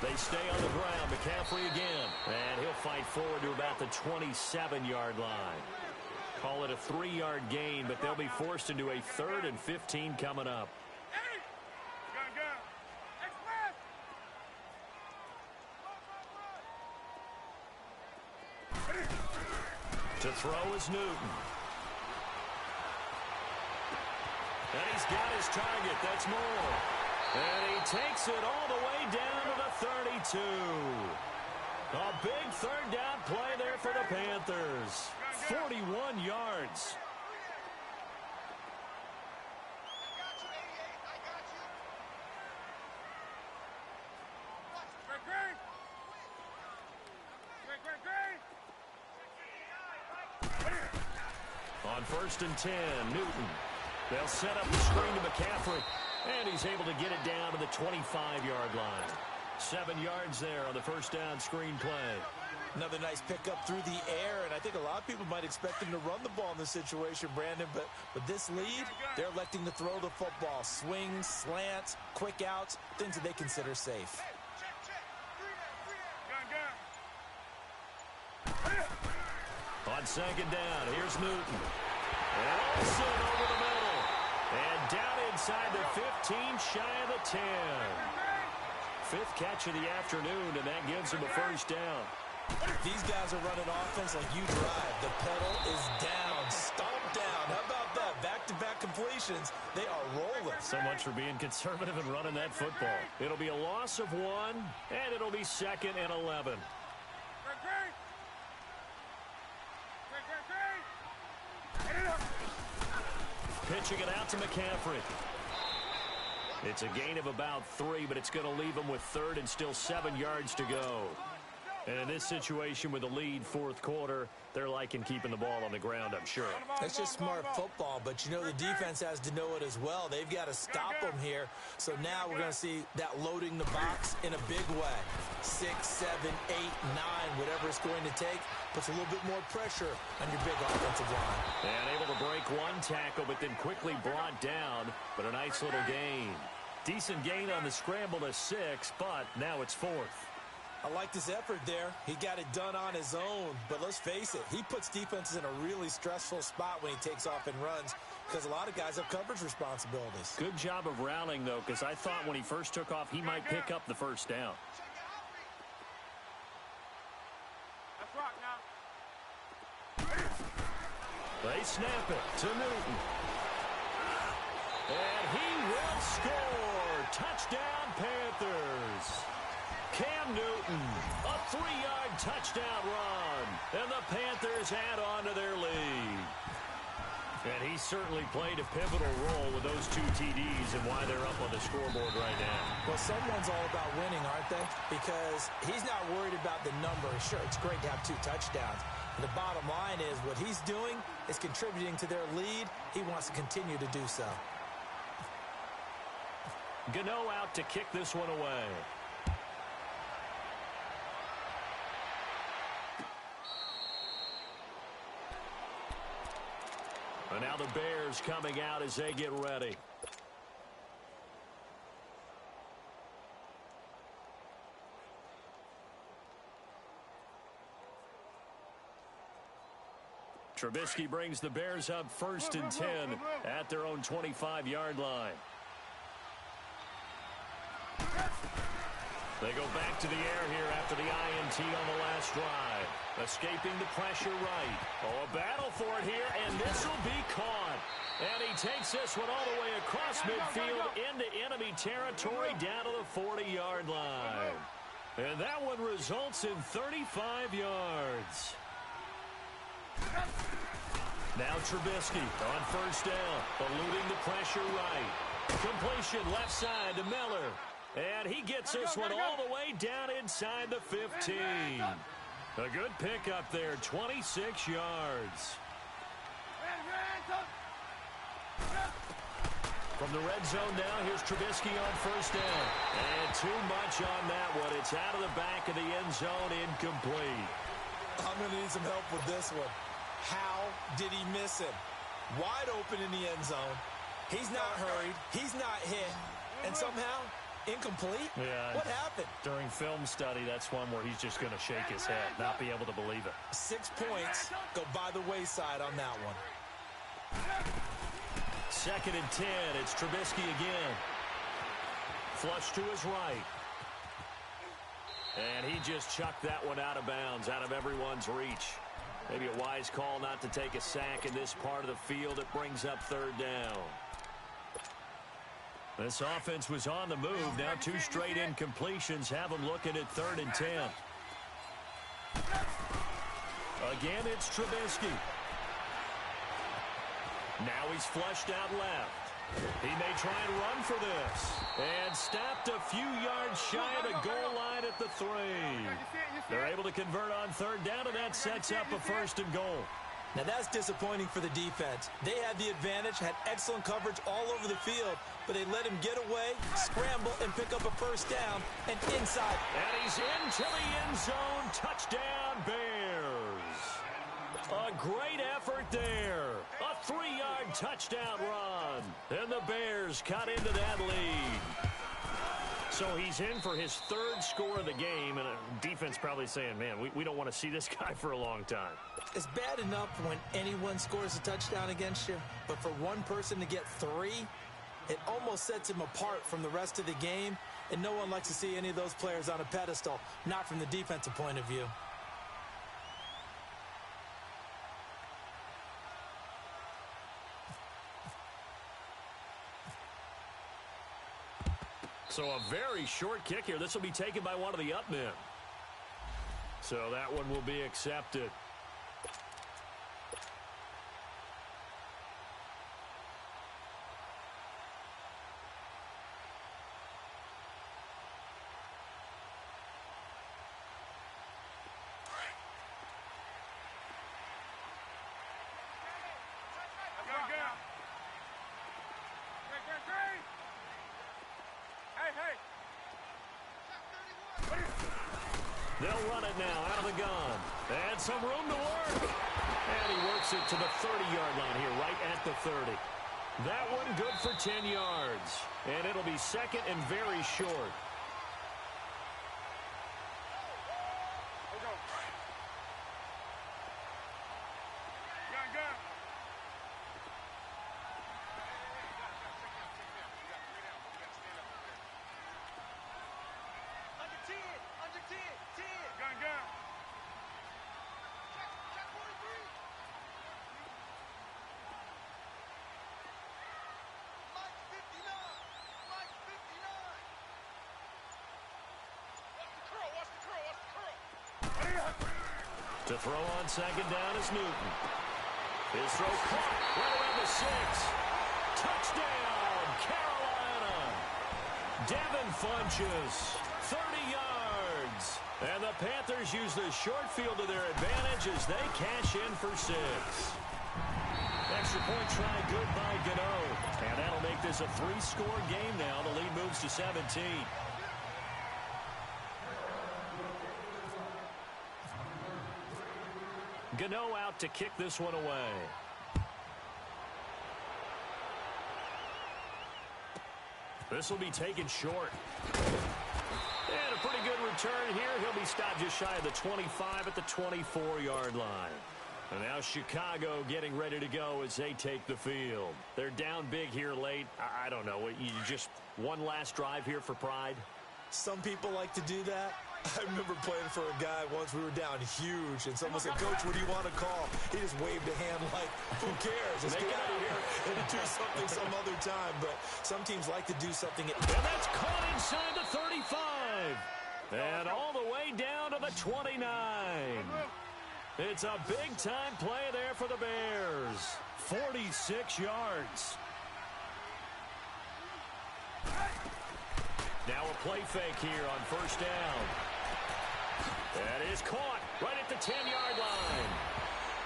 They stay on the ground. McCaffrey again. And he'll fight forward to about the 27-yard line. Call it a 3-yard gain, but they'll be forced into a 3rd and 15 coming up. To throw is Newton. And he's got his target. That's Moore. And he takes it all the way down to the 32. A big third down play there for the Panthers. 41 yards. On first and 10, Newton. They'll set up the screen to McCaffrey. And he's able to get it down to the 25-yard line. 7 yards there on the first down screen play. Another nice pickup through the air, and I think a lot of people might expect him to run the ball in this situation, Brandon, but with this lead, they're electing to throw the football. Swings, slants, quick outs, things that they consider safe. On second down, here's Newton. And Olsen over the middle. And down inside the 15, shy of the 10. 5th catch of the afternoon, and that gives him a first down. These guys are running offense like you drive. The pedal is down, stomped down. How about that? Back-to-back completions. They are rolling. So much for being conservative and running that football. It'll be a loss of 1, and it'll be 2nd and 11. Pitching it out to McCaffrey. It's a gain of about 3, but it's going to leave him with 3rd and still 7 yards to go. And in this situation with the lead, 4th quarter, they're liking keeping the ball on the ground, I'm sure. It's just smart football, but you know the defense has to know it as well. They've got to stop them here. So now we're going to see that loading the box in a big way. 6, 7, 8, 9, whatever it's going to take, puts a little bit more pressure on your big offensive line. And able to break 1 tackle, but then quickly brought down, but a nice little gain. Decent gain on the scramble to 6, but now it's 4th. I like this effort there. He got it done on his own. But let's face it, he puts defenses in a really stressful spot when he takes off and runs because a lot of guys have coverage responsibilities. Good job of rallying, though, because I thought when he first took off, he might pick up the first down. Let's rock now. They snap it to Newton. And he will score. Touchdown, Panthers. Cam Newton, a 3-yard touchdown run, and the Panthers add on to their lead. And he certainly played a pivotal role with those 2 TDs and why they're up on the scoreboard right now. Well, someone's all about winning, aren't they? Because he's not worried about the number. Sure, it's great to have 2 touchdowns. But the bottom line is what he's doing is contributing to their lead. He wants to continue to do so. Gano out to kick this one away. And now the Bears coming out as they get ready. Trubisky brings the Bears up 1st and 10 at their own 25-yard line. They go back to the air here after the INT on the last drive. Escaping the pressure right. Oh, a battle for it here, and this will be caught. And he takes this one all the way across midfield into enemy territory down to the 40-yard line. And that one results in 35 yards. Now Trubisky on 1st down, eluding the pressure right. Completion left side to Miller. And he gets this one all the way down inside the 15. A good pickup there, 26 yards. From the red zone now, here's Trubisky on 1st down. And too much on that one. It's out of the back of the end zone, incomplete. I'm going to need some help with this one. How did he miss him? Wide open in the end zone. He's not hurried. He's not hit. And somehow, incomplete? Yeah. What happened? During film study, that's one where he's just going to shake his head, not be able to believe it. 6 points go by the wayside on that one. 2nd and 10. It's Trubisky again. Flush to his right. And he just chucked that one out of bounds, out of everyone's reach. Maybe a wise call not to take a sack in this part of the field. It brings up 3rd down. This offense was on the move. Now 2 straight incompletions have them looking at 3rd and 10. Again, it's Trubisky. Now he's flushed out left. He may try and run for this. And stopped a few yards shy of the goal line at the 3. They're able to convert on 3rd down, and that sets up a 1st and goal. Now that's disappointing for the defense. They had the advantage, had excellent coverage all over the field, but they let him get away, scramble, and pick up a 1st down, and inside. And he's into the end zone. Touchdown, Bears. A great effort there. A 3-yard touchdown run. And the Bears cut into that lead. So he's in for his 3rd score of the game, and the defense probably saying, man, we don't want to see this guy for a long time. It's bad enough when anyone scores a touchdown against you, but for one person to get 3, it almost sets him apart from the rest of the game, and no one likes to see any of those players on a pedestal, not from the defensive point of view. So a very short kick here. This will be taken by one of the up men. So that one will be accepted. They'll run it now out of the gun. And some room to work. And he works it to the 30-yard line here, right at the 30. That one good for 10 yards. And it'll be second and very short. To throw on second down is Newton. His throw caught right around the 6. Touchdown, Carolina. Devin Funchess, 30 yards. And the Panthers use the short field to their advantage as they cash in for 6. Extra point try good by Gano. And that'll make this a 3-score game now. The lead moves to 17. Gano out to kick this one away. This will be taken short. And a pretty good return here. He'll be stopped just shy of the 25 at the 24-yard line. And now Chicago getting ready to go as they take the field. They're down big here late. I don't know. You just one last drive here for pride? Some people like to do that. I remember playing for a guy once. We were down huge, and someone said, "Coach, what do you want to call?" He just waved a hand like, who cares? Let's get out of here and do something some other time. But some teams like to do something. And that's caught inside the 35. And all the way down to the 29. It's a big-time play there for the Bears. 46 yards. Now a play fake here on first down. That is caught right at the 10-yard line.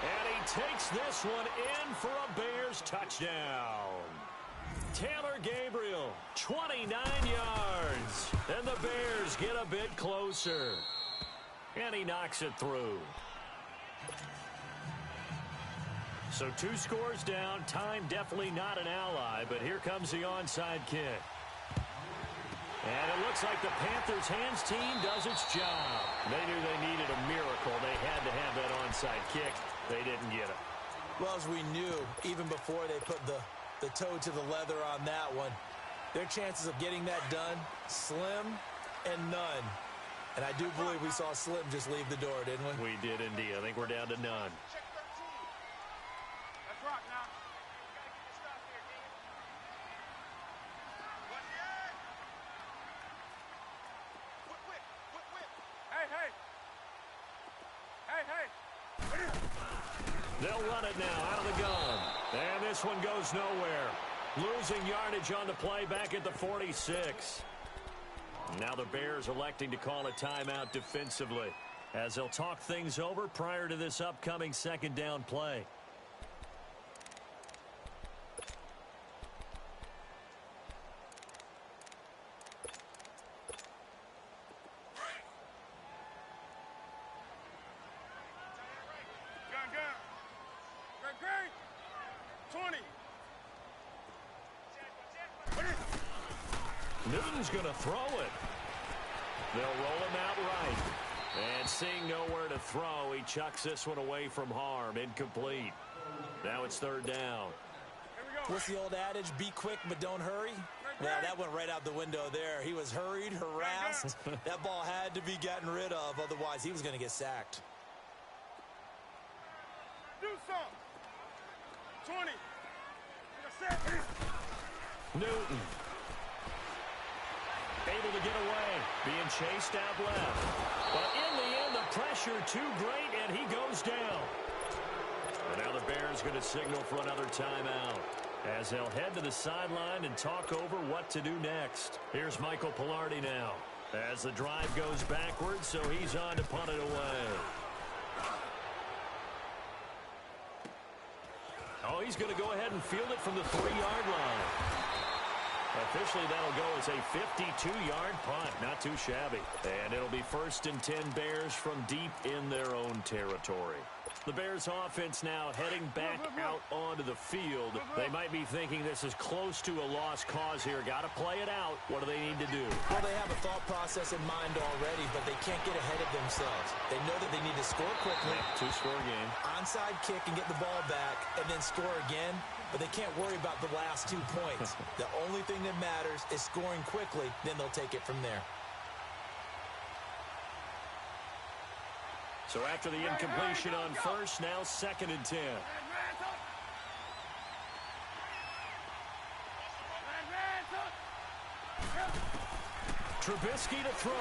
And he takes this one in for a Bears touchdown. Taylor Gabriel, 29 yards. And the Bears get a bit closer. And he knocks it through. So 2 scores down. Time definitely not an ally, but here comes the onside kick. And it looks like the Panthers' hands team does its job. They knew they needed a miracle. They had to have that onside kick. They didn't get it. Well, as we knew, even before they put the toe to the leather on that one, their chances of getting that done, slim and none. And I do believe we saw Slim just leave the door, didn't we? We did indeed. I think we're down to none. Check 13. Let's rock now. We gotta get this stuff here, Dean. What's the end? Whip. Hey. They'll run it now out of the gun. And this one goes nowhere. Losing yardage on the play back at the 46. Now the Bears electing to call a timeout defensively as they'll talk things over prior to this upcoming second down play. Gun. Great. 20. Newton's going to throw it. They'll roll him out right. And seeing nowhere to throw, he chucks this one away from harm. Incomplete. Now it's third down. Here we go. What's the old adage? Be quick, but don't hurry. Well, that went right out the window there. He was hurried, harassed. That ball had to be gotten rid of. Otherwise, he was going to get sacked. Do something. 20. Newton. Able to get away, being chased out left. But in the end, the pressure too great, and he goes down. And now the Bears going to signal for another timeout as they'll head to the sideline and talk over what to do next. Here's Michael Pilardi now as the drive goes backwards, so he's on to punt it away. Oh, he's going to go ahead and field it from the 3-yard line. Officially, that'll go as a 52-yard punt. Not too shabby. And it'll be 1st and 10 Bears from deep in their own territory. The Bears offense now heading back out onto the field. They might be thinking this is close to a lost cause here. Got to play it out. What do they need to do? Well, they have a thought process in mind already, but they can't get ahead of themselves. They know that they need to score quickly. Two-score game. Onside kick and get the ball back and then score again. But they can't worry about the last 2 points. The only thing that matters is scoring quickly. Then they'll take it from there. So after the incompletion on first, now 2nd and 10. Trubisky to throw.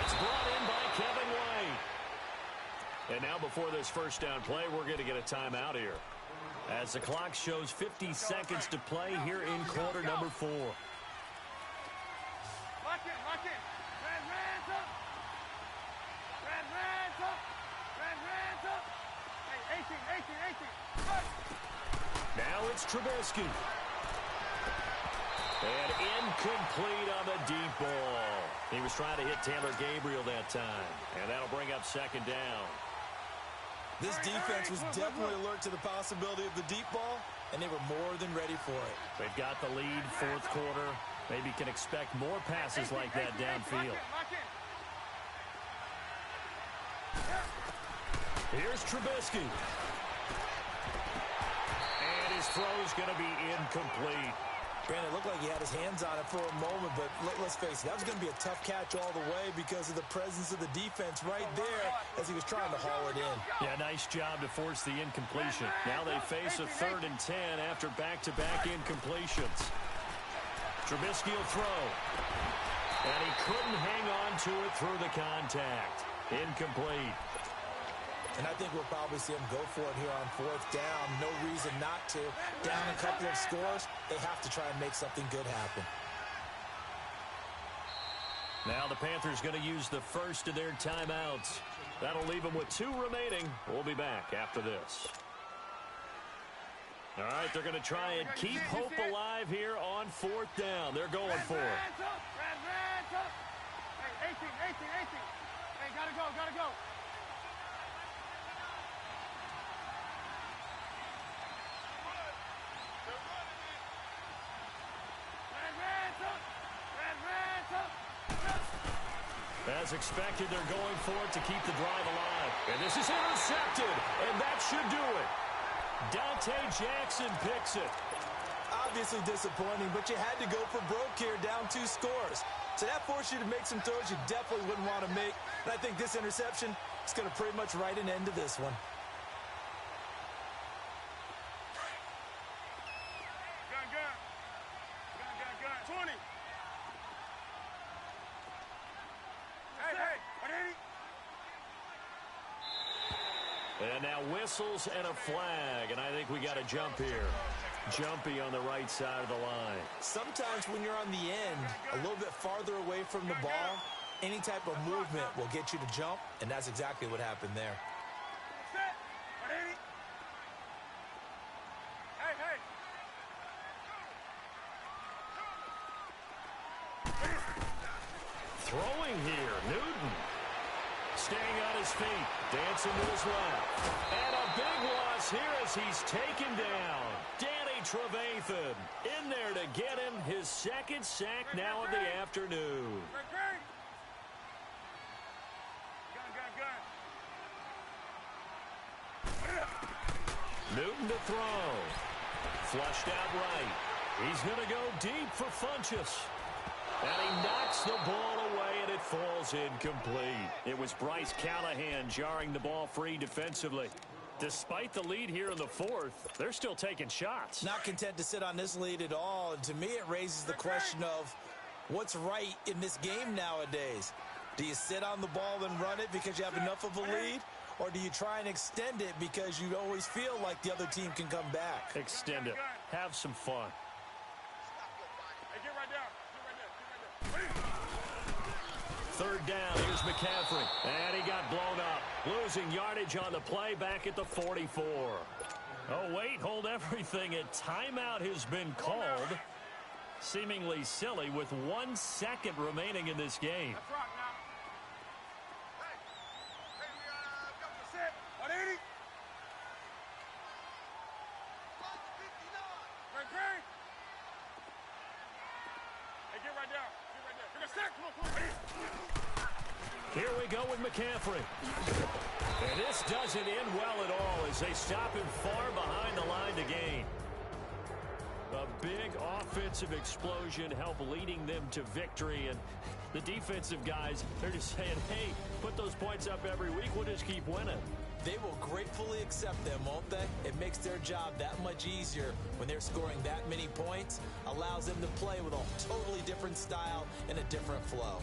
It's brought in by Kevin White. And now before this first down play, we're going to get a timeout here, as the clock shows 50 seconds to play here in quarter number 4. Lock in, lock in. Red up. Hey, 18. Now it's Trubisky. And incomplete on the deep ball. He was trying to hit Taylor Gabriel that time. And that'll bring up 2nd down. This defense was definitely alert to the possibility of the deep ball, and they were more than ready for it. They've got the lead, 4th quarter. Maybe can expect more passes like that downfield. Here's Trubisky. And his throw's going to be incomplete. Brandon, it looked like he had his hands on it for a moment, but let's face it, that was going to be a tough catch all the way because of the presence of the defense right there as he was trying to haul it in. Yeah, nice job to force the incompletion. Now they face a 3rd and 10 after back-to-back incompletions. Trubisky will throw. And he couldn't hang on to it through the contact. Incomplete. And I think we'll probably see him go for it here on 4th down. No reason not to. Down a couple of scores, they have to try and make something good happen. Now the Panthers going to use the first of their timeouts. That'll leave them with 2 remaining. We'll be back after this. All right, they're going to try and keep hope alive here on 4th down. They're going for it. Hey, 18. Hey, gotta go. As expected, they're going for it to keep the drive alive. And this is intercepted, and that should do it. Dante Jackson picks it. Obviously disappointing, but you had to go for broke here, down 2 scores. So that forced you to make some throws you definitely wouldn't want to make. And I think this interception is going to pretty much write an end to this one. Gun. 20. And now whistles and a flag, and I think we got a jump here. Jumpy on the right side of the line. Sometimes when you're on the end, a little bit farther away from the ball, any type of movement will get you to jump, and that's exactly what happened there. Throwing here, Newton. Staying on his feet, dancing to his left. And a big loss here as he's taken down. Danny Trevathan in there to get him his 2nd sack now of the afternoon. Newton to throw. Flushed out right. He's going to go deep for Funchess. And he knocks the ball away, and it falls incomplete. It was Bryce Callahan jarring the ball free defensively. Despite the lead here in the 4th, they're still taking shots. Not content to sit on this lead at all. And to me, it raises the question of, What's right in this game nowadays? Do you sit on the ball and run it because you have enough of a lead? Or do you try and extend it because you always feel like the other team can come back? Extend it. Have some fun. Hey, get right down. Get right there. Third down, here's McCaffrey. And he got blown up. Losing yardage on the play back at the 44. Oh, wait, hold everything. A timeout has been called. Seemingly silly with 1 second remaining in this game. That's right now. Hey, we set. 180. Green. Hey, get right down. Get right there. You're a sack. Come on. Here we go with McCaffrey. And this doesn't end well at all as they stop him far behind the line to gain. A big offensive explosion help leading them to victory. And the defensive guys, they're just saying, hey, put those points up every week. We'll just keep winning. They will gratefully accept them, won't they? It makes their job that much easier when they're scoring that many points. Allows them to play with a totally different style and a different flow.